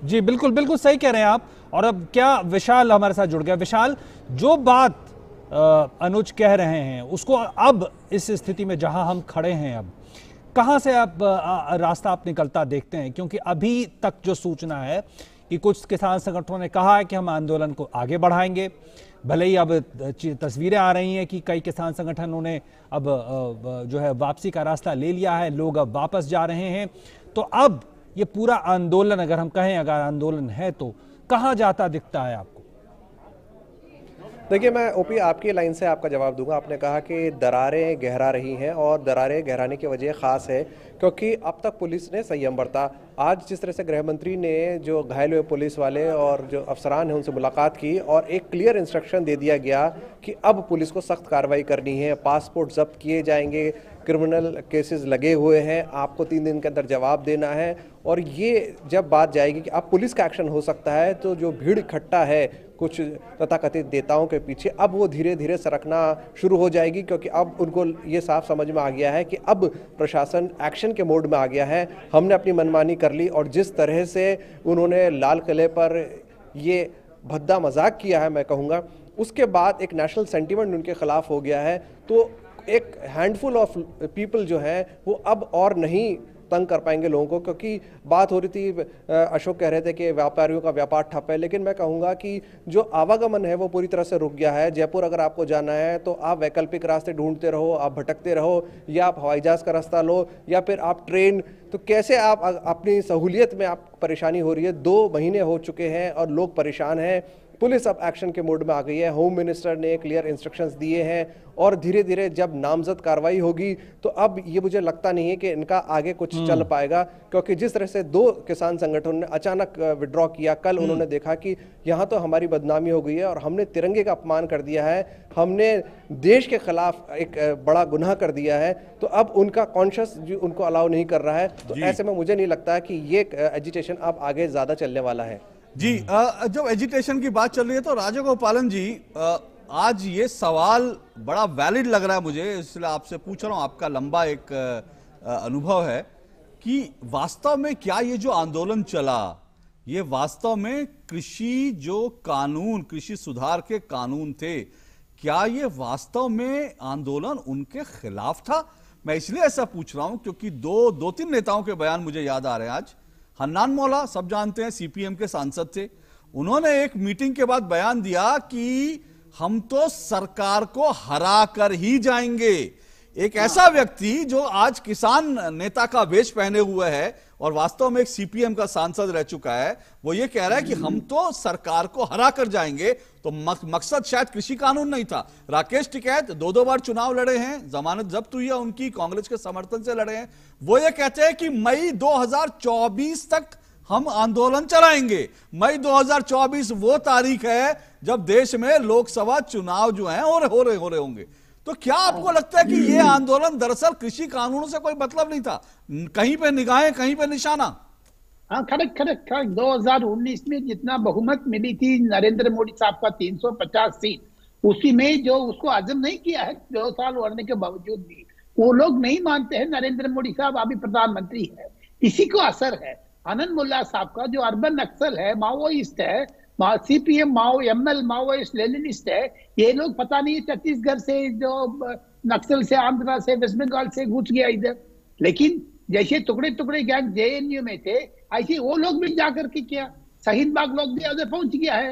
जी बिल्कुल बिल्कुल सही कह रहे हैं आप। और अब क्या विशाल हमारे साथ जुड़ गया। विशाल, जो बात अनुज कह रहे हैं उसको अब इस स्थिति में जहां हम खड़े हैं, अब कहां से अब रास्ता आप निकलता देखते हैं? क्योंकि अभी तक जो सूचना है कि कुछ किसान संगठनों ने कहा है कि हम आंदोलन को आगे बढ़ाएंगे। भले ही अब तस्वीरें आ रही हैं कि कई किसान संगठनों ने अब जो है वापसी का रास्ता ले लिया है, लोग अब वापस जा रहे हैं। तो अब ये पूरा आंदोलन, अगर हम कहें अगर आंदोलन है तो कहां जाता दिखता है आपको? देखिए, मैं ओपी आपकी लाइन से आपका जवाब दूंगा। आपने कहा कि दरारें गहरा रही हैं और दरारें गहराने की वजह खास है क्योंकि अब तक पुलिस ने संयम बरता। आज जिस तरह से गृह मंत्री ने जो घायल हुए पुलिस वाले और जो अफसरान हैं उनसे मुलाकात की और एक क्लियर इंस्ट्रक्शन दे दिया गया कि अब पुलिस को सख्त कार्रवाई करनी है, पासपोर्ट जब्त किए जाएंगे, क्रिमिनल केसेस लगे हुए हैं, आपको 3 दिन के अंदर जवाब देना है। और ये जब बात जाएगी कि अब पुलिस का एक्शन हो सकता है, तो जो भीड़ इकट्ठा है कुछ तथाकथित नेताओं के पीछे, अब वो धीरे धीरे सरकना शुरू हो जाएगी क्योंकि अब उनको ये साफ समझ में आ गया है कि अब प्रशासन एक्शन के मोड में आ गया है। हमने अपनी मनमानी कर ली और जिस तरह से उन्होंने लाल किले पर ये भद्दा मजाक किया है, मैं कहूँगा, उसके बाद एक नेशनल सेंटीमेंट उनके खिलाफ हो गया है। तो एक हैंडफुल ऑफ पीपल जो है वो अब और नहीं तंग कर पाएंगे लोगों को। क्योंकि बात हो रही थी, अशोक कह रहे थे कि व्यापारियों का व्यापार ठप है, लेकिन मैं कहूँगा कि जो आवागमन है वो पूरी तरह से रुक गया है। जयपुर अगर आपको जाना है तो आप वैकल्पिक रास्ते ढूंढते रहो, आप भटकते रहो, या आप हवाई जहाज़ का रास्ता लो या फिर आप ट्रेन। तो कैसे आप अपनी सहूलियत में आप परेशानी हो रही है। 2 महीने हो चुके हैं और लोग परेशान हैं। पुलिस अब एक्शन के मोड में आ गई है। होम मिनिस्टर ने क्लियर इंस्ट्रक्शंस दिए हैं और धीरे धीरे जब नामजद कार्रवाई होगी तो अब ये मुझे लगता नहीं है कि इनका आगे कुछ चल पाएगा, क्योंकि जिस तरह से 2 किसान संगठनों ने अचानक विड्रॉ किया, कल उन्होंने देखा कि यहाँ तो हमारी बदनामी हो गई है और हमने तिरंगे का अपमान कर दिया है, हमने देश के खिलाफ एक बड़ा गुनाह कर दिया है, तो अब उनका कॉन्शियस उनको अलाउ नहीं कर रहा है। तो ऐसे में मुझे नहीं लगता कि ये एजिटेशन अब आगे ज्यादा चलने वाला है। जी, जब एजिटेशन की बात चल रही है तो राजगोपालन जी, आज ये सवाल बड़ा वैलिड लग रहा है मुझे, इसलिए आपसे पूछ रहा हूं। आपका लंबा एक अनुभव है कि वास्तव में क्या ये जो आंदोलन चला, ये वास्तव में कृषि जो कानून, कृषि सुधार के कानून थे, क्या ये वास्तव में आंदोलन उनके खिलाफ था? मैं इसलिए ऐसा पूछ रहा हूं क्योंकि 2-3 नेताओं के बयान मुझे याद आ रहे हैं आज। हन्नान मौला, सब जानते हैं, सीपीएम के सांसद थे, उन्होंने एक मीटिंग के बाद बयान दिया कि हम तो सरकार को हरा कर ही जाएंगे। एक ऐसा व्यक्ति जो आज किसान नेता का वेश पहने हुए है और वास्तव में एक सीपीएम का सांसद रह चुका है, वो ये कह रहा है कि हम तो सरकार को हरा कर जाएंगे। तो मकसद शायद कृषि कानून नहीं था। राकेश टिकैत 2 बार चुनाव लड़े हैं, जमानत जब्त हुई है उनकी, कांग्रेस के समर्थन से लड़े हैं। वो ये कहते हैं कि मई 2024 तक हम आंदोलन चलाएंगे। मई 2024 वो तारीख है जब देश में लोकसभा चुनाव जो हैं हो रहे होंगे। तो क्या आपको लगता है कि ये आंदोलन दरअसल कृषि कानूनों से कोई मतलब नहीं था, कहीं पे निगाहें कहीं पे निशाना? हाँ, करेक्ट। 2019 में जितना बहुमत मिली थी नरेंद्र मोदी साहब का 350 सीट, उसी में जो उसको हजम नहीं किया है 2 साल होने के बावजूद भी, वो लोग नहीं मानते हैं नरेंद्र मोदी साहब अभी प्रधानमंत्री है। इसी को असर है आनंद मुल्ला साहब का, जो अर्बन नक्सल है, माओइस्ट है, सीपीएम एमएल माओइस्ट लेनिनिस्ट है। ये लोग पता नहीं छत्तीसगढ़ से जो नक्सल से, आंध्रा से, वेस्ट बंगाल से घुस गया इधर। लेकिन जैसे टुकड़े गैंग जेएनयू में थे, ऐसे वो लोग भी जाकर के किया। शहीद बाग लोग भी उधर पहुंच गया है।